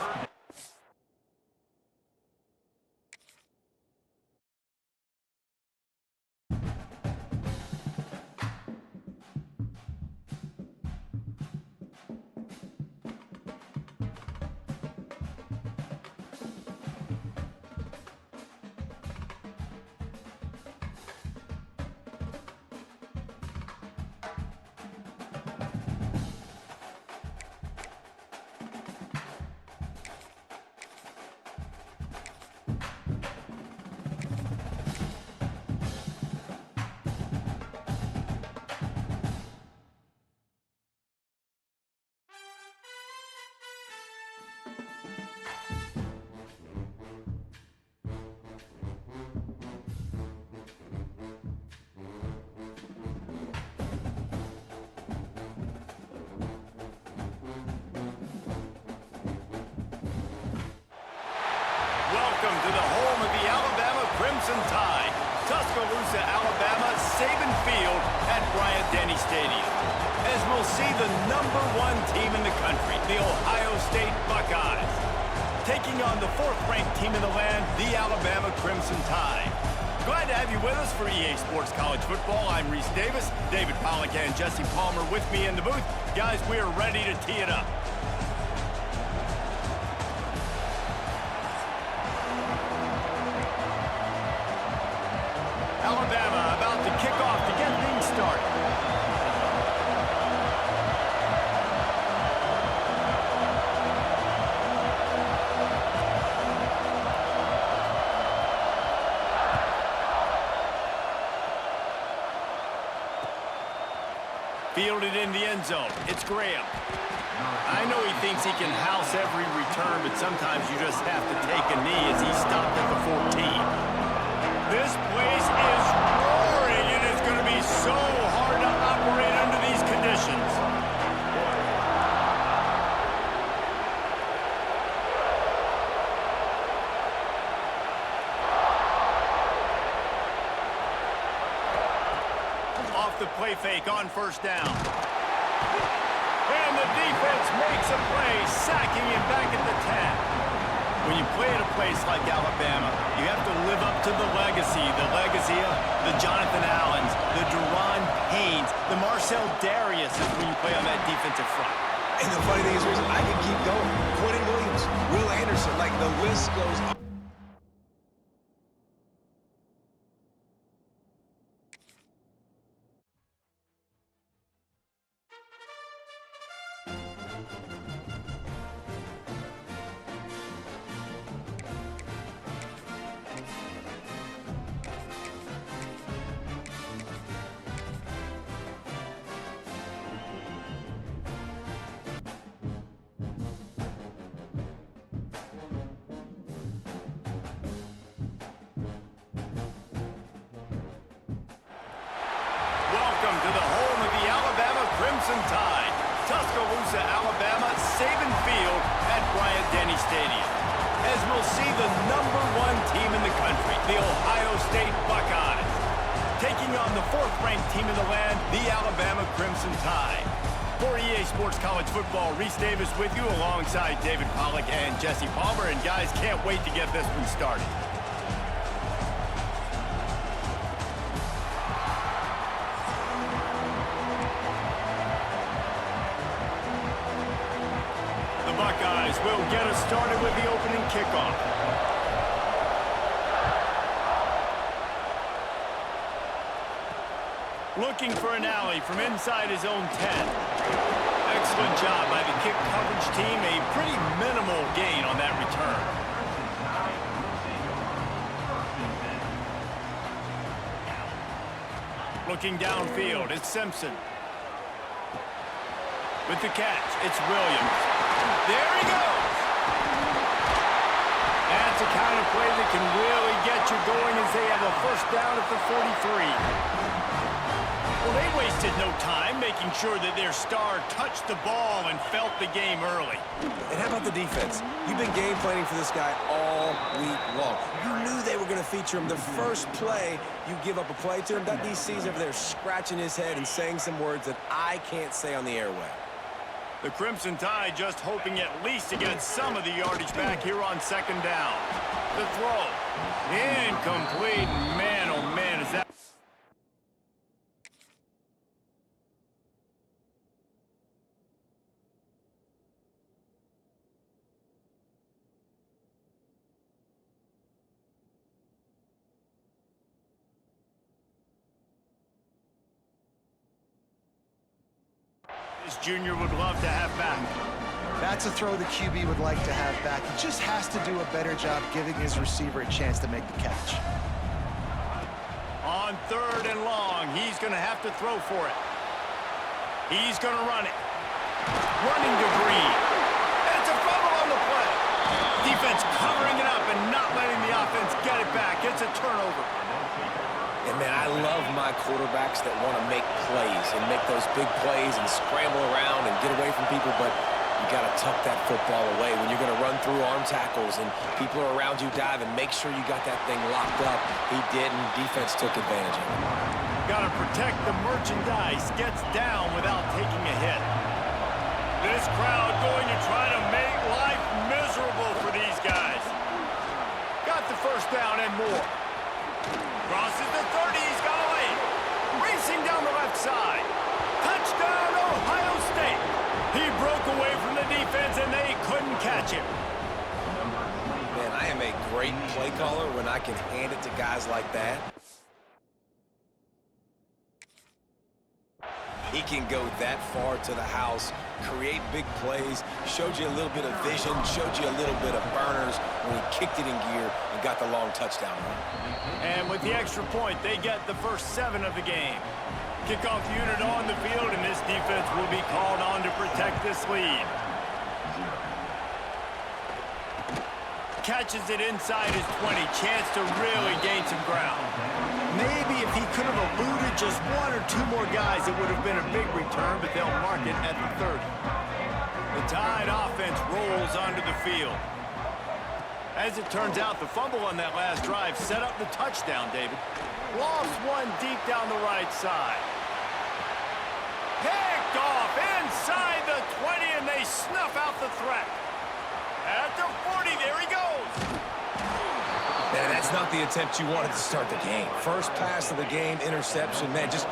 S1: Welcome to the home of the Alabama Crimson Tide. Tuscaloosa, Alabama, Saban Field at Bryant-Denny Stadium. As we'll see the #1 team in the country, the Ohio State Buckeyes, taking on the 4th-ranked team in the land, the Alabama Crimson Tide. Glad to have you with us for EA Sports College Football. I'm Reese Davis, David Pollack and Jesse Palmer with me in the booth. Guys, we are ready to tee it up. Alabama about to kick off to get things started. Fielded in the end zone. It's Graham. I know he thinks he can house every return, but sometimes you just have to take a knee as he stopped at the 14. This place is roaring, and it's going to be so hard to operate under these conditions. Off the play fake on first down. And the defense makes a play, sacking him back at the 10. When you play at a place like Alabama, you have to live up to the legacy of the Jonathan Allens, the Deron Paynes, the Marcel Darius when you play on that defensive front.
S2: And the funny thing is, I can keep going. Quentin Williams, Will Anderson, like the list goes on.
S1: to the home of the Alabama Crimson Tide. Tuscaloosa, Alabama, Saban Field at Bryant-Denny Stadium. As we'll see the #1 team in the country, the Ohio State Buckeyes, taking on the 4th-ranked team in the land, the Alabama Crimson Tide. For EA Sports College Football, Reese Davis with you alongside David Pollack and Jesse Palmer. And guys, can't wait to get this one started. The Buckeyes will get us started with the opening kickoff. Looking for an alley from inside his own 10. Excellent job by the kick coverage team. A pretty minimal gain on that return. Looking downfield, it's Simpson. With the catch, it's Williams. There he goes! That's the kind of play that can really get you going as they have a first down at the 43. Well, they wasted no time making sure that their star touched the ball and felt the game early.
S3: And how about the defense? You've been game planning for this guy all week long. You knew they were going to feature him. The first play, you give up a play to him. That DC's over there scratching his head and saying some words that I can't say on the airway.
S1: The Crimson Tide just hoping at least to get some of the yardage back here on 2nd down. The throw. Incomplete. Man, oh man, is that... This junior would love to have back.
S4: That's a throw the QB would like to have back. He just has to do a better job giving his receiver a chance to make the catch.
S1: On 3rd and long, he's going to have to throw for it. He's going to run it. Running to Green. It's a fumble on the play. Defense covering it up and not letting the offense get it back. It's a turnover.
S2: And, man, I love my quarterbacks that want to make plays and make those big plays and scramble around and get away from people, but you got to tuck that football away when you're going to run through arm tackles and people are around you diving. Make sure you got that thing locked up. He didn't. Defense took advantage of it.
S1: Got to protect the merchandise. Gets down without taking a hit. This crowd going to try to make life miserable for these guys. Got the first down and more. Crosses the 30, he's got a lane. Racing down the left side. Touchdown, Ohio State. He broke away from the defense, and they couldn't catch him.
S2: Man, I am a great play caller when I can hand it to guys like that. He can go that far to the house, create big plays, showed you a little bit of vision, showed you a little bit of burners when he kicked it in gear and got the long touchdown run.
S1: And with the extra point, they get the first 7 of the game. Kickoff unit on the field, and this defense will be called on to protect this lead. Catches it inside his 20. Chance to really gain some ground. Maybe if he could have eluded just 1 or 2 more guys, it would have been a big return, but they'll mark it at the 30. The Tide offense rolls onto the field. As it turns out, the fumble on that last drive set up the touchdown, David. Lost one deep down the right side. Picked off inside the 20, and they snuff out the threat. At the 40, there he goes.
S3: Man, that's not the attempt you wanted to start the game. First pass of the game, interception. Man, just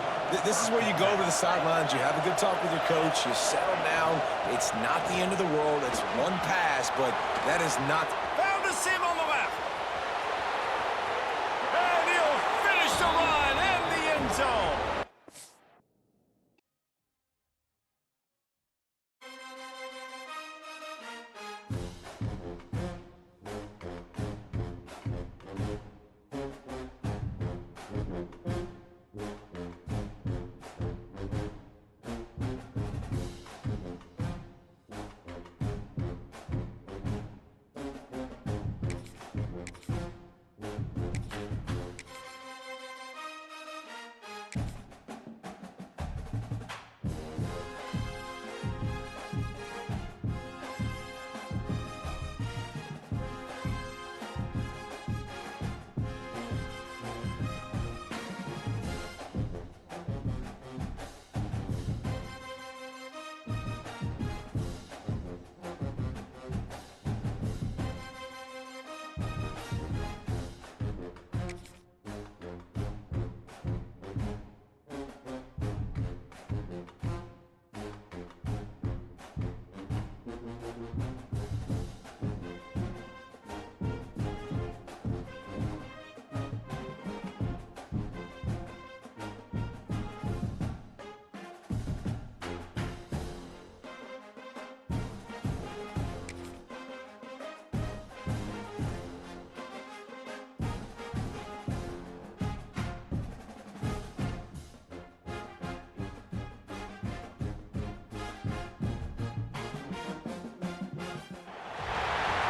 S3: this is where you go to the sidelines. You have a good talk with your coach. You settle down. It's not the end of the world. It's one pass, but that is not...
S1: Found a seam on the left. And he'll finish the run in the end zone.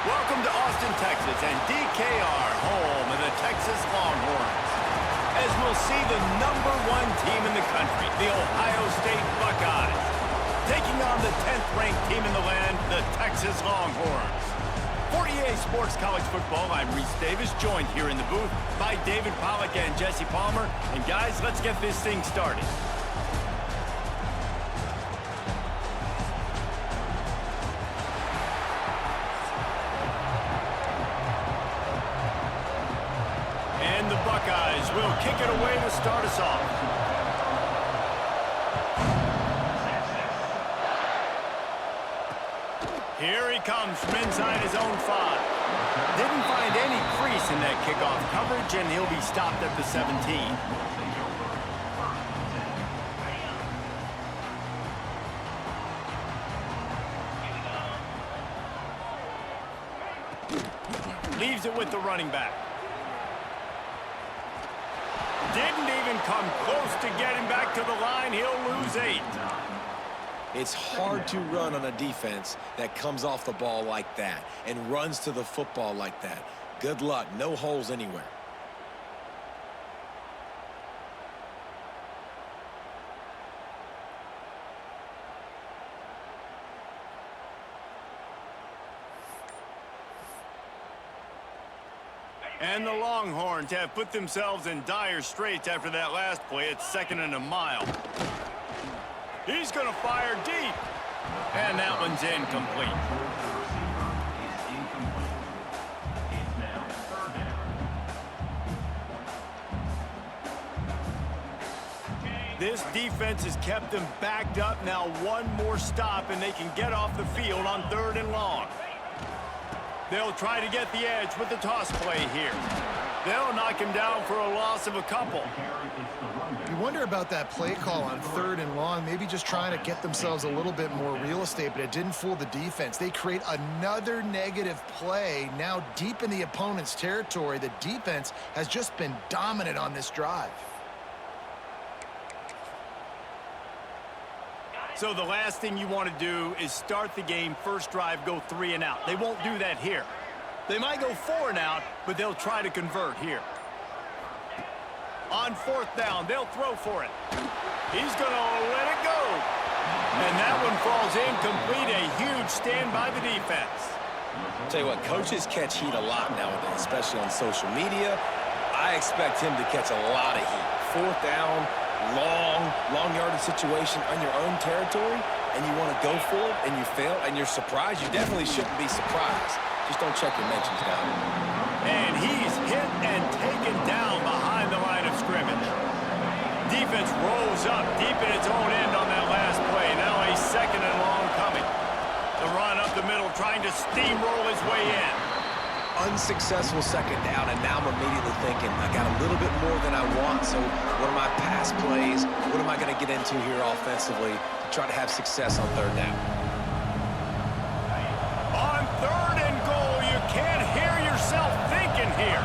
S1: Welcome to Austin, Texas, and DKR, home of the Texas Longhorns. As we'll see the #1 team in the country, the Ohio State Buckeyes, taking on the 10th-ranked team in the land, the Texas Longhorns. For EA Sports College Football, I'm Reese Davis, joined here in the booth by David Pollack and Jesse Palmer. And guys, let's get this thing started. And the Buckeyes will kick it away to start us off. Here he comes from inside his own 5. Didn't find any crease in that kickoff coverage, and he'll be stopped at the 17. Leaves it with the running back. Didn't even come close to getting back to the line. He'll lose 8.
S2: It's hard to run on a defense that comes off the ball like that and runs to the football like that. Good luck. No holes anywhere.
S1: And the Longhorns have put themselves in dire straits after that last play. It's 2nd and a mile. He's going to fire deep. And that one's incomplete. This defense has kept them backed up. Now one more stop, and they can get off the field on 3rd and long. They'll try to get the edge with the toss play here. They'll knock him down for a loss of a couple.
S4: You wonder about that play call on 3rd and long, maybe just trying to get themselves a little bit more real estate, but it didn't fool the defense. They create another negative play now deep in the opponent's territory. The defense has just been dominant on this drive.
S1: So the last thing you want to do is start the game, first drive, go 3 and out. They won't do that here. They might go 4 and out, but they'll try to convert here. On 4th down, they'll throw for it. He's going to let it go. And that one falls incomplete. A huge stand by the defense.
S2: I'll tell you what, coaches catch heat a lot nowadays, especially on social media. I expect him to catch a lot of heat. 4th down, long yardage situation on your own territory, and you want to go for it, and you fail, and you're surprised. You definitely shouldn't be surprised. Just don't check your mentions down.
S1: And he's hit and taken down behind the line of scrimmage. Defense rolls up deep in its own end on that last play. Now a 2nd and long coming. The run up the middle, trying to steamroll his way in.
S2: Unsuccessful 2nd down, and now I'm immediately thinking, I got a little bit more than I want, so what are my pass plays? What am I going to get into here offensively to try to have success on 3rd down?
S1: On 3rd and goal, you can't hear yourself thinking here.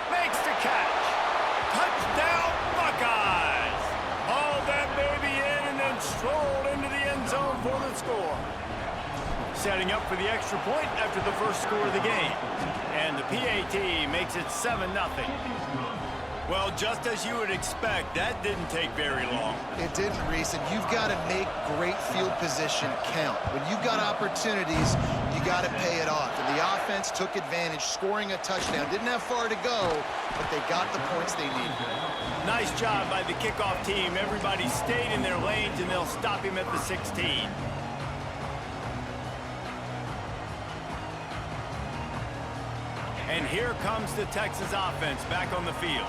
S1: Makes the catch. Touchdown, Buckeyes. Hauled that baby in and then strolled into the end zone for the score. Setting up for the extra point after the first score of the game. And the PAT makes it 7-0. Well, just as you would expect, that didn't take very long.
S4: It didn't, Reese, and you've got to make great field position count. When you've got opportunities, you got to pay it off. And the offense took advantage, scoring a touchdown. Didn't have far to go, but they got the points they needed.
S1: Nice job by the kickoff team. Everybody stayed in their lanes, and they'll stop him at the 16. And here comes the Texas offense back on the field.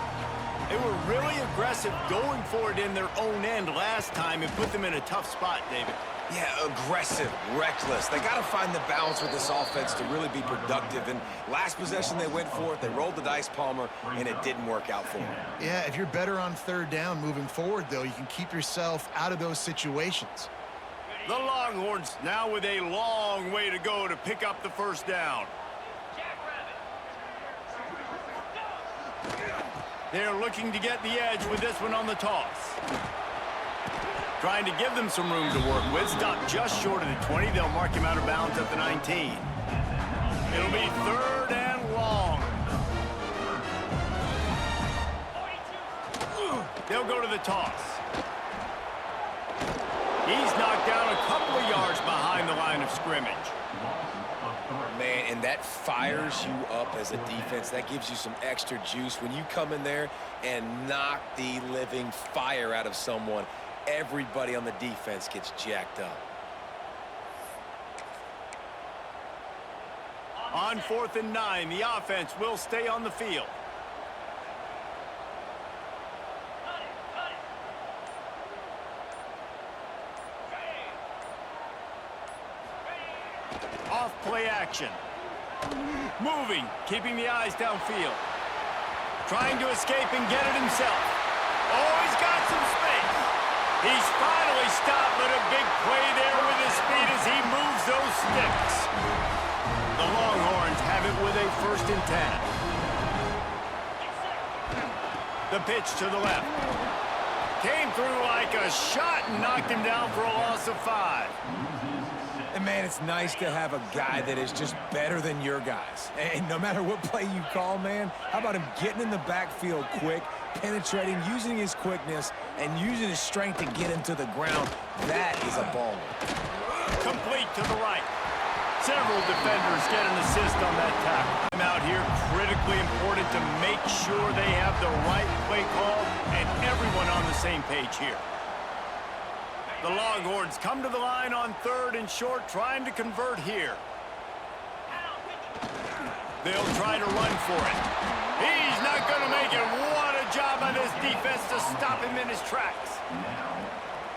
S1: They were really aggressive going for it in their own end last time and put them in a tough spot, David.
S2: Yeah, aggressive, reckless. They got to find the balance with this offense to really be productive. And last possession they went for it, they rolled the dice, Palmer, and it didn't work out for them.
S4: Yeah, if you're better on 3rd down moving forward, though, you can keep yourself out of those situations.
S1: The Longhorns now with a long way to go to pick up the first down. They're looking to get the edge with this one on the toss. Trying to give them some room to work with. Stop just short of the 20. They'll mark him out of bounds at the 19. It'll be 3rd and long. They'll go to the toss. He's knocked down a couple of yards behind the line of scrimmage.
S2: Man, and that fires you up as a defense. That gives you some extra juice. When you come in there and knock the living fire out of someone, everybody on the defense gets jacked up.
S1: On 4th and 9, the offense will stay on the field. Off play action. Moving, keeping the eyes downfield. Trying to escape and get it himself. Oh, he's got some space. He's finally stopped, but a big play there with his speed as he moves those sticks. The Longhorns have it with a 1st and 10. The pitch to the left. Came through like a shot and knocked him down for a loss of 5.
S3: And, man, it's nice to have a guy that is just better than your guys. And no matter what play you call, man, how about him getting in the backfield quick, penetrating, using his quickness, and using his strength to get him to the ground? That is a baller.
S1: Complete to the right. Several defenders get an assist on that tackle. I'm out here critically important to make sure they have the right play call and everyone on the same page here. The Longhorns come to the line on 3rd and short, trying to convert here. They'll try to run for it. He's not going to make it. What a job by this defense to stop him in his tracks.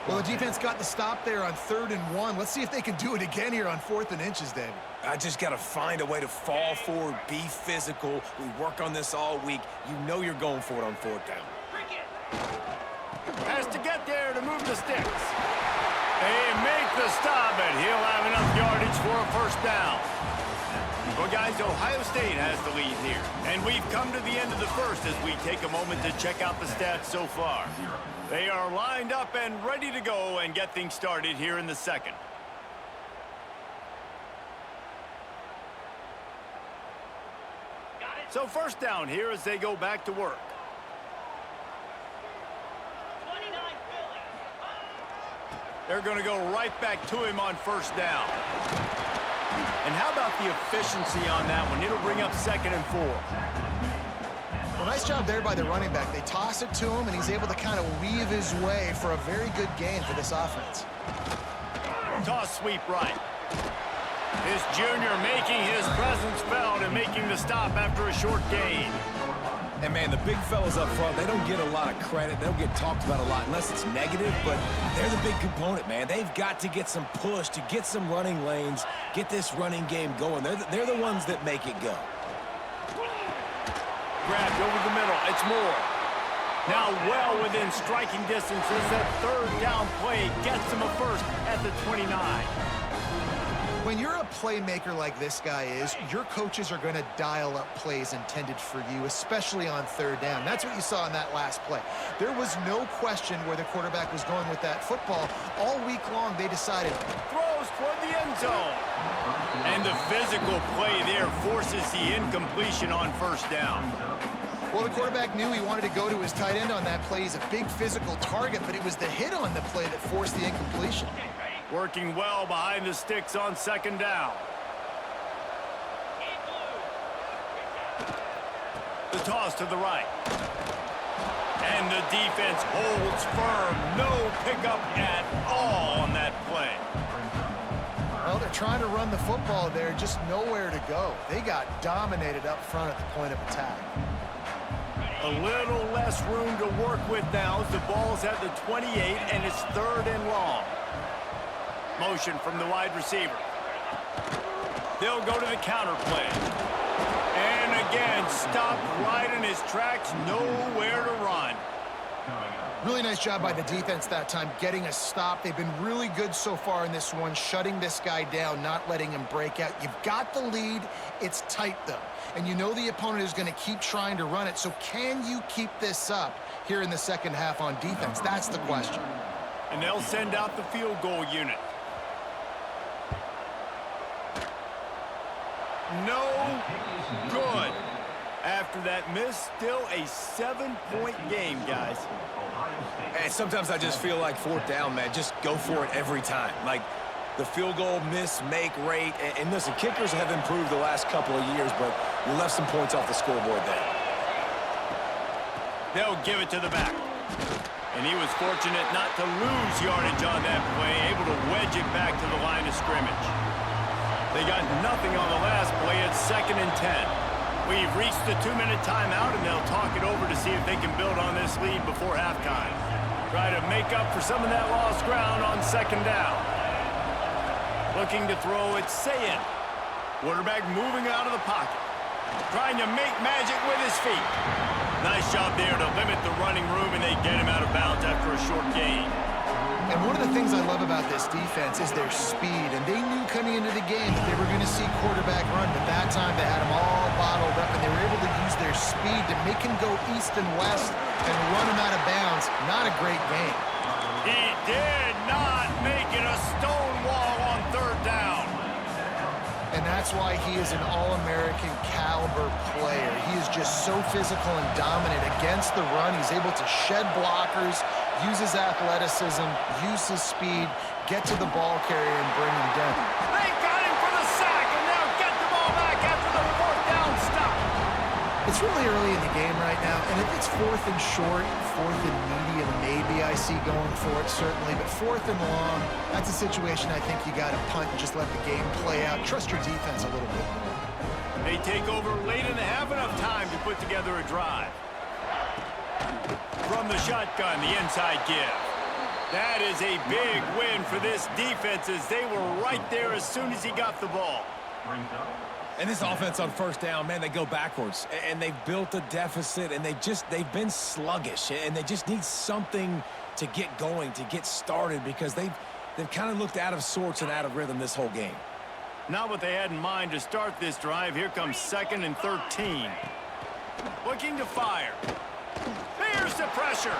S4: Well, the defense got the stop there on 3rd and 1. Let's see if they can do it again here on 4th and inches, David.
S3: I just got to find a way to fall forward, be physical. We work on this all week. You know you're going for it on 4th down.
S1: Has to get there to move the sticks. They make the stop, and he'll have enough yardage for a 1st down. Well, guys, Ohio State has the lead here. And we've come to the end of the 1st as we take a moment to check out the stats so far. They are lined up and ready to go and get things started here in the 2nd. So 1st down here as they go back to work. They're going to go right back to him on 1st down. And how about the efficiency on that one? It'll bring up 2nd and 4.
S4: Well, nice job there by the running back. They toss it to him, and he's able to kind of weave his way for a very good gain for this offense.
S1: Toss sweep right. This junior making his presence felt and making the stop after a short gain.
S3: And, man, the big fellas up front, they don't get a lot of credit. They don't get talked about a lot unless it's negative, but they're the big component, man. They've got to get some push, to get some running lanes, get this running game going. They're the ones that make it go.
S1: Grabbed over the middle. It's Moore. Now well within striking distance as that 3rd down play gets him a 1st at the 29.
S4: When you're a playmaker like this guy is, your coaches are going to dial up plays intended for you, especially on 3rd down. That's what you saw in that last play. There was no question where the quarterback was going with that football. All week long, they decided.
S1: Throws toward the end zone. And the physical play there forces the incompletion on 1st down.
S4: Well, the quarterback knew he wanted to go to his tight end on that play. He's a big physical target, but it was the hit on the play that forced the incompletion.
S1: Working well behind the sticks on 2nd down. The toss to the right. And the defense holds firm. No pickup at all on that play.
S4: Well, they're trying to run the football there, just nowhere to go. They got dominated up front at the point of attack.
S1: A little less room to work with now as the ball's at the 28 and it's 3rd and long. Motion from the wide receiver. They'll go to the counter play. And again, stopped right in his tracks, nowhere to run.
S4: Really nice job by the defense that time, getting a stop. They've been really good so far in this one, shutting this guy down, not letting him break out. You've got the lead. It's tight, though. And you know the opponent is going to keep trying to run it. So can you keep this up here in the 2nd half on defense? That's the question.
S1: And they'll send out the field goal unit. No good. After that miss, still a 7-point game, guys.
S3: And sometimes I just feel like fourth down, man, just go for it every time. Like the field goal miss, make rate. And listen, kickers have improved the last couple of years, but you left some points off the scoreboard there.
S1: They'll give it to the back. And he was fortunate not to lose yardage on that play, able to wedge it back to the line of scrimmage. They got nothing on the last play. It's 2nd and 10. We've reached the 2-minute timeout, and they'll talk it over to see if they can build on this lead before halftime. Try to make up for some of that lost ground on 2nd down. Looking to throw, it's Sayin. Quarterback moving out of the pocket. Trying to make magic with his feet. Nice job there to limit the running room, and they get him out of bounds after a short gain.
S4: And one of the things I love about this defense is their speed. And they knew coming into the game that they were going to see quarterback run. But that time they had them all bottled up, and they were able to use their speed to make him go east and west and run him out of bounds. Not a great game.
S1: He did not make it a stone wall on 3rd down.
S4: And that's why he is an All-American caliber player. He is just so physical and dominant against the run. He's able to shed blockers, use his athleticism, use his speed, get to the ball carrier, and bring him down.
S1: They got him for the sack, and now get the ball back after the 4th down stop.
S4: It's really early in the game right now, and if it's 4th and short, 4th and medium, maybe I see going for it, certainly. But 4th and long, that's a situation I think you got to punt and just let the game play out. Trust your defense a little bit more.
S1: They take over late and have enough time to put together a drive. From the shotgun, the inside give. That is a big win for this defense as they were right there as soon as he got the ball.
S3: And this offense on 1st down, man, they go backwards. And they've built a deficit, and they've been sluggish. And they just need something to get going, to get started, because they've kind of looked out of sorts and out of rhythm this whole game.
S1: Not what they had in mind to start this drive. Here comes 2nd and 13. Looking to fire. There's the pressure.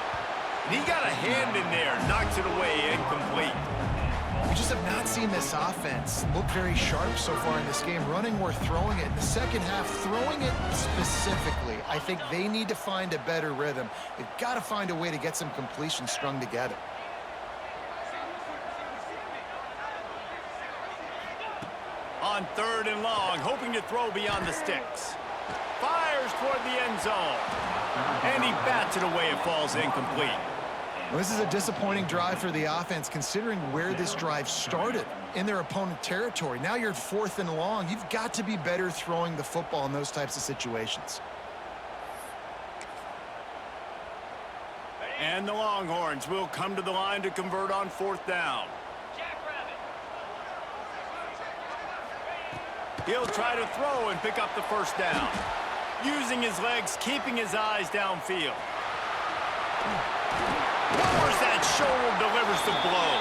S1: And he got a hand in there, knocks it away, incomplete.
S4: We just have not seen this offense look very sharp so far in this game, running or throwing it. In the second half, throwing it specifically, I think they need to find a better rhythm. They've got to find a way to get some completions strung together.
S1: On 3rd and long, hoping to throw beyond the sticks. Fires toward the end zone. And he bats it away. It falls incomplete.
S4: Well, this is a disappointing drive for the offense, considering where this drive started in their opponent territory. Now you're at 4th and long. You've got to be better throwing the football in those types of situations.
S1: And the Longhorns will come to the line to convert on 4th down. He'll try to throw and pick up the 1st down. Using his legs, keeping his eyes downfield. Lowers that shoulder, delivers the blow.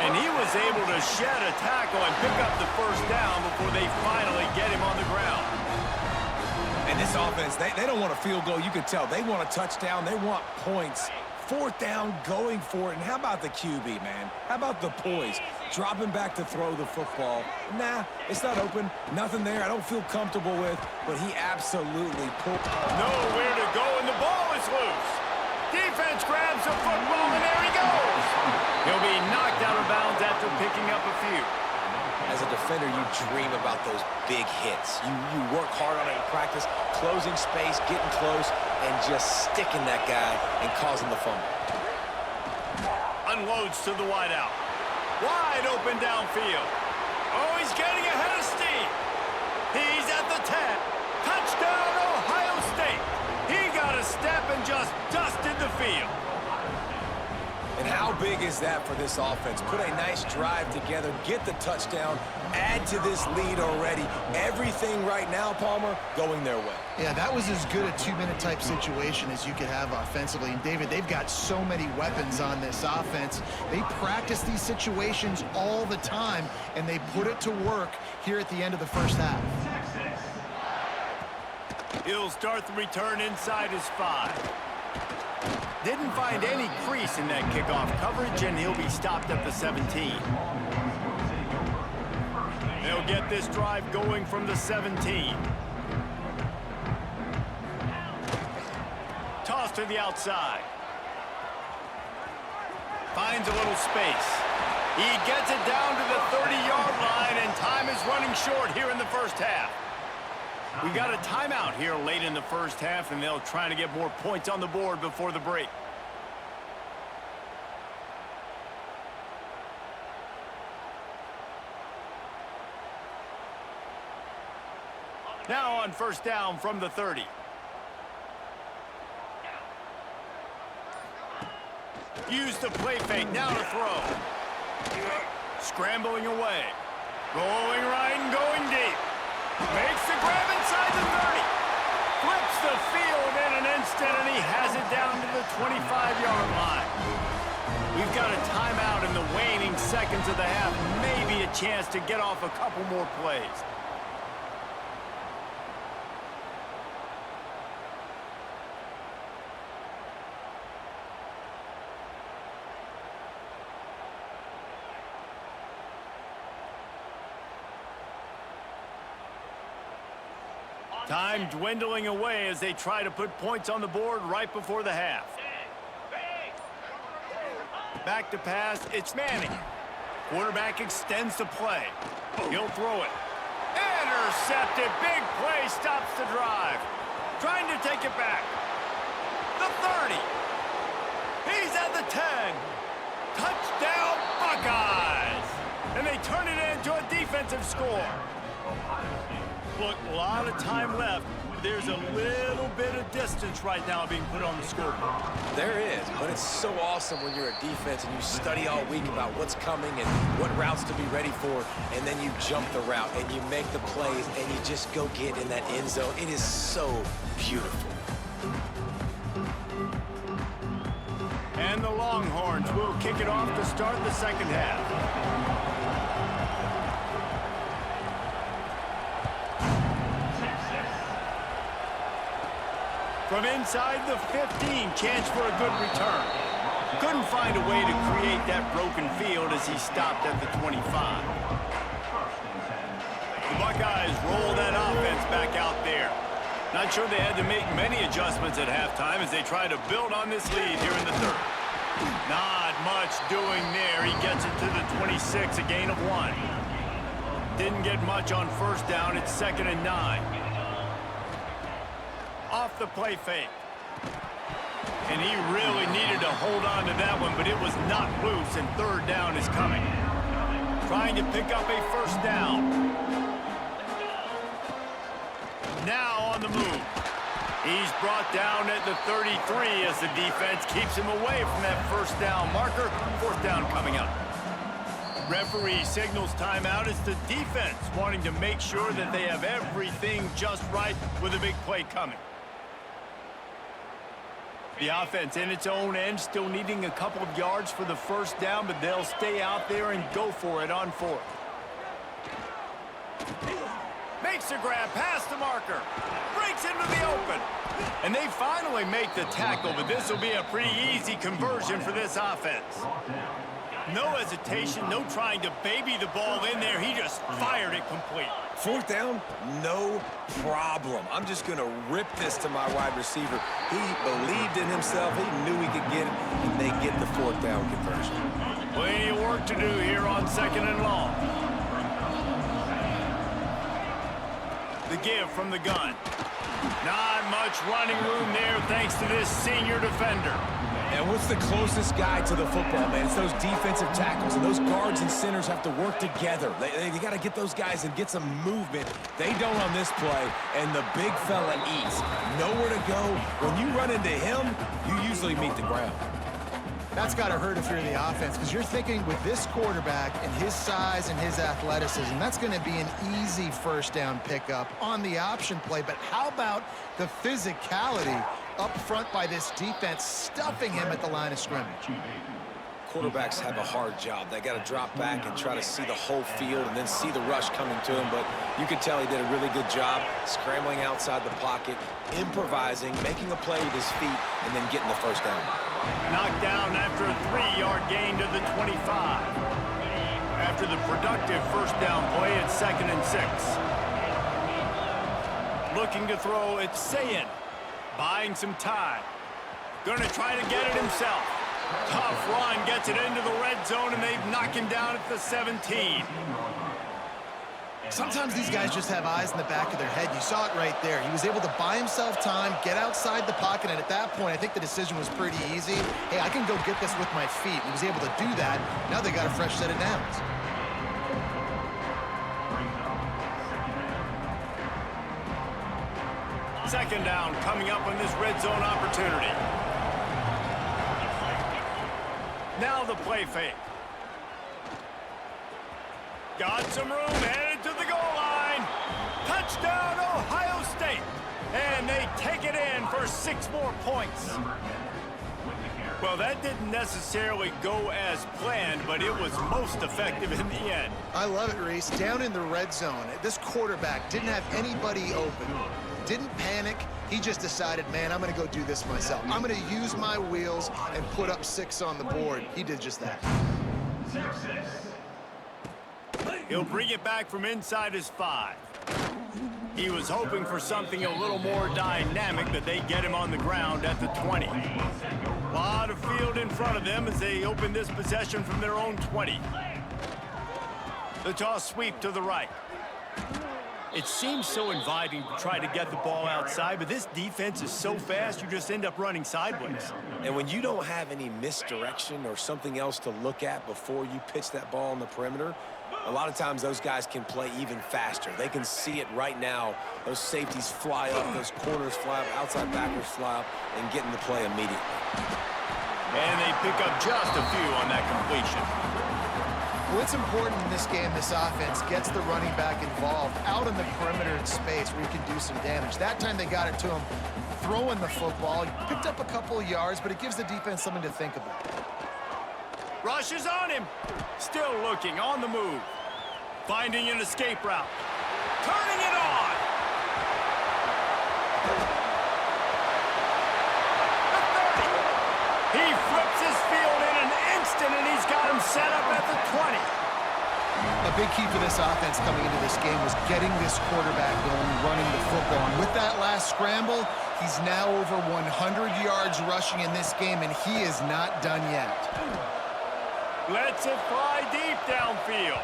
S1: And he was able to shed a tackle and pick up the 1st down before they finally get him on the ground.
S3: And this offense, they don't want a field goal. You can tell. They want a touchdown. They want points. 4th down, going for it. And how about the QB, man? How about the poise? Dropping back to throw the football. Nah, it's not open. Nothing there I don't feel comfortable with, but he absolutely pulled.
S1: Nowhere to go, and the ball is loose. Defense grabs the football, and there he goes. He'll be knocked out of bounds after picking up a few.
S2: As a defender, you dream about those big hits. You work hard on it in practice, closing space, getting close, and just sticking that guy and causing the fumble.
S1: Unloads to the wideout. Wide open downfield. Oh, he's getting ahead of steam. He's at the 10. Touchdown, Ohio State. He got a step and just dusted the field.
S3: And how big is that for this offense? Put a nice drive together, get the touchdown, add to this lead already. Everything right now, Palmer, going their way.
S4: Yeah, that was as good a 2-minute type situation as you could have offensively. And, David, they've got so many weapons on this offense. They practice these situations all the time, and they put it to work here at the end of the 1st half.
S1: He'll start the return inside his 5. Didn't find any crease in that kickoff coverage, and he'll be stopped at the 17. They'll get this drive going from the 17. Toss to the outside. Finds a little space. He gets it down to the 30-yard line, and time is running short here in the first half. We got a timeout here late in the first half, and they'll try to get more points on the board before the break. Now on first down from the 30. Use the play fake, now to throw. Scrambling away. Going right and going deep. Makes the grab inside the 30. Flips the field in an instant, and he has it down to the 25-yard line. We've got a timeout in the waning seconds of the half. Maybe a chance to get off a couple more plays. Time dwindling away as they try to put points on the board right before the half. Back to pass, it's Manning. Quarterback extends the play. He'll throw it. Intercepted, big play, stops the drive. Trying to take it back. The 30. He's at the 10. Touchdown, Buckeyes! And they turn it into a defensive score. Look, a lot of time left. There's a little bit of distance right now being put on the scoreboard.
S2: There is, but it's so awesome when you're a defense and you study all week about what's coming and what routes to be ready for, and then you jump the route and you make the plays and you just go get in that end zone. It is so beautiful.
S1: And the Longhorns will kick it off to start the second half. From inside the 15, chance for a good return. Couldn't find a way to create that broken field as he stopped at the 25. The Buckeyes roll that offense back out there. Not sure they had to make many adjustments at halftime as they try to build on this lead here in the third. Not much doing there. He gets it to the 26, a gain of 1. Didn't get much on first down. It's 2nd and 9. Off the play fake. And he really needed to hold on to that one, but it was not loose, and third down is coming. Trying to pick up a first down. Now on the move. He's brought down at the 33 as the defense keeps him away from that first down marker. Fourth down coming up. Referee signals timeout as the defense wanting to make sure that they have everything just right with a big play coming. The offense in its own end, still needing a couple of yards for the first down, but they'll stay out there and go for it on fourth. Makes a grab past the marker. Breaks into the open. And they finally make the tackle, but this will be a pretty easy conversion for this offense. No hesitation, no trying to baby the ball in there. He just fired it complete.
S3: Fourth down, no problem. I'm just going to rip this to my wide receiver. He believed in himself. He knew he could get it, and they get the fourth down conversion.
S1: Plenty of work to do here on 2nd and long. The give from the gun. Not much running room there thanks to this senior defender.
S3: And what's the closest guy to the football, man? It's those defensive tackles, and those guards and centers have to work together. They got to get those guys and get some movement. They don't on this play, and the big fella eats. Nowhere to go. When you run into him, you usually meet the ground.
S4: That's got to hurt if you're the offense, because you're thinking with this quarterback and his size and his athleticism, that's going to be an easy first down pickup on the option play. But how about the physicality up front by this defense, stuffing him at the line of scrimmage?
S2: Quarterbacks have a hard job. They got to drop back and try to see the whole field and then see the rush coming to him. But you can tell he did a really good job scrambling outside the pocket, improvising, making a play with his feet, and then getting the first down.
S1: Knocked down after a 3-yard gain to the 25. After the productive first down play, it's 2nd and 6. Looking to throw, it's Sayin. Buying some time. Gonna try to get it himself. Tough run, gets it into the red zone, and they knock him down at the 17.
S4: Sometimes these guys just have eyes in the back of their head. You saw it right there. He was able to buy himself time, get outside the pocket, and at that point, I think the decision was pretty easy. Hey, I can go get this with my feet. He was able to do that. Now they got a fresh set of downs.
S1: Second down coming up on this red zone opportunity. Now the play fake. Got some room, headed to the goal line. Touchdown, Ohio State. And they take it in for 6 more points. Well, that didn't necessarily go as planned, but it was most effective in the end.
S4: I love it, Reese. Down in the red zone, this quarterback didn't have anybody open. Didn't panic. He just decided, man, I'm going to go do this myself. I'm going to use my wheels and put up 6 on the board. He did just that.
S1: He'll bring it back from inside his 5. He was hoping for something a little more dynamic, but they get him on the ground at the 20. A lot of field in front of them as they open this possession from their own 20. The toss sweep to the right. It seems so inviting to try to get the ball outside, but this defense is so fast, you just end up running sideways.
S2: And when you don't have any misdirection or something else to look at before you pitch that ball on the perimeter, a lot of times those guys can play even faster. They can see it right now. Those safeties fly up, those corners fly up, outside backers fly up, and get in the play immediately.
S1: And they pick up just a few on that completion.
S4: Well, it's important in this game, this offense gets the running back involved out in the perimeter in space where you can do some damage. That time they got it to him throwing the football. He picked up a couple of yards, but it gives the defense something to think about.
S1: Rush is on him. Still looking, on the move. Finding an escape route. Turning it on. He flips his field in an instant, and he's got him set up at the 20.
S4: A big key for this offense coming into this game was getting this quarterback going, running the football. And with that last scramble, he's now over 100 yards rushing in this game, and he is not done yet.
S1: Lets it fly deep downfield.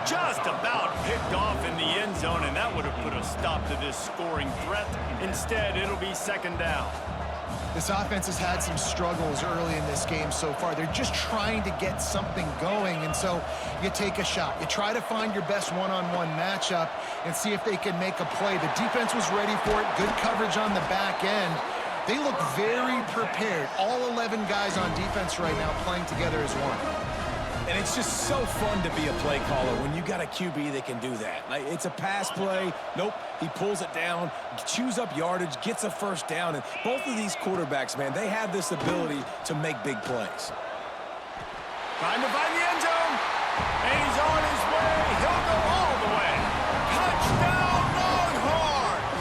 S1: Just about picked off in the end zone, and that would have put a stop to this scoring threat. Instead, it'll be 2nd down.
S4: This offense has had some struggles early in this game so far. They're just trying to get something going, and so you take a shot. You try to find your best one-on-one matchup and see if they can make a play. The defense was ready for it. Good coverage on the back end. They look very prepared. All 11 guys on defense right now playing together as one.
S3: And it's just so fun to be a play caller when you got a QB that can do that. Like, it's a pass play. Nope, he pulls it down, chews up yardage, gets a first down. And both of these quarterbacks, man, they have this ability to make big plays.
S1: Trying to find the end zone. And he's on his way. He'll go all the way. Touchdown, Longhorns!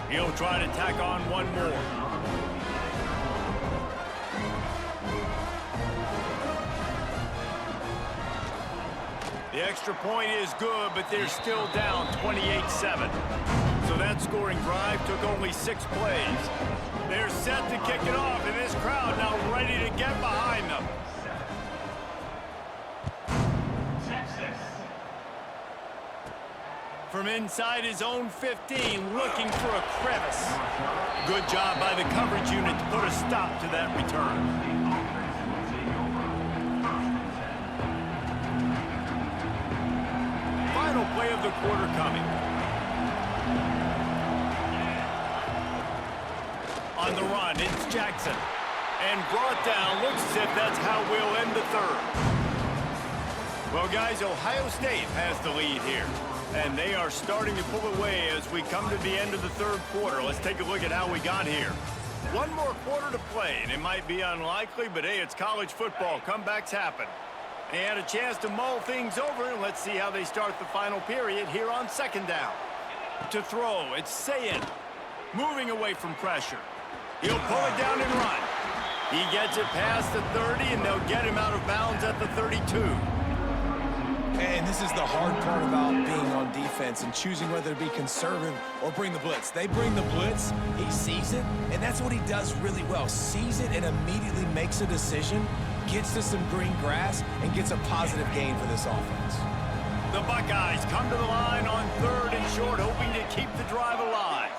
S1: He'll try to tack on one more. The extra point is good, but they're still down 28-7. So that scoring drive took only 6 plays. They're set to kick it off, and this crowd now ready to get behind them. From inside his own 15, looking for a crevice. Good job by the coverage unit to put a stop to that return. Final play of the quarter coming. On the run, it's Jackson. And brought down, looks as if that's how we'll end the third. Well, guys, Ohio State has the lead here. And they are starting to pull away as we come to the end of the third quarter. Let's take a look at how we got here. One more quarter to play, and it might be unlikely, but hey, it's college football. Comebacks happen. They had a chance to mull things over, and let's see how they start the final period here on second down. To throw, it's Sayin, moving away from pressure. He'll pull it down and run. He gets it past the 30, and they'll get him out of bounds at the 32.
S3: And this is the hard part about being on defense and choosing whether to be conservative or bring the blitz. They bring the blitz, he sees it, and that's what he does really well. Sees it and immediately makes a decision, gets to some green grass, and gets a positive gain for this offense.
S1: The Buckeyes come to the line on 3rd and short, hoping to keep the drive alive.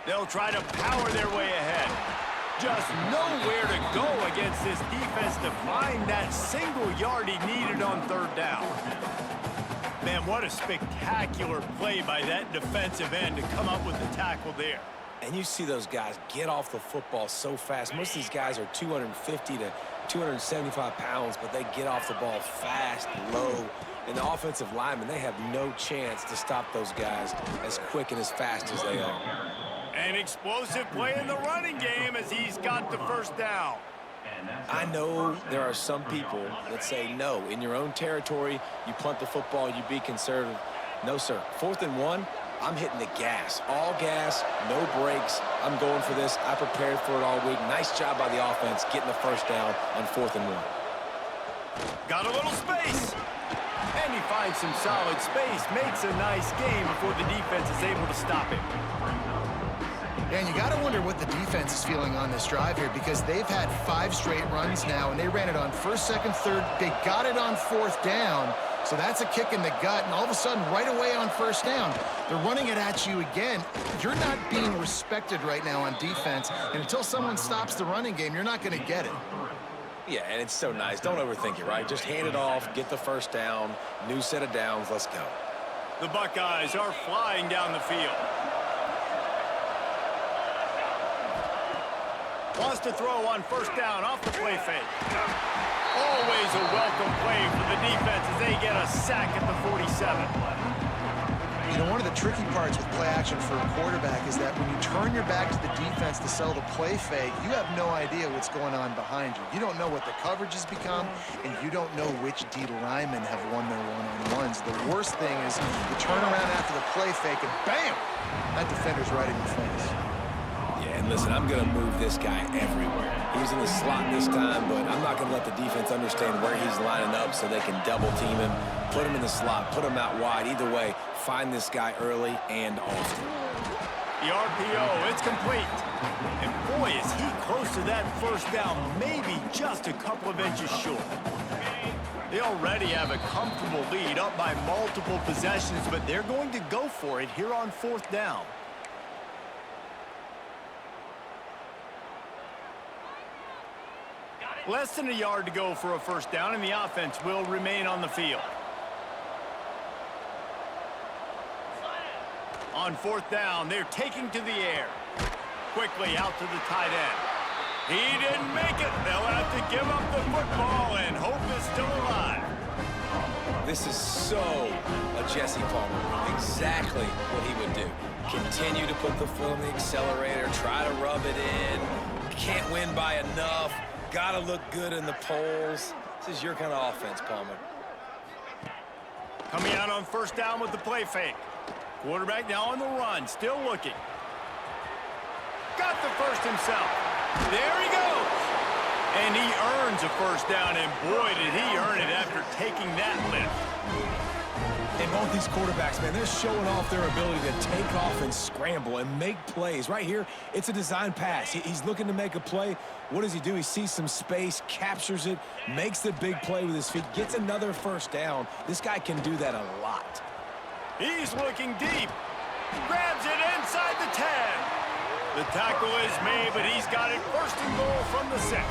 S1: They'll try to power their way ahead. Just nowhere to go against this defense to find that single yard he needed on 3rd down. Man, what a spectacular play by that defensive end to come up with the tackle there.
S2: And you see those guys get off the football so fast. Most of these guys are 250 to 275 pounds, but they get off the ball fast, low. And the offensive linemen, they have no chance to stop those guys as quick and as fast as they are.
S1: An explosive play in the running game as he's got the 1st down.
S2: I know there are some people that say, no, in your own territory, you punt the football, you be conservative. No, sir. 4th and 1, I'm hitting the gas. All gas, no brakes. I'm going for this. I prepared for it all week. Nice job by the offense getting the 1st down on 4th and 1.
S1: Got a little space. And he finds some solid space, makes a nice game before the defense is able to stop him.
S4: And you got to wonder what the defense is feeling on this drive here, because they've had 5 straight runs now, and they ran it on 1st, 2nd, 3rd. They got it on 4th down, so that's a kick in the gut. And all of a sudden, right away on 1st down, they're running it at you again. You're not being respected right now on defense, and until someone stops the running game, you're not going to get it.
S2: Yeah, and it's so nice. Don't overthink it, right? Just hand it off, get the 1st down, new set of downs, let's go.
S1: The Buckeyes are flying down the field. Wants to throw on 1st down off the play fake. Always a welcome play for the defense as they get a sack at the 47.
S4: You know, one of the tricky parts with play action for a quarterback is that when you turn your back to the defense to sell the play fake, you have no idea what's going on behind you. You don't know what the coverage has become, and you don't know which D linemen have won their one-on-ones. The worst thing is you turn around after the play fake, and bam! That defender's right in your face.
S2: Yeah, and listen, I'm going to move this guy everywhere. He's in the slot this time, but I'm not going to let the defense understand where he's lining up so they can double team him, put him in the slot, put him out wide. Either way, find this guy early and often.
S1: The RPO, it's complete. And boy, is he close to that 1st down, maybe just a couple of inches short. They already have a comfortable lead up by multiple possessions, but they're going to go for it here on 4th down. Less than a yard to go for a 1st down, and the offense will remain on the field. On 4th down, they're taking to the air. Quickly out to the tight end. He didn't make it. They'll have to give up the football, and hope is still alive.
S2: This is so a Jesse Palmer. Exactly what he would do. Continue to put the foot on the accelerator, try to rub it in. Can't win by enough. Gotta look good in the polls. This is your kind of offense, Palmer.
S1: Coming out on 1st down with the play fake. Quarterback now on the run, still looking. Got the 1st himself. There he goes. And he earns a 1st down, and boy, did he earn it after taking that lift.
S3: And both these quarterbacks, man, they're showing off their ability to take off and scramble and make plays. Right here, it's a design pass. He's looking to make a play. What does he do? He sees some space, captures it, makes the big play with his feet, gets another 1st down. This guy can do that a lot.
S1: He's looking deep. Grabs it inside the 10. The tackle is made, but he's got it 1st and goal from the 6.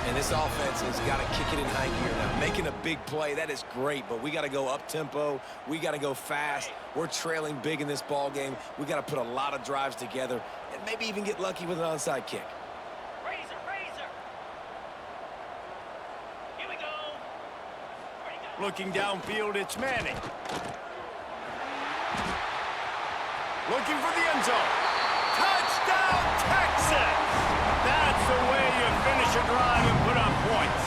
S2: And this offense has got to kick it in high gear now. Making a big play, that is great, but we got to go up-tempo. We got to go fast. We're trailing big in this ball game. We got to put a lot of drives together and maybe even get lucky with an onside kick.
S6: Razor, razor. Here we go.
S1: Looking downfield, it's Manning. Looking for the end zone. Touchdown, Texas! That's the way you finish a drive and put up points.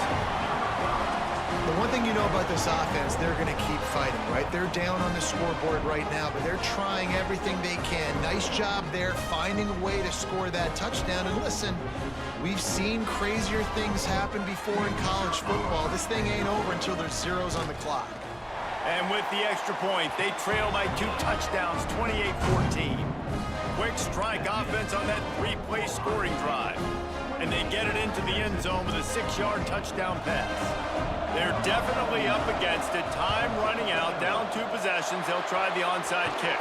S4: The one thing you know about this offense, they're going to keep fighting, right? They're down on the scoreboard right now, but they're trying everything they can. Nice job there, finding a way to score that touchdown. And listen, we've seen crazier things happen before in college football. This thing ain't over until there's zeros on the clock.
S1: And with the extra point, they trail by 2 touchdowns, 28-14. Quick strike offense on that 3-play scoring drive. And they get it into the end zone with a 6-yard touchdown pass. They're definitely up against it. Time running out, down 2 possessions. They'll try the onside kick.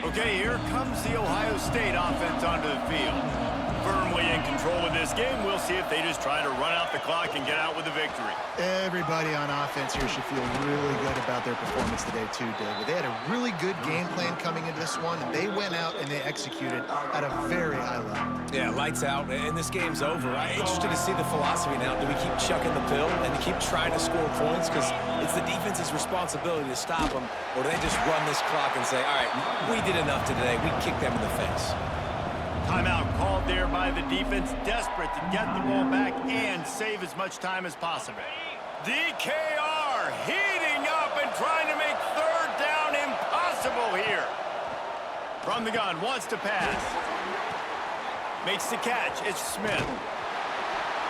S1: Okay, here comes the Ohio State offense onto the field. Firmly in control of this game. We'll see if they just try to run out the clock and get out with a victory.
S4: Everybody on offense here should feel really good about their performance today too, David. They had a really good game plan coming into this one, and they went out and they executed at a very high level.
S3: Yeah, lights out, and this game's over. I'm interested to see the philosophy now. Do we keep chucking the pill and keep trying to score points? Because it's the defense's responsibility to stop them, or do they just run this clock and say, all right, we did enough today. We kicked them in the face.
S1: Timeout called there by the defense, desperate to get the ball back and save as much time as possible. DKR heating up and trying to make 3rd down impossible here. From the gun, wants to pass. Makes the catch, it's Smith.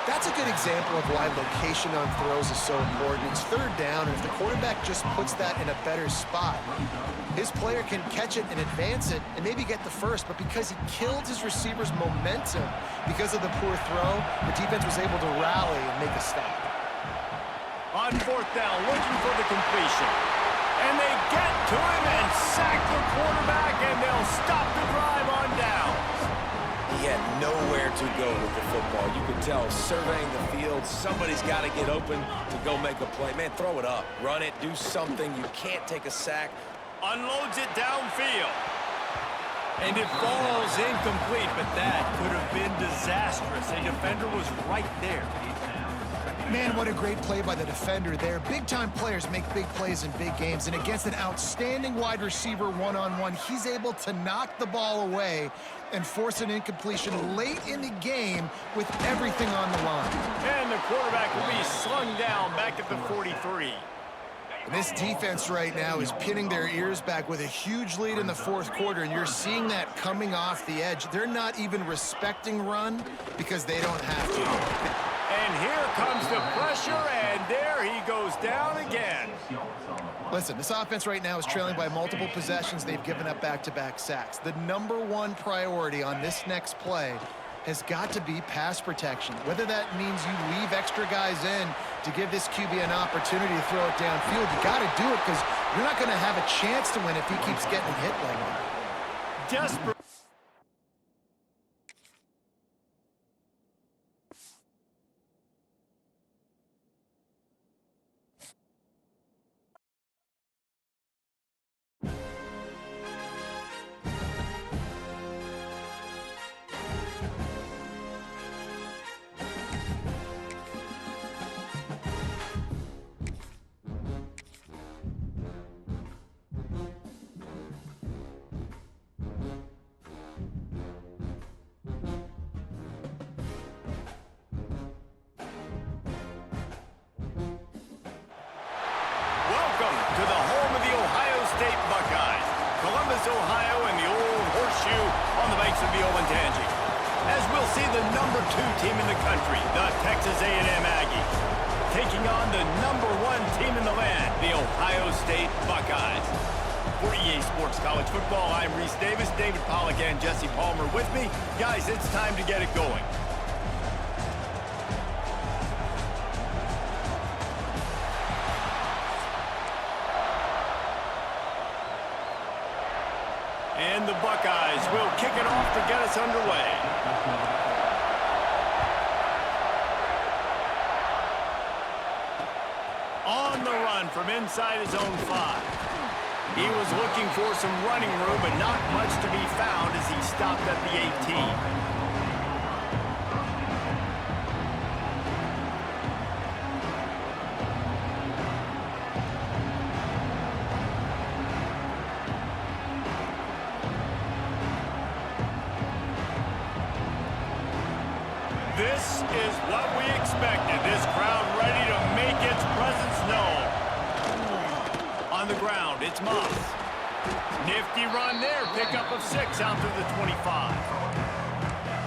S4: That's a good example of why location on throws is so important. It's 3rd down, and if the quarterback just puts that in a better spot, his player can catch it and advance it and maybe get the first, but because he killed his receiver's momentum because of the poor throw, the defense was able to rally and make a stop.
S1: On 4th down, looking for the completion. And they get to him and sack the quarterback, and they'll stop the drive on downs.
S2: He had nowhere to go with the football. You could tell, surveying the field, somebody's got to get open to go make a play. Man, throw it up, run it, do something. You can't take a sack.
S1: Unloads it downfield. And it falls incomplete, but that could have been disastrous. A defender was right there.
S4: Man, what a great play by the defender there. Big-time players make big plays in big games, and against an outstanding wide receiver one-on-one, he's able to knock the ball away and force an incompletion late in the game with everything on the line.
S1: And the quarterback will be slung down back at the 43.
S4: And this defense right now is pinning their ears back with a huge lead in the 4th quarter, and you're seeing that coming off the edge. They're not even respecting run because they don't have to.
S1: And here comes the pressure, and there he goes down again.
S4: Listen, this offense right now is trailing by multiple possessions. They've given up back-to-back sacks. The #1 priority on this next play has got to be pass protection. Whether that means you leave extra guys in to give this QB an opportunity to throw it downfield, you got to do it because you're not going to have a chance to win if he keeps getting hit like that.
S1: Desperate. Ohio, and the old horseshoe on the banks of the Olentangy. As we'll see the #2 team in the country, the Texas A&M Aggies, taking on the #1 team in the land, the Ohio State Buckeyes. For EA Sports College Football, I'm Reese Davis, David Pollack, and Jesse Palmer with me. Guys, it's time to get it going. And the Buckeyes will kick it off to get us underway. On the run from inside his own 5. He was looking for some running room, but not much to be found as he stopped at the 18. This is what we expected. This crowd ready to make its presence known. On the ground, it's Moss. Nifty run there. Pickup of 6 out to the 25.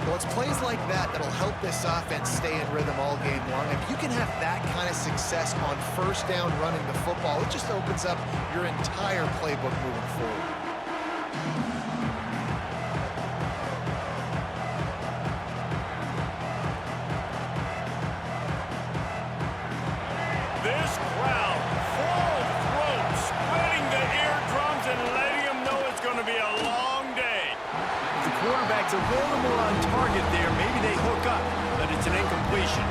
S4: Well, it's plays like that that'll help this offense stay in rhythm all game long. If you can have that kind of success on first down running the football, it just opens up your entire playbook moving forward.
S1: This crowd, full throat, spreading the eardrums and letting them know it's going to be a long day. The quarterback's a little more on target there. Maybe they hook up, but it's an incompletion.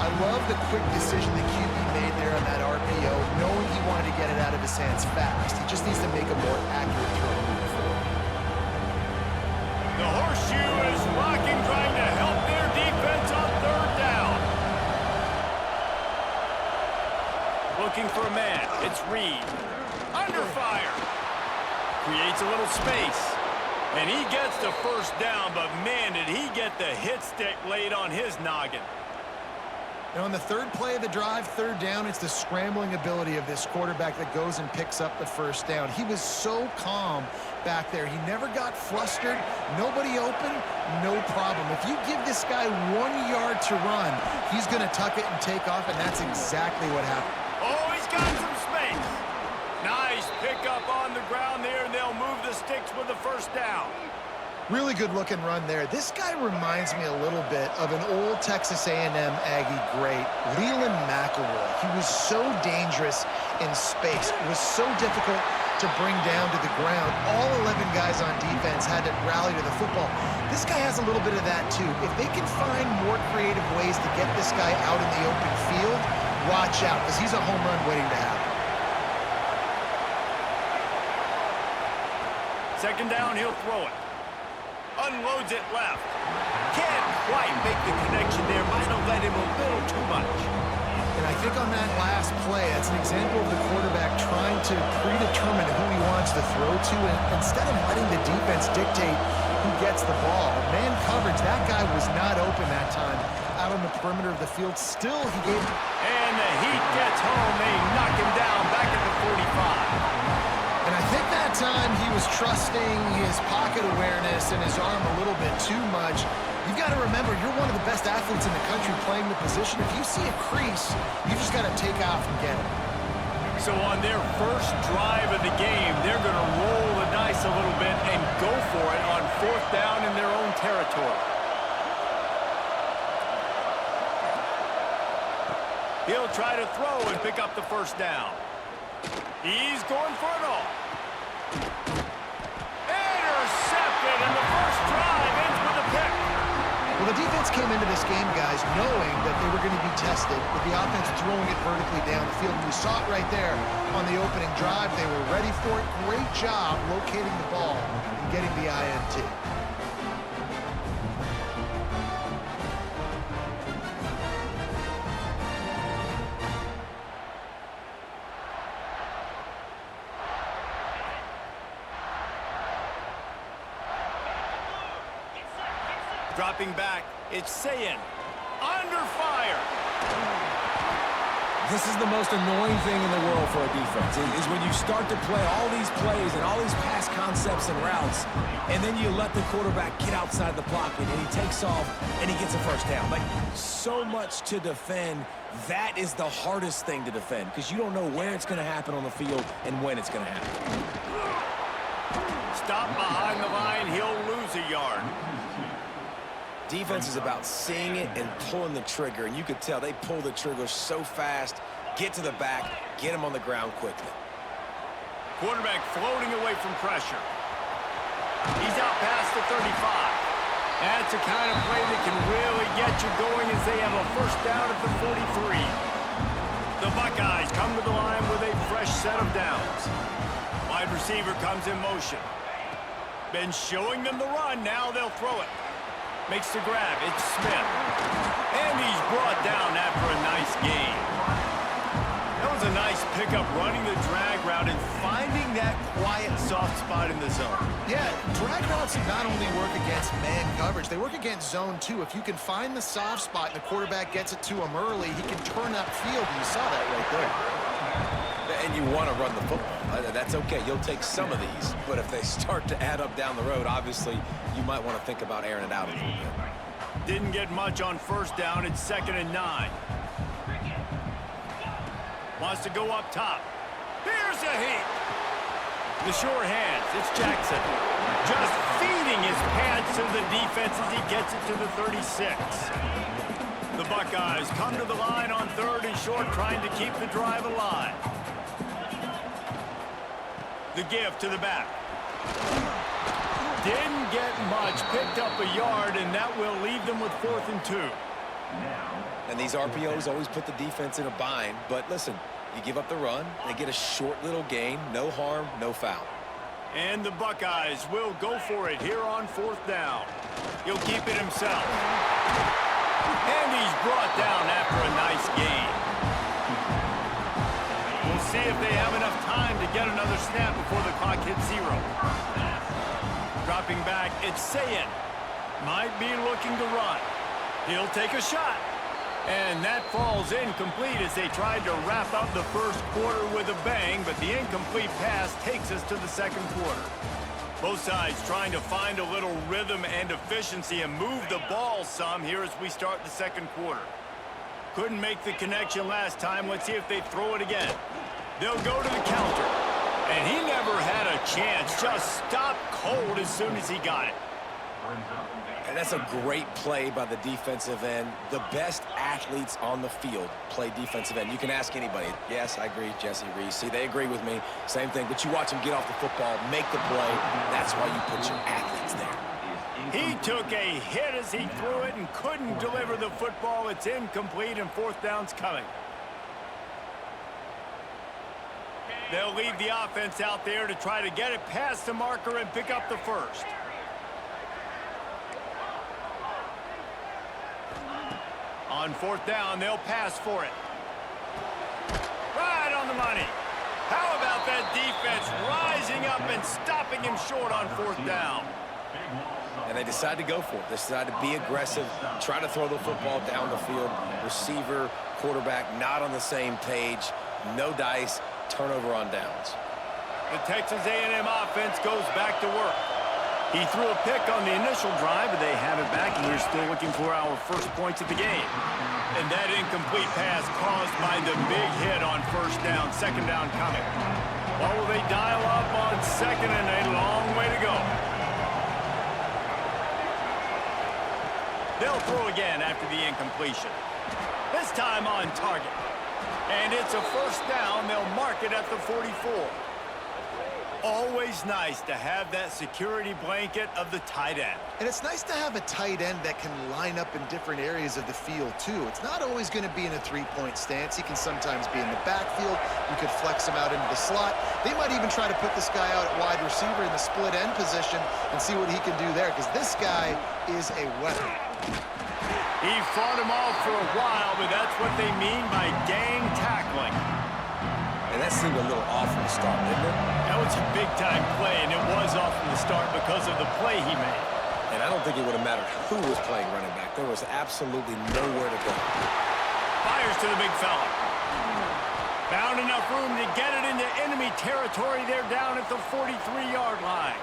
S4: I love the quick decision the QB made there on that RPO, knowing he wanted to get it out of his hands fast. He just needs to make a more accurate throw moving forward.
S1: The horseshoe is rocking, trying to help their defense on third down. Looking for a man. It's Reed. Under fire. Creates a little space. And he gets the first down, but man, did he get the hit stick laid on his noggin.
S4: And on the third play of the drive, third down, it's the scrambling ability of this quarterback that goes and picks up the first down. He was so calm back there. He never got flustered. Nobody open, no problem. If you give this guy 1 yard to run, he's going to tuck it and take off, and that's exactly what happened.
S1: Oh, he's got some space. Nice pickup on the ground there, and they'll move the sticks with the first down.
S4: Really good looking run there. This guy reminds me a little bit of an old Texas A&M Aggie great, Leland McElroy. He was so dangerous in space. It was so difficult to bring down to the ground. All 11 guys on defense had to rally to the football. This guy has a little bit of that too. If they can find more creative ways to get this guy out in the open field, watch out, because he's a home run waiting to happen.
S1: Second down, he'll throw it. Unloads it left. Can't quite make the connection there. Might have led him a little too much.
S4: And I think on that last play, that's an example of the quarterback trying to predetermine who he wants to throw to, and instead of letting the defense dictate who gets the ball. Man coverage, that guy was not open that time out on the perimeter of the field. Still, he gave...
S1: And the Heat gets home. They knock him down back at the 45.
S4: And I think that time he was trusting his pocket awareness and his arm a little bit too much. You've got to remember, you're one of the best athletes in the country playing the position. If you see a crease, you just got to take off and get it.
S1: So on their first drive of the game, they're going to roll the dice a little bit and go for it on fourth down in their own territory. He'll try to throw and pick up the first down. He's going for it all. Intercepted, and the first drive ends with a pick.
S4: Well, the defense came into this game, guys, knowing that they were going to be tested with the offense throwing it vertically down the field. We saw it right there on the opening drive. They were ready for it. Great job locating the ball and getting the INT.
S1: Dropping back, it's Sayin. Under fire.
S3: This is the most annoying thing in the world for a defense, is when you start to play all these plays and all these pass concepts and routes, and then you let the quarterback get outside the pocket, and he takes off, and he gets a first down. Like, so much to defend. That is the hardest thing to defend, because you don't know where it's going to happen on the field and when it's going to happen.
S1: Stop behind the line, he'll lose a yard.
S2: Defense is about seeing it and pulling the trigger, and you could tell they pull the trigger so fast, get to the back, get him on the ground quickly.
S1: Quarterback floating away from pressure. He's out past the 35. That's the kind of play that can really get you going as they have a first down at the 43. The Buckeyes come to the line with a fresh set of downs. Wide receiver comes in motion. Been showing them the run, now they'll throw it. Makes the grab, it's Smith. And he's brought down after a nice gain. That was a nice pickup running the drag route and finding that quiet, soft spot in the zone.
S4: Yeah, drag routes not only work against man coverage, they work against zone too. If you can find the soft spot and the quarterback gets it to him early, he can turn that field, and you saw that right there.
S2: And you want to run the football. That's okay. You'll take some of these. But if they start to add up down the road, obviously, you might want to think about airing it out a little bit.
S1: Didn't get much on first down. It's 2nd and 9. Wants to go up top. Here's a heat. The sure hands. It's Jackson. Just feeding his pants to the defense as he gets it to the 36. The Buckeyes come to the line on 3rd and short, trying to keep the drive alive. The give to the back. Didn't get much. Picked up a yard, and that will leave them with 4th and 2.
S2: And these RPOs always put the defense in a bind. But listen, you give up the run, they get a short little gain. No harm, no foul.
S1: And the Buckeyes will go for it here on 4th down. He'll keep it himself. And he's brought down after a nice gain. We'll see if they have enough time to get another snap before the clock hits 0. Dropping back, it's Sayin. Might be looking to run. He'll take a shot. And that falls incomplete as they tried to wrap up the first quarter with a bang, but the incomplete pass takes us to the 2nd quarter. Both sides trying to find a little rhythm and efficiency and move the ball some here as we start the 2nd quarter. Couldn't make the connection last time. Let's see if they throw it again. They'll go to the counter. And he never had a chance. Just stopped cold as soon as he got it.
S2: And that's a great play by the defensive end. The best athletes on the field play defensive end. You can ask anybody. Yes, I agree, Jesse Reese. See, they agree with me. Same thing. But you watch them get off the football, make the play. That's why you put your athletes there.
S1: He took a hit as he threw it and couldn't deliver the football. It's incomplete, and 4th down's coming. They'll leave the offense out there to try to get it past the marker and pick up the first. On 4th down, they'll pass for it. Right on the money. How about that defense rising up and stopping him short on 4th down?
S2: And they decide to go for it. They decide to be aggressive, try to throw the football down the field. Receiver, quarterback, not on the same page. No dice, turnover on downs.
S1: The Texas A&M offense goes back to work. He threw a pick on the initial drive, but they have it back, and we're still looking for our first points of the game. And that incomplete pass caused by the big hit on 1st down, 2nd down coming. Or will they dial up on 2nd and a long way to go? They'll throw again after the incompletion. This time on target. And it's a 1st down. They'll mark it at the 44. Always nice to have that security blanket of the tight end.
S4: And it's nice to have a tight end that can line up in different areas of the field, too. It's not always going to be in a three-point stance. He can sometimes be in the backfield. You could flex him out into the slot. They might even try to put this guy out at wide receiver in the split end position and see what he can do there, because this guy is a weapon.
S1: He fought him off for a while, but that's what they mean by gang tackling.
S2: And that seemed a little off from the start, didn't it?
S1: That was a big-time play, and it was off from the start because of the play he made.
S2: And I don't think it would have mattered who was playing running back. There was absolutely nowhere to go.
S1: Fires to the big fella. Found enough room to get it into enemy territory. They're down at the 43-yard line.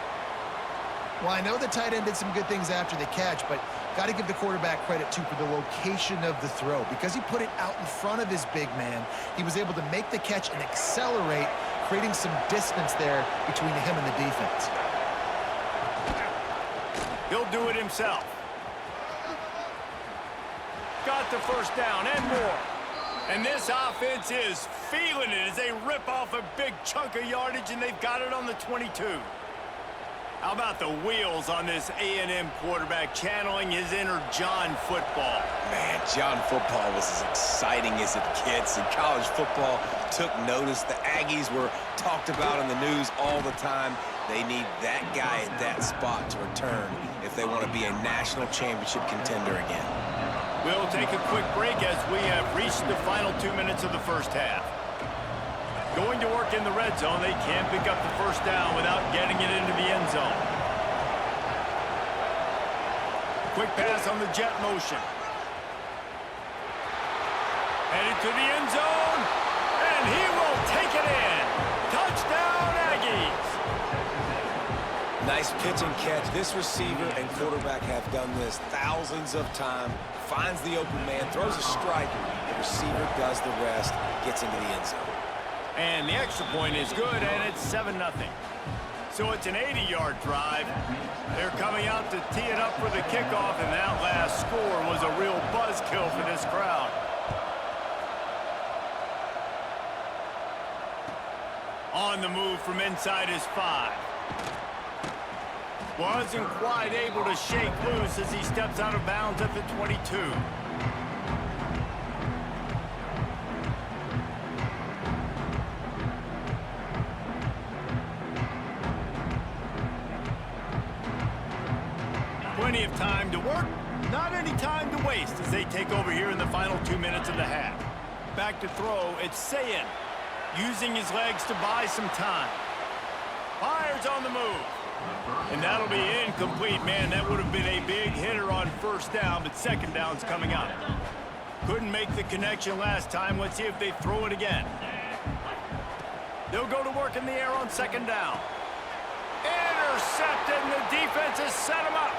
S4: Well, I know the tight end did some good things after the catch, but got to give the quarterback credit, too, for the location of the throw. Because he put it out in front of his big man, he was able to make the catch and accelerate, creating some distance there between him and the defense.
S1: He'll do it himself. Got the 1st down and more. And this offense is feeling it as they rip off a big chunk of yardage, and they've got it on the 22. How about the wheels on this A&M quarterback channeling his inner John Football?
S2: Man, John Football was as exciting as it gets, and college football took notice. The Aggies were talked about in the news all the time. They need that guy at that spot to return if they want to be a national championship contender again.
S1: We'll take a quick break as we have reached the final 2 minutes of the first half. Going to work in the red zone. They can't pick up the first down without getting it into the end zone. Quick pass on the jet motion. Headed to the end zone, and he will take it in. Touchdown, Aggies.
S2: Nice pitch and catch. This receiver and quarterback have done this thousands of times. Finds the open man, throws a strike. The receiver does the rest, gets into the end zone.
S1: And the extra point is good, and it's 7-0. So it's an 80-yard drive. They're coming out to tee it up for the kickoff, and that last score was a real buzzkill for this crowd. On the move from inside his 5. Wasn't quite able to shake loose as he steps out of bounds at the 22. Plenty of time to work, not any time to waste as they take over here in the final 2 minutes of the half. Back to throw, it's Sayin, using his legs to buy some time. Fires on the move. And that'll be incomplete. Man, that would have been a big hitter on first down, but second down's coming up. Couldn't make the connection last time. Let's see if they throw it again. They'll go to work in the air on second down. Intercepted, and the defense has set him up.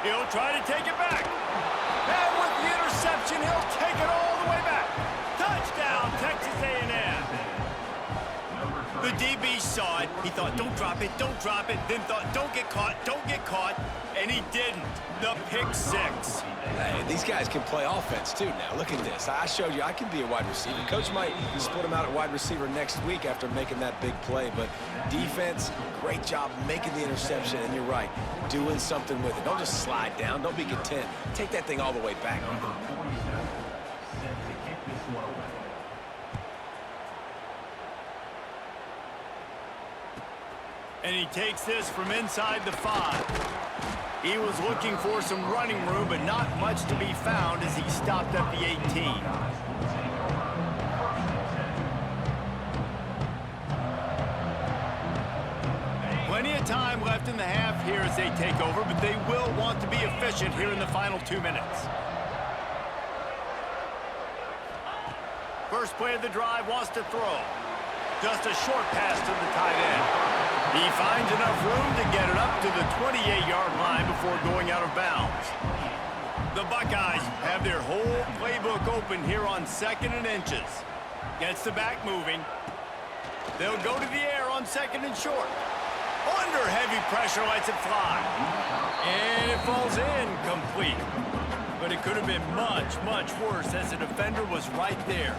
S1: He'll try to take it back. And with the interception, he'll take it all the way back. Touchdown, Texas A&M. The DB saw it. He thought, don't drop it, then thought, don't get caught, and he didn't. The pick 6.
S2: Hey, these guys can play offense, too, now. Look at this. I showed you I can be a wide receiver. Coach might split him out at wide receiver next week after making that big play, but defense, great job making the interception, and you're right, doing something with it. Don't just slide down. Don't be content. Take that thing all the way back.
S5: Number 47, set to kick this one away.
S1: And he takes this from inside the 5. He was looking for some running room, but not much to be found as he stopped at the 18. Plenty of time left in the half here as they take over, but they will want to be efficient here in the final 2 minutes. First play of the drive, wants to throw. Just a short pass to the tight end. He finds enough room to get it up to the 28-yard line before going out of bounds. The Buckeyes have their whole playbook open here on 2nd and inches. Gets the back moving. They'll go to the air on 2nd and short. Under heavy pressure, lets it fly. And it falls incomplete. But it could have been much, much worse as the defender was right there.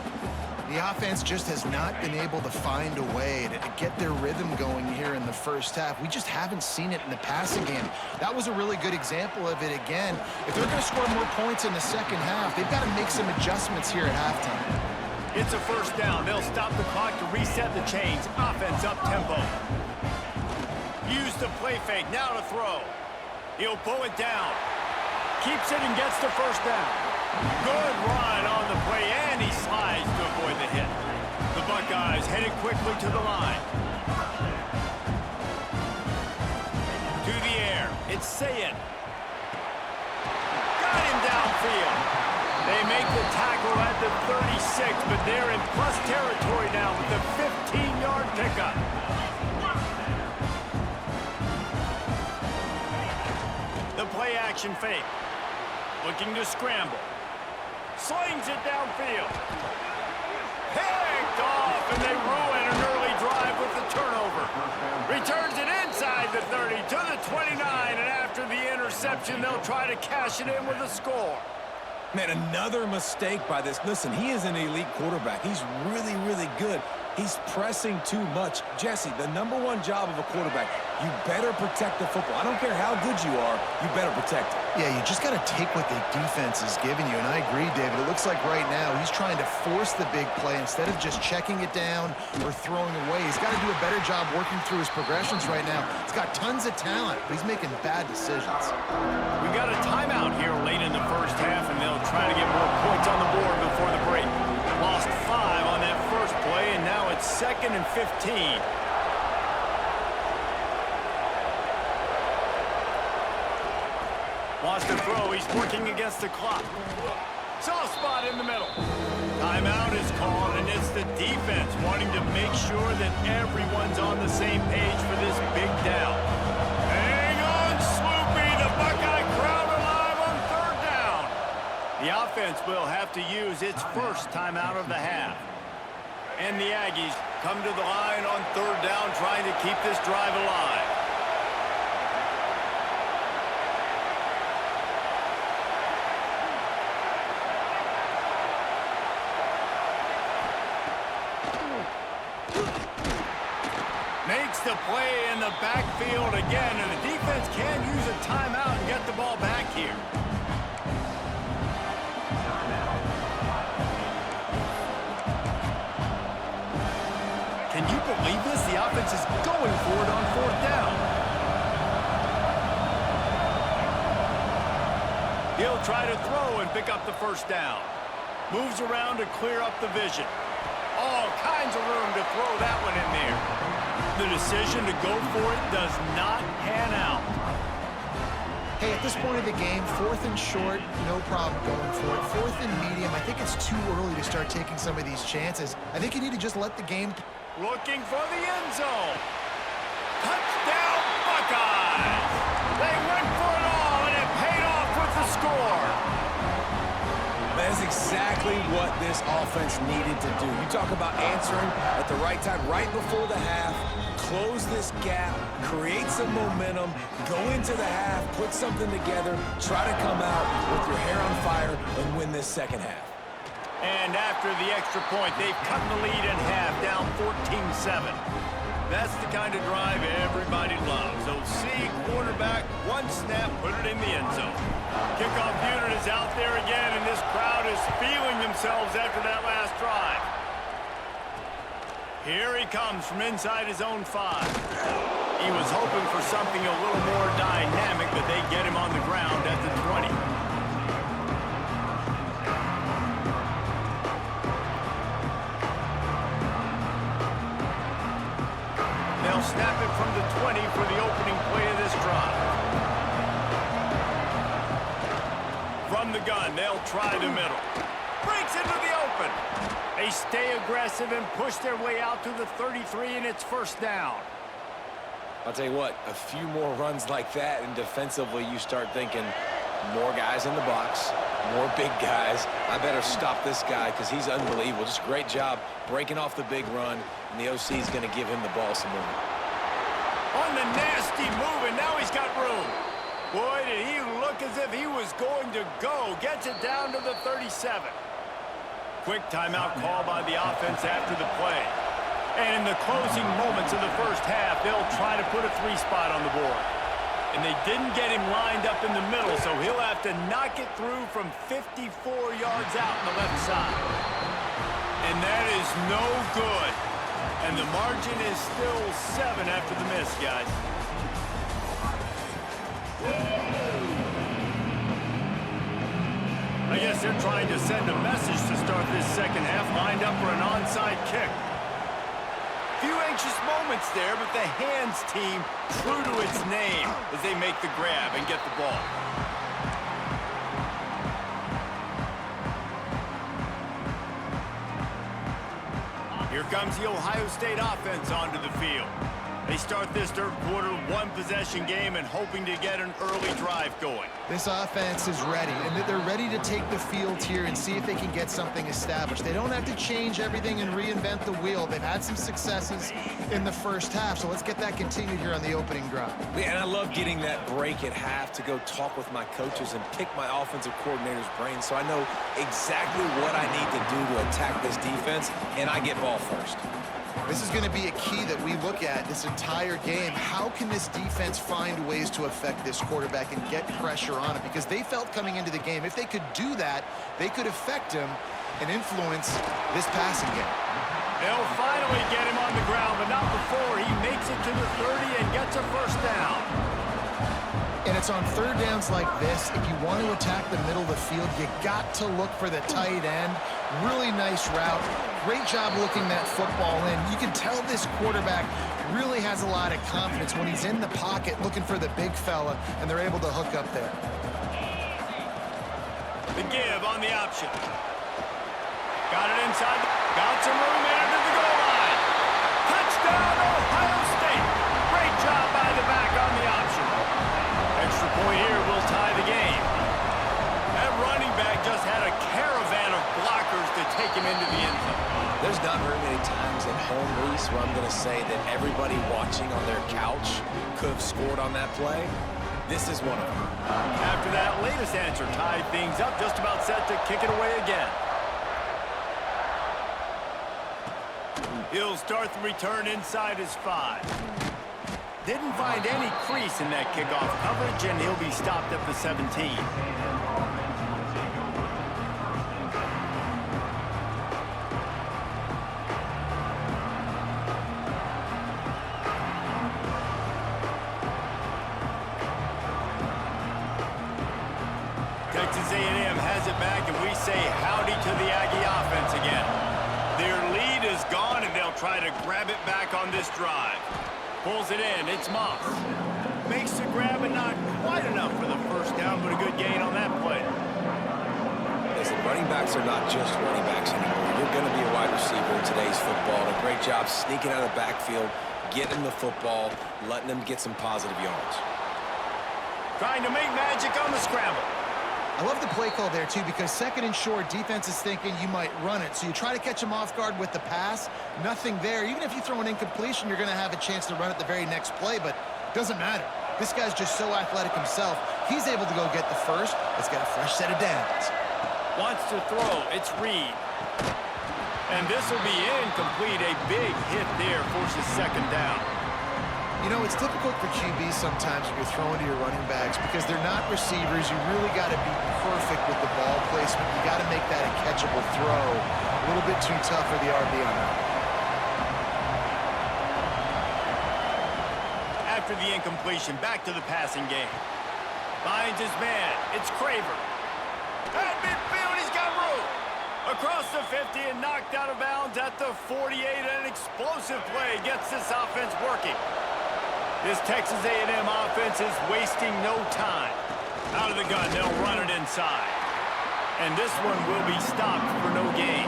S4: The offense just has not been able to find a way to get their rhythm going here in the first half. We just haven't seen it in the passing game. That was a really good example of it again. If they're going to score more points in the second half, they've got to make some adjustments here at halftime.
S1: It's a first down. They'll stop the clock to reset the chains. Offense up tempo. Use the play fake. Now to throw. He'll pull it down. Keeps it and gets the first down. Good run on the play, and he slides to avoid the hit. The Buckeyes headed quickly to the line. To the air. It's Sayin. Got him downfield. They make the tackle at the 36, but they're in plus territory now with the 15-yard pickup. The play action fake. Looking to scramble. Slings it downfield. Picked off, and they ruin an early drive with the turnover. Returns it inside the 30 to the 29, and after the interception, they'll try to cash it in with a score.
S3: Man, another mistake by this. Listen, he is an elite quarterback. He's really, really good. He's pressing too much. Jesse, the #1 job of a quarterback, you better protect the football. I don't care how good you are, you better protect it.
S4: Yeah, you just got to take what the defense is giving you, and I agree, David. It looks like right now he's trying to force the big play instead of just checking it down or throwing away. He's got to do a better job working through his progressions right now. He's got tons of talent, but he's making bad decisions.
S1: We got a timeout here late in the first half, and they'll try to get more points on the board before the break. Lost 5 on that first play, and now it's 2nd and 15. Wants to throw. He's working against the clock. Soft spot in the middle. Timeout is called, and it's the defense wanting to make sure that everyone's on the same page for this big down. Hang on, Sloopy. The Buckeye crowd alive on 3rd down. The offense will have to use its first timeout of the half. And the Aggies come to the line on 3rd down, trying to keep this drive alive. Makes the play in the backfield again, and the defense can use a timeout and get the ball back here. Can you believe this? The offense is going for it on 4th down. He'll try to throw and pick up the 1st down. Moves around to clear up the vision. All kinds of room to throw that one in there. The decision to go for it does not pan out.
S4: Hey, at this point of the game, 4th and short, no problem going for it. 4th and medium, I think it's too early to start taking some of these chances. I think you need to just let the game...
S1: Looking for the end zone. Touchdown, Buckeyes! They went for it all, and it paid off with the score.
S3: That is exactly what this offense needed to do. You talk about answering at the right time, right before the half, close this gap, create some momentum, go into the half, put something together, try to come out with your hair on fire and win this 2nd half.
S1: And after the extra point, they've cut the lead in half, down 14-7. That's the kind of drive everybody loves. OC quarterback, one snap, put it in the end zone. Kickoff unit is out there again, and this crowd is feeling themselves after that last drive. Here he comes from inside his own 5. He was hoping for something a little more dynamic, but they get him on the ground at the 20. They'll snap it from the 20 for the opening play of this drive. From the gun, they'll try the middle. Breaks into the open. They stay aggressive and push their way out to the 33, and it's 1st down.
S2: I'll tell you what, a few more runs like that, and defensively you start thinking more guys in the box, more big guys. I better stop this guy because he's unbelievable. Just a great job breaking off the big run, and the OC is going to give him the ball some more.
S1: On the nasty move, and now he's got room. Boy, did he look as if he was going to go. Gets it down to the 37. Quick timeout call by the offense after the play. And in the closing moments of the 1st half, they'll try to put a 3-spot on the board. And they didn't get him lined up in the middle, so he'll have to knock it through from 54 yards out on the left side. And that is no good. And the margin is still 7 after the miss, guys. I guess they're trying to send a message to start this 2nd half, lined up for an onside kick. Few anxious moments there, but the hands team true to its name as they make the grab and get the ball. Here comes the Ohio State offense onto the field. They start this 3rd quarter, 1-possession game and hoping to get an early drive going.
S4: This offense is ready, and they're ready to take the field here and see if they can get something established. They don't have to change everything and reinvent the wheel. They've had some successes in the 1st half, so let's get that continued here on the opening drive.
S3: Yeah, and I love getting that break at half to go talk with my coaches and pick my offensive coordinator's brain so I know exactly what I need to do to attack this defense, and I get ball first.
S4: This is going to be a key that we look at this entire game. How can this defense find ways to affect this quarterback and get pressure on him? Because they felt coming into the game, if they could do that, they could affect him and influence this passing game.
S1: They'll finally get him on the ground, but not before he makes it to the 30 and gets a 1st down.
S4: And it's on 3rd downs like this, if you want to attack the middle of the field, you got to look for the tight end Really nice route. Great job looking that football in. You can tell this quarterback really has a lot of confidence when he's in the pocket looking for the big fella, and they're able to hook up there.
S1: The give on the option. Got it inside. Got some room into the goal line. Touchdown, Ohio State. Great job by the back on the option. Extra point here will tie the game. That running back just had a caravan of blockers to take him into the end zone.
S2: There's not very many times at home, Reese, where I'm going to say that everybody watching on their couch could have scored on that play. This is one of them.
S1: After that latest answer tied things up, just about set to kick it away again. He'll start the return inside his 5. Didn't find any crease in that kickoff coverage, and he'll be stopped at the 17. Texas A&M has it back, and we say howdy to the Aggie offense again. Their lead is gone, and they'll try to grab it back on this drive. Pulls it in. It's Moss. Makes the grab, and not quite enough for the first down, but a good gain on that play.
S2: Listen, running backs are not just running backs anymore. You're going to be a wide receiver in today's football. A great job sneaking out of the backfield, getting the football, letting them get some positive yards.
S1: Trying to make magic on the scramble.
S4: I love the play call there, too, because second and short, defense is thinking you might run it. So you try to catch them off guard with the pass. Nothing there. Even if you throw an incompletion, you're going to have a chance to run it the very next play, but it doesn't matter. This guy's just so athletic himself. He's able to go get the first. Let's get a fresh set of downs.
S1: Wants to throw. It's Reed. And this will be incomplete. A big hit there forces second down.
S4: You know, it's difficult for QBs sometimes when you're throwing to your running backs because they're not receivers. You really got to be perfect with the ball placement. You got to make that a catchable throw. A little bit too tough for the RB on that.
S1: After the incompletion, back to the passing game. Finds his man. It's Craver. At midfield, he's got room. Across the 50 and knocked out of bounds at the 48. An explosive play gets this offense working. This Texas A&M offense is wasting no time. Out of the gun, they'll run it inside. And this one will be stopped for no gain.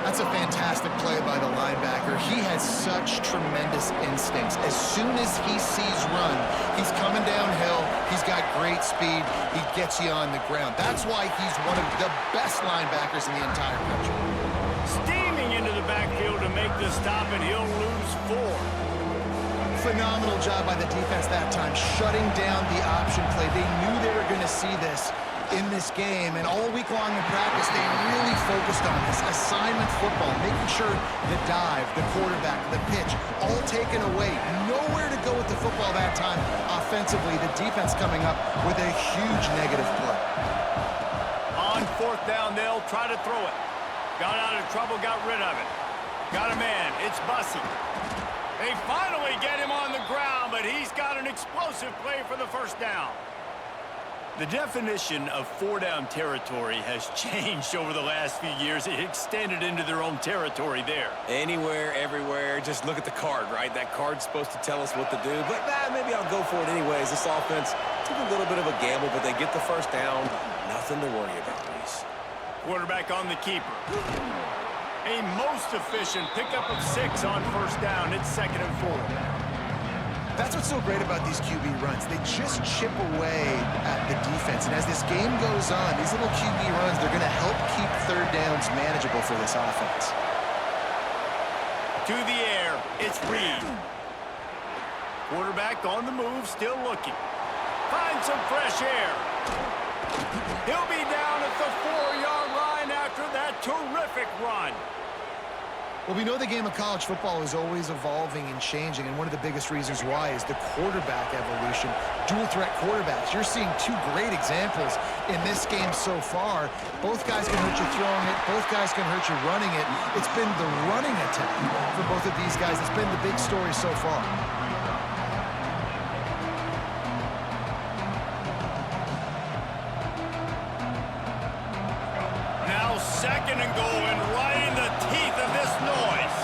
S4: That's a fantastic play by the linebacker. He has such tremendous instincts. As soon as he sees run, he's coming downhill. He's got great speed. He gets you on the ground. That's why he's one of the best linebackers in the entire country.
S1: Steaming into the backfield to make the stop, and he'll lose 4.
S4: Phenomenal job by the defense that time, shutting down the option play. They knew they were going to see this in this game, and all week long in practice, they really focused on this assignment football, making sure the dive, the quarterback, the pitch, all taken away. Nowhere to go with the football that time offensively. The defense coming up with a huge negative play.
S1: On fourth down, they'll try to throw it. Got out of trouble, got rid of it. Got a man. It's Bussey. They finally get him on the ground, but he's got an explosive play for the first down. The definition of 4-down territory has changed over the last few years. It extended into their own territory there.
S2: Anywhere, everywhere, just look at the card, right? That card's supposed to tell us what to do, but maybe I'll go for it anyways. This offense took a little bit of a gamble, but they get the first down. Nothing to worry about, Reese.
S1: Quarterback on the keeper. A most efficient pickup of 6 on first down. It's 2nd and 4.
S4: That's what's so great about these QB runs. They just chip away at the defense. And as this game goes on, these little QB runs, they're going to help keep third downs manageable for this offense.
S1: To the air, it's Reed. Quarterback on the move, still looking. Finds some fresh air. He'll be down at the 4-yard line after that terrific run.
S4: Well, we know the game of college football is always evolving and changing, and one of the biggest reasons why is the quarterback evolution. Dual-threat quarterbacks. You're seeing 2 great examples in this game so far. Both guys can hurt you throwing it. Both guys can hurt you running it. It's been the running attack for both of these guys. It's been the big story so far.
S1: Now second and goal, and right in the teeth of this noise.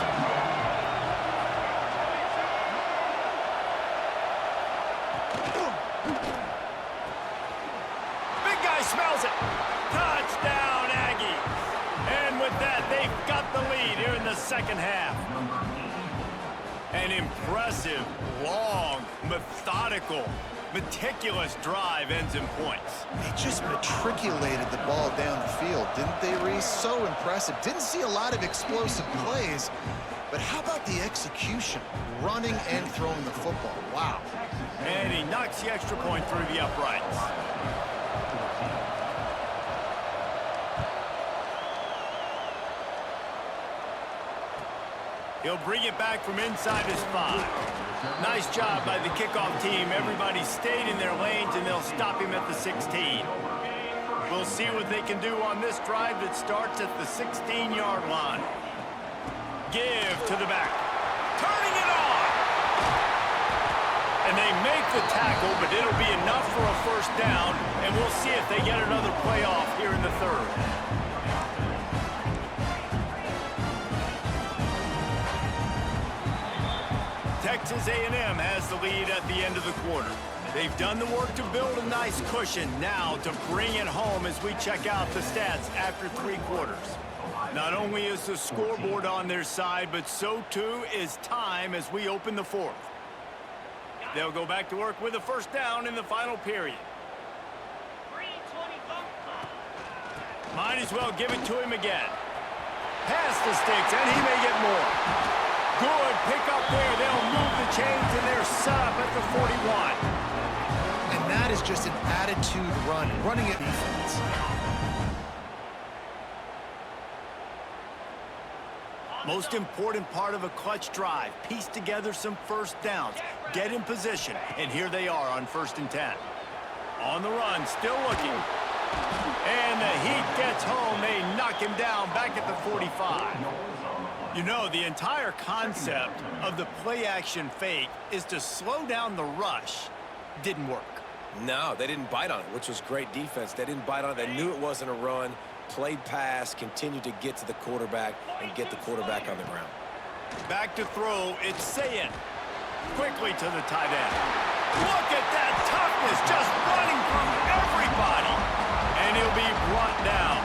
S1: Big guy smells it. Touchdown, Aggie. And with that, they've got the lead here in the second half. An impressive, long, methodical, meticulous drive ends in points.
S4: They just matriculated the ball down the field, didn't they, Reese? So impressive. Didn't see a lot of explosive plays, but how about the execution? Running and throwing the football. Wow.
S1: And he knocks the extra point through the uprights. He'll bring it back from inside his 5. Nice job by the kickoff team. Everybody stayed in their lanes, and they'll stop him at the 16. We'll see what they can do on this drive that starts at the 16-yard line. Give to the back. Turning it on! And they make the tackle, but it'll be enough for a first down, and we'll see if they get another play off here in the third. Texas A&M has the lead at the end of the quarter. They've done the work to build a nice cushion. Now to bring it home as we check out the stats after 3 quarters. Not only is the scoreboard on their side, but so too is time as we open the 4th. They'll go back to work with a first down in the final period. Might as well give it to him again. Pass the sticks, and he may get more. Good pick up there. They'll move the chains, and they're set up at the 41.
S4: And that is just an attitude run, running at defense.
S1: Most important part of a clutch drive. Piece together some first downs. Get in position, and here they are on 1st and 10. On the run, still looking. And the heat gets home. They knock him down back at the 45. You know, the entire concept of the play-action fake is to slow down the rush. Didn't work.
S2: No, they didn't bite on it, which was great defense. They didn't bite on it. They knew it wasn't a run. Played pass, continued to get to the quarterback and get the quarterback on the ground.
S1: Back to throw, it's Sayin. Quickly to the tight end. Look at that toughness, just running from everybody. And he'll be brought down.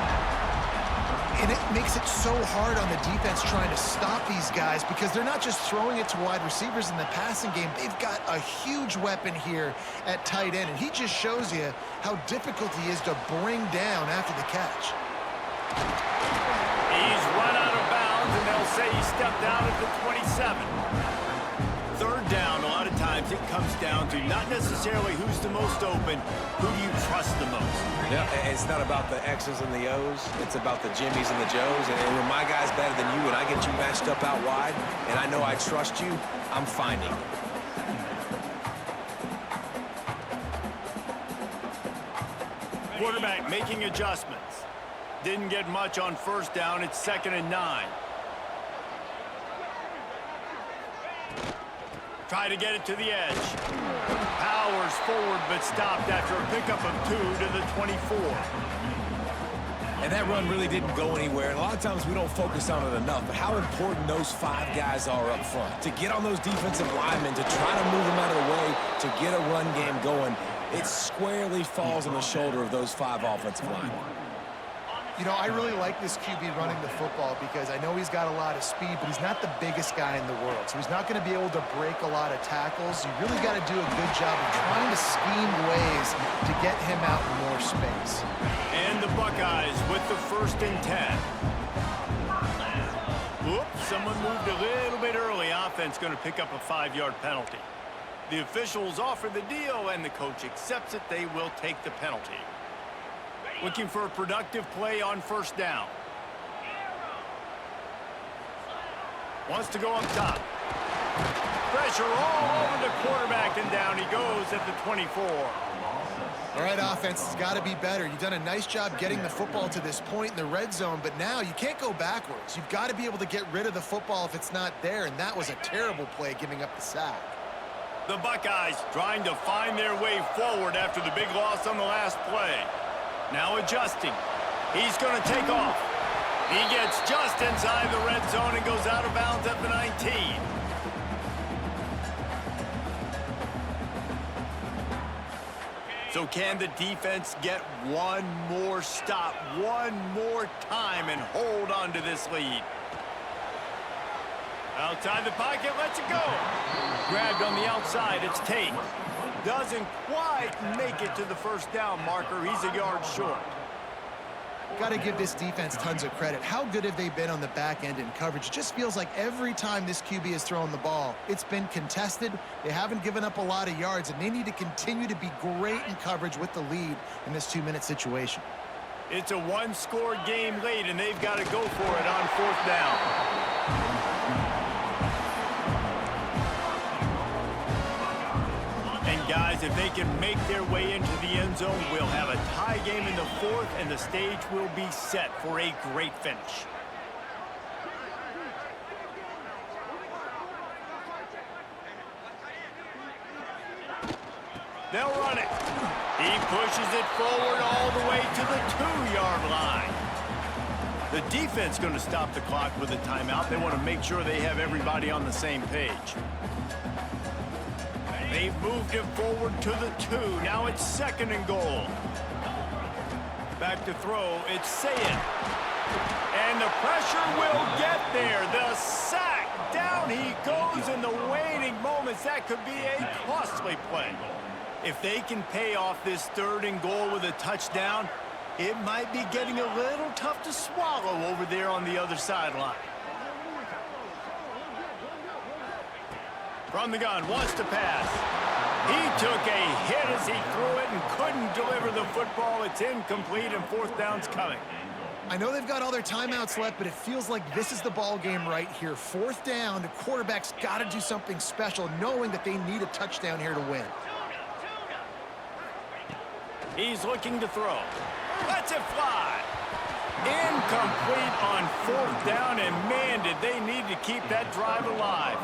S4: And it makes it so hard on the defense trying to stop these guys because they're not just throwing it to wide receivers in the passing game. They've got a huge weapon here at tight end, and he just shows you how difficult he is to bring down after the catch.
S1: He's run out of bounds, and they'll say he stepped out at the 27. 3rd down, a lot of times it comes down to not necessarily who's the most open, who do you trust the most?
S2: Yeah, it's not about the X's and the O's. It's about the Jimmies and the Joes. And when my guy's better than you and I get you matched up out wide and I know I trust you, I'm finding you.
S1: Quarterback making adjustments. Didn't get much on 1st down. It's 2nd and 9. Try to get it to the edge. Powers forward, but stopped after a pickup of 2 to the 24.
S3: And that run really didn't go anywhere. And a lot of times we don't focus on it enough, but how important those 5 guys are up front. To get on those defensive linemen, to try to move them out of the way, to get a run game going, it squarely falls on the shoulder of those 5 offensive linemen.
S4: You know, I really like this QB running the football because I know he's got a lot of speed, but he's not the biggest guy in the world. So he's not going to be able to break a lot of tackles. You really got to do a good job of trying to scheme ways to get him out in more space.
S1: And the Buckeyes with the 1st and 10. Oops, someone moved a little bit early. Offense going to pick up a 5-yard penalty. The officials offer the deal, and the coach accepts it. They will take the penalty. Looking for a productive play on 1st down. Wants to go up top. Pressure all over the quarterback, and down he goes at the 24.
S4: All right, offense has got to be better. You've done a nice job getting the football to this point in the red zone, but now you can't go backwards. You've got to be able to get rid of the football if it's not there, and that was a terrible play giving up the sack.
S1: The Buckeyes trying to find their way forward after the big loss on the last play. Now adjusting. He's going to take off. He gets just inside the red zone and goes out of bounds at the 19. So can the defense get one more stop, one more time, and hold on to this lead? Outside the pocket, lets it go. Grabbed on the outside, it's Tate. Doesn't quite make it to the first down marker. He's a yard short.
S4: Got to give this defense tons of credit. How good have they been on the back end in coverage? It just feels like every time this QB has thrown the ball, it's been contested. They haven't given up a lot of yards, and they need to continue to be great in coverage with the lead in this 2-minute situation.
S1: It's a one-score game late, and they've got to go for it on fourth down. Guys, if they can make their way into the end zone, we'll have a tie game in the fourth, and the stage will be set for a great finish. They'll run it. He pushes it forward all the way to the 2-yard line. The defense going to stop the clock with a timeout. They want to make sure they have everybody on the same page. They've moved it forward to the 2. Now it's 2nd and goal. Back to throw. It's Sayin. And the pressure will get there. The sack. Down he goes in the waning moments. That could be a costly play. If they can pay off this 3rd and goal with a touchdown, it might be getting a little tough to swallow over there on the other sideline. From the gun, wants to pass. He took a hit as he threw it and couldn't deliver the football. It's incomplete, and fourth down's coming.
S4: I know they've got all their timeouts left, but it feels like this is the ball game right here. Fourth down, the quarterback's got to do something special, knowing that they need a touchdown here to win.
S1: He's looking to throw. Lets it fly. Incomplete on fourth down, and man, did they need to keep that drive alive.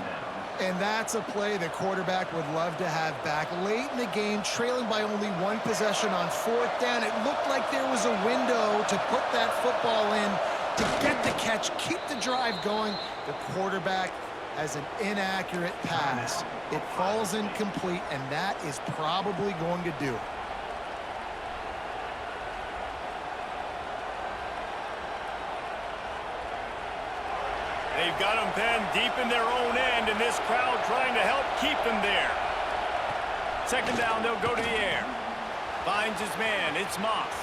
S4: And that's a play the quarterback would love to have back. Late in the game, trailing by only 1 possession on fourth down, it looked like there was a window to put that football in, to get the catch, keep the drive going. The quarterback has an inaccurate pass. It falls incomplete, and that is probably going to do it.
S1: They've got them penned deep in their own end, and this crowd trying to help keep them there. 2nd down, they'll go to the air. Finds his man, it's Moss.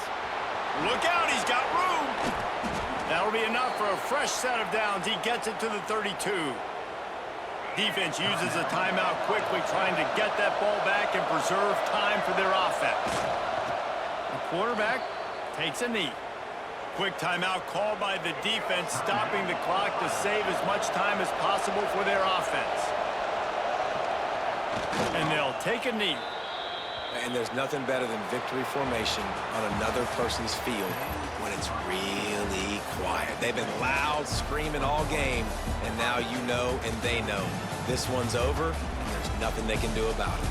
S1: Look out, he's got room. That'll be enough for a fresh set of downs. He gets it to the 32. Defense uses a timeout quickly, trying to get that ball back and preserve time for their offense. The quarterback takes a knee. Quick timeout called by the defense, stopping the clock to save as much time as possible for their offense. And they'll take a knee.
S2: And there's nothing better than victory formation on another person's field when it's really quiet. They've been loud, screaming all game, and now you know and they know this one's over, and there's nothing they can do about it.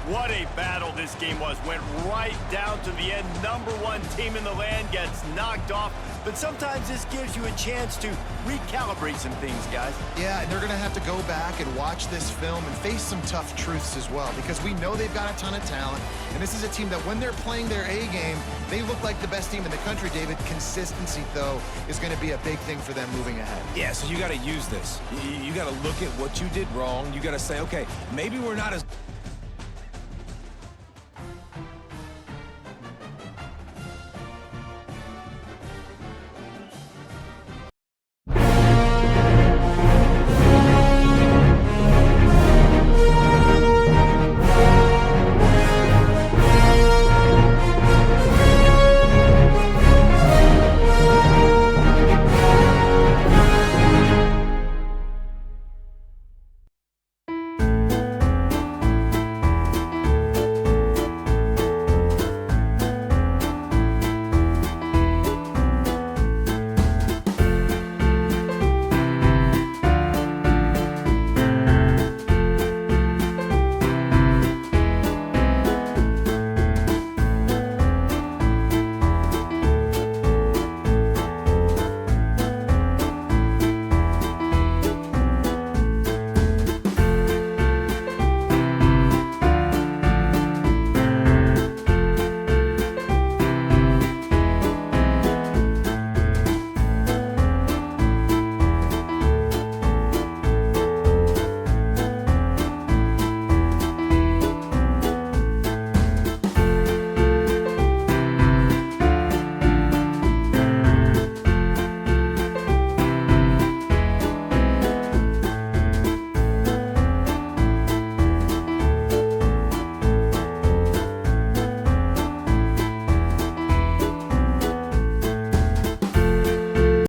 S1: What a battle this game was. Went right down to the end. #1 team in the land gets knocked off. But sometimes this gives you a chance to recalibrate some things, guys.
S4: Yeah, and they're going to have to go back and watch this film and face some tough truths as well, because we know they've got a ton of talent. And this is a team that when they're playing their A game, they look like the best team in the country, David. Consistency, though, is going to be a big thing for them moving ahead.
S3: Yeah, so you got to use this. You got to look at what you did wrong. You got to say, okay, maybe we're not as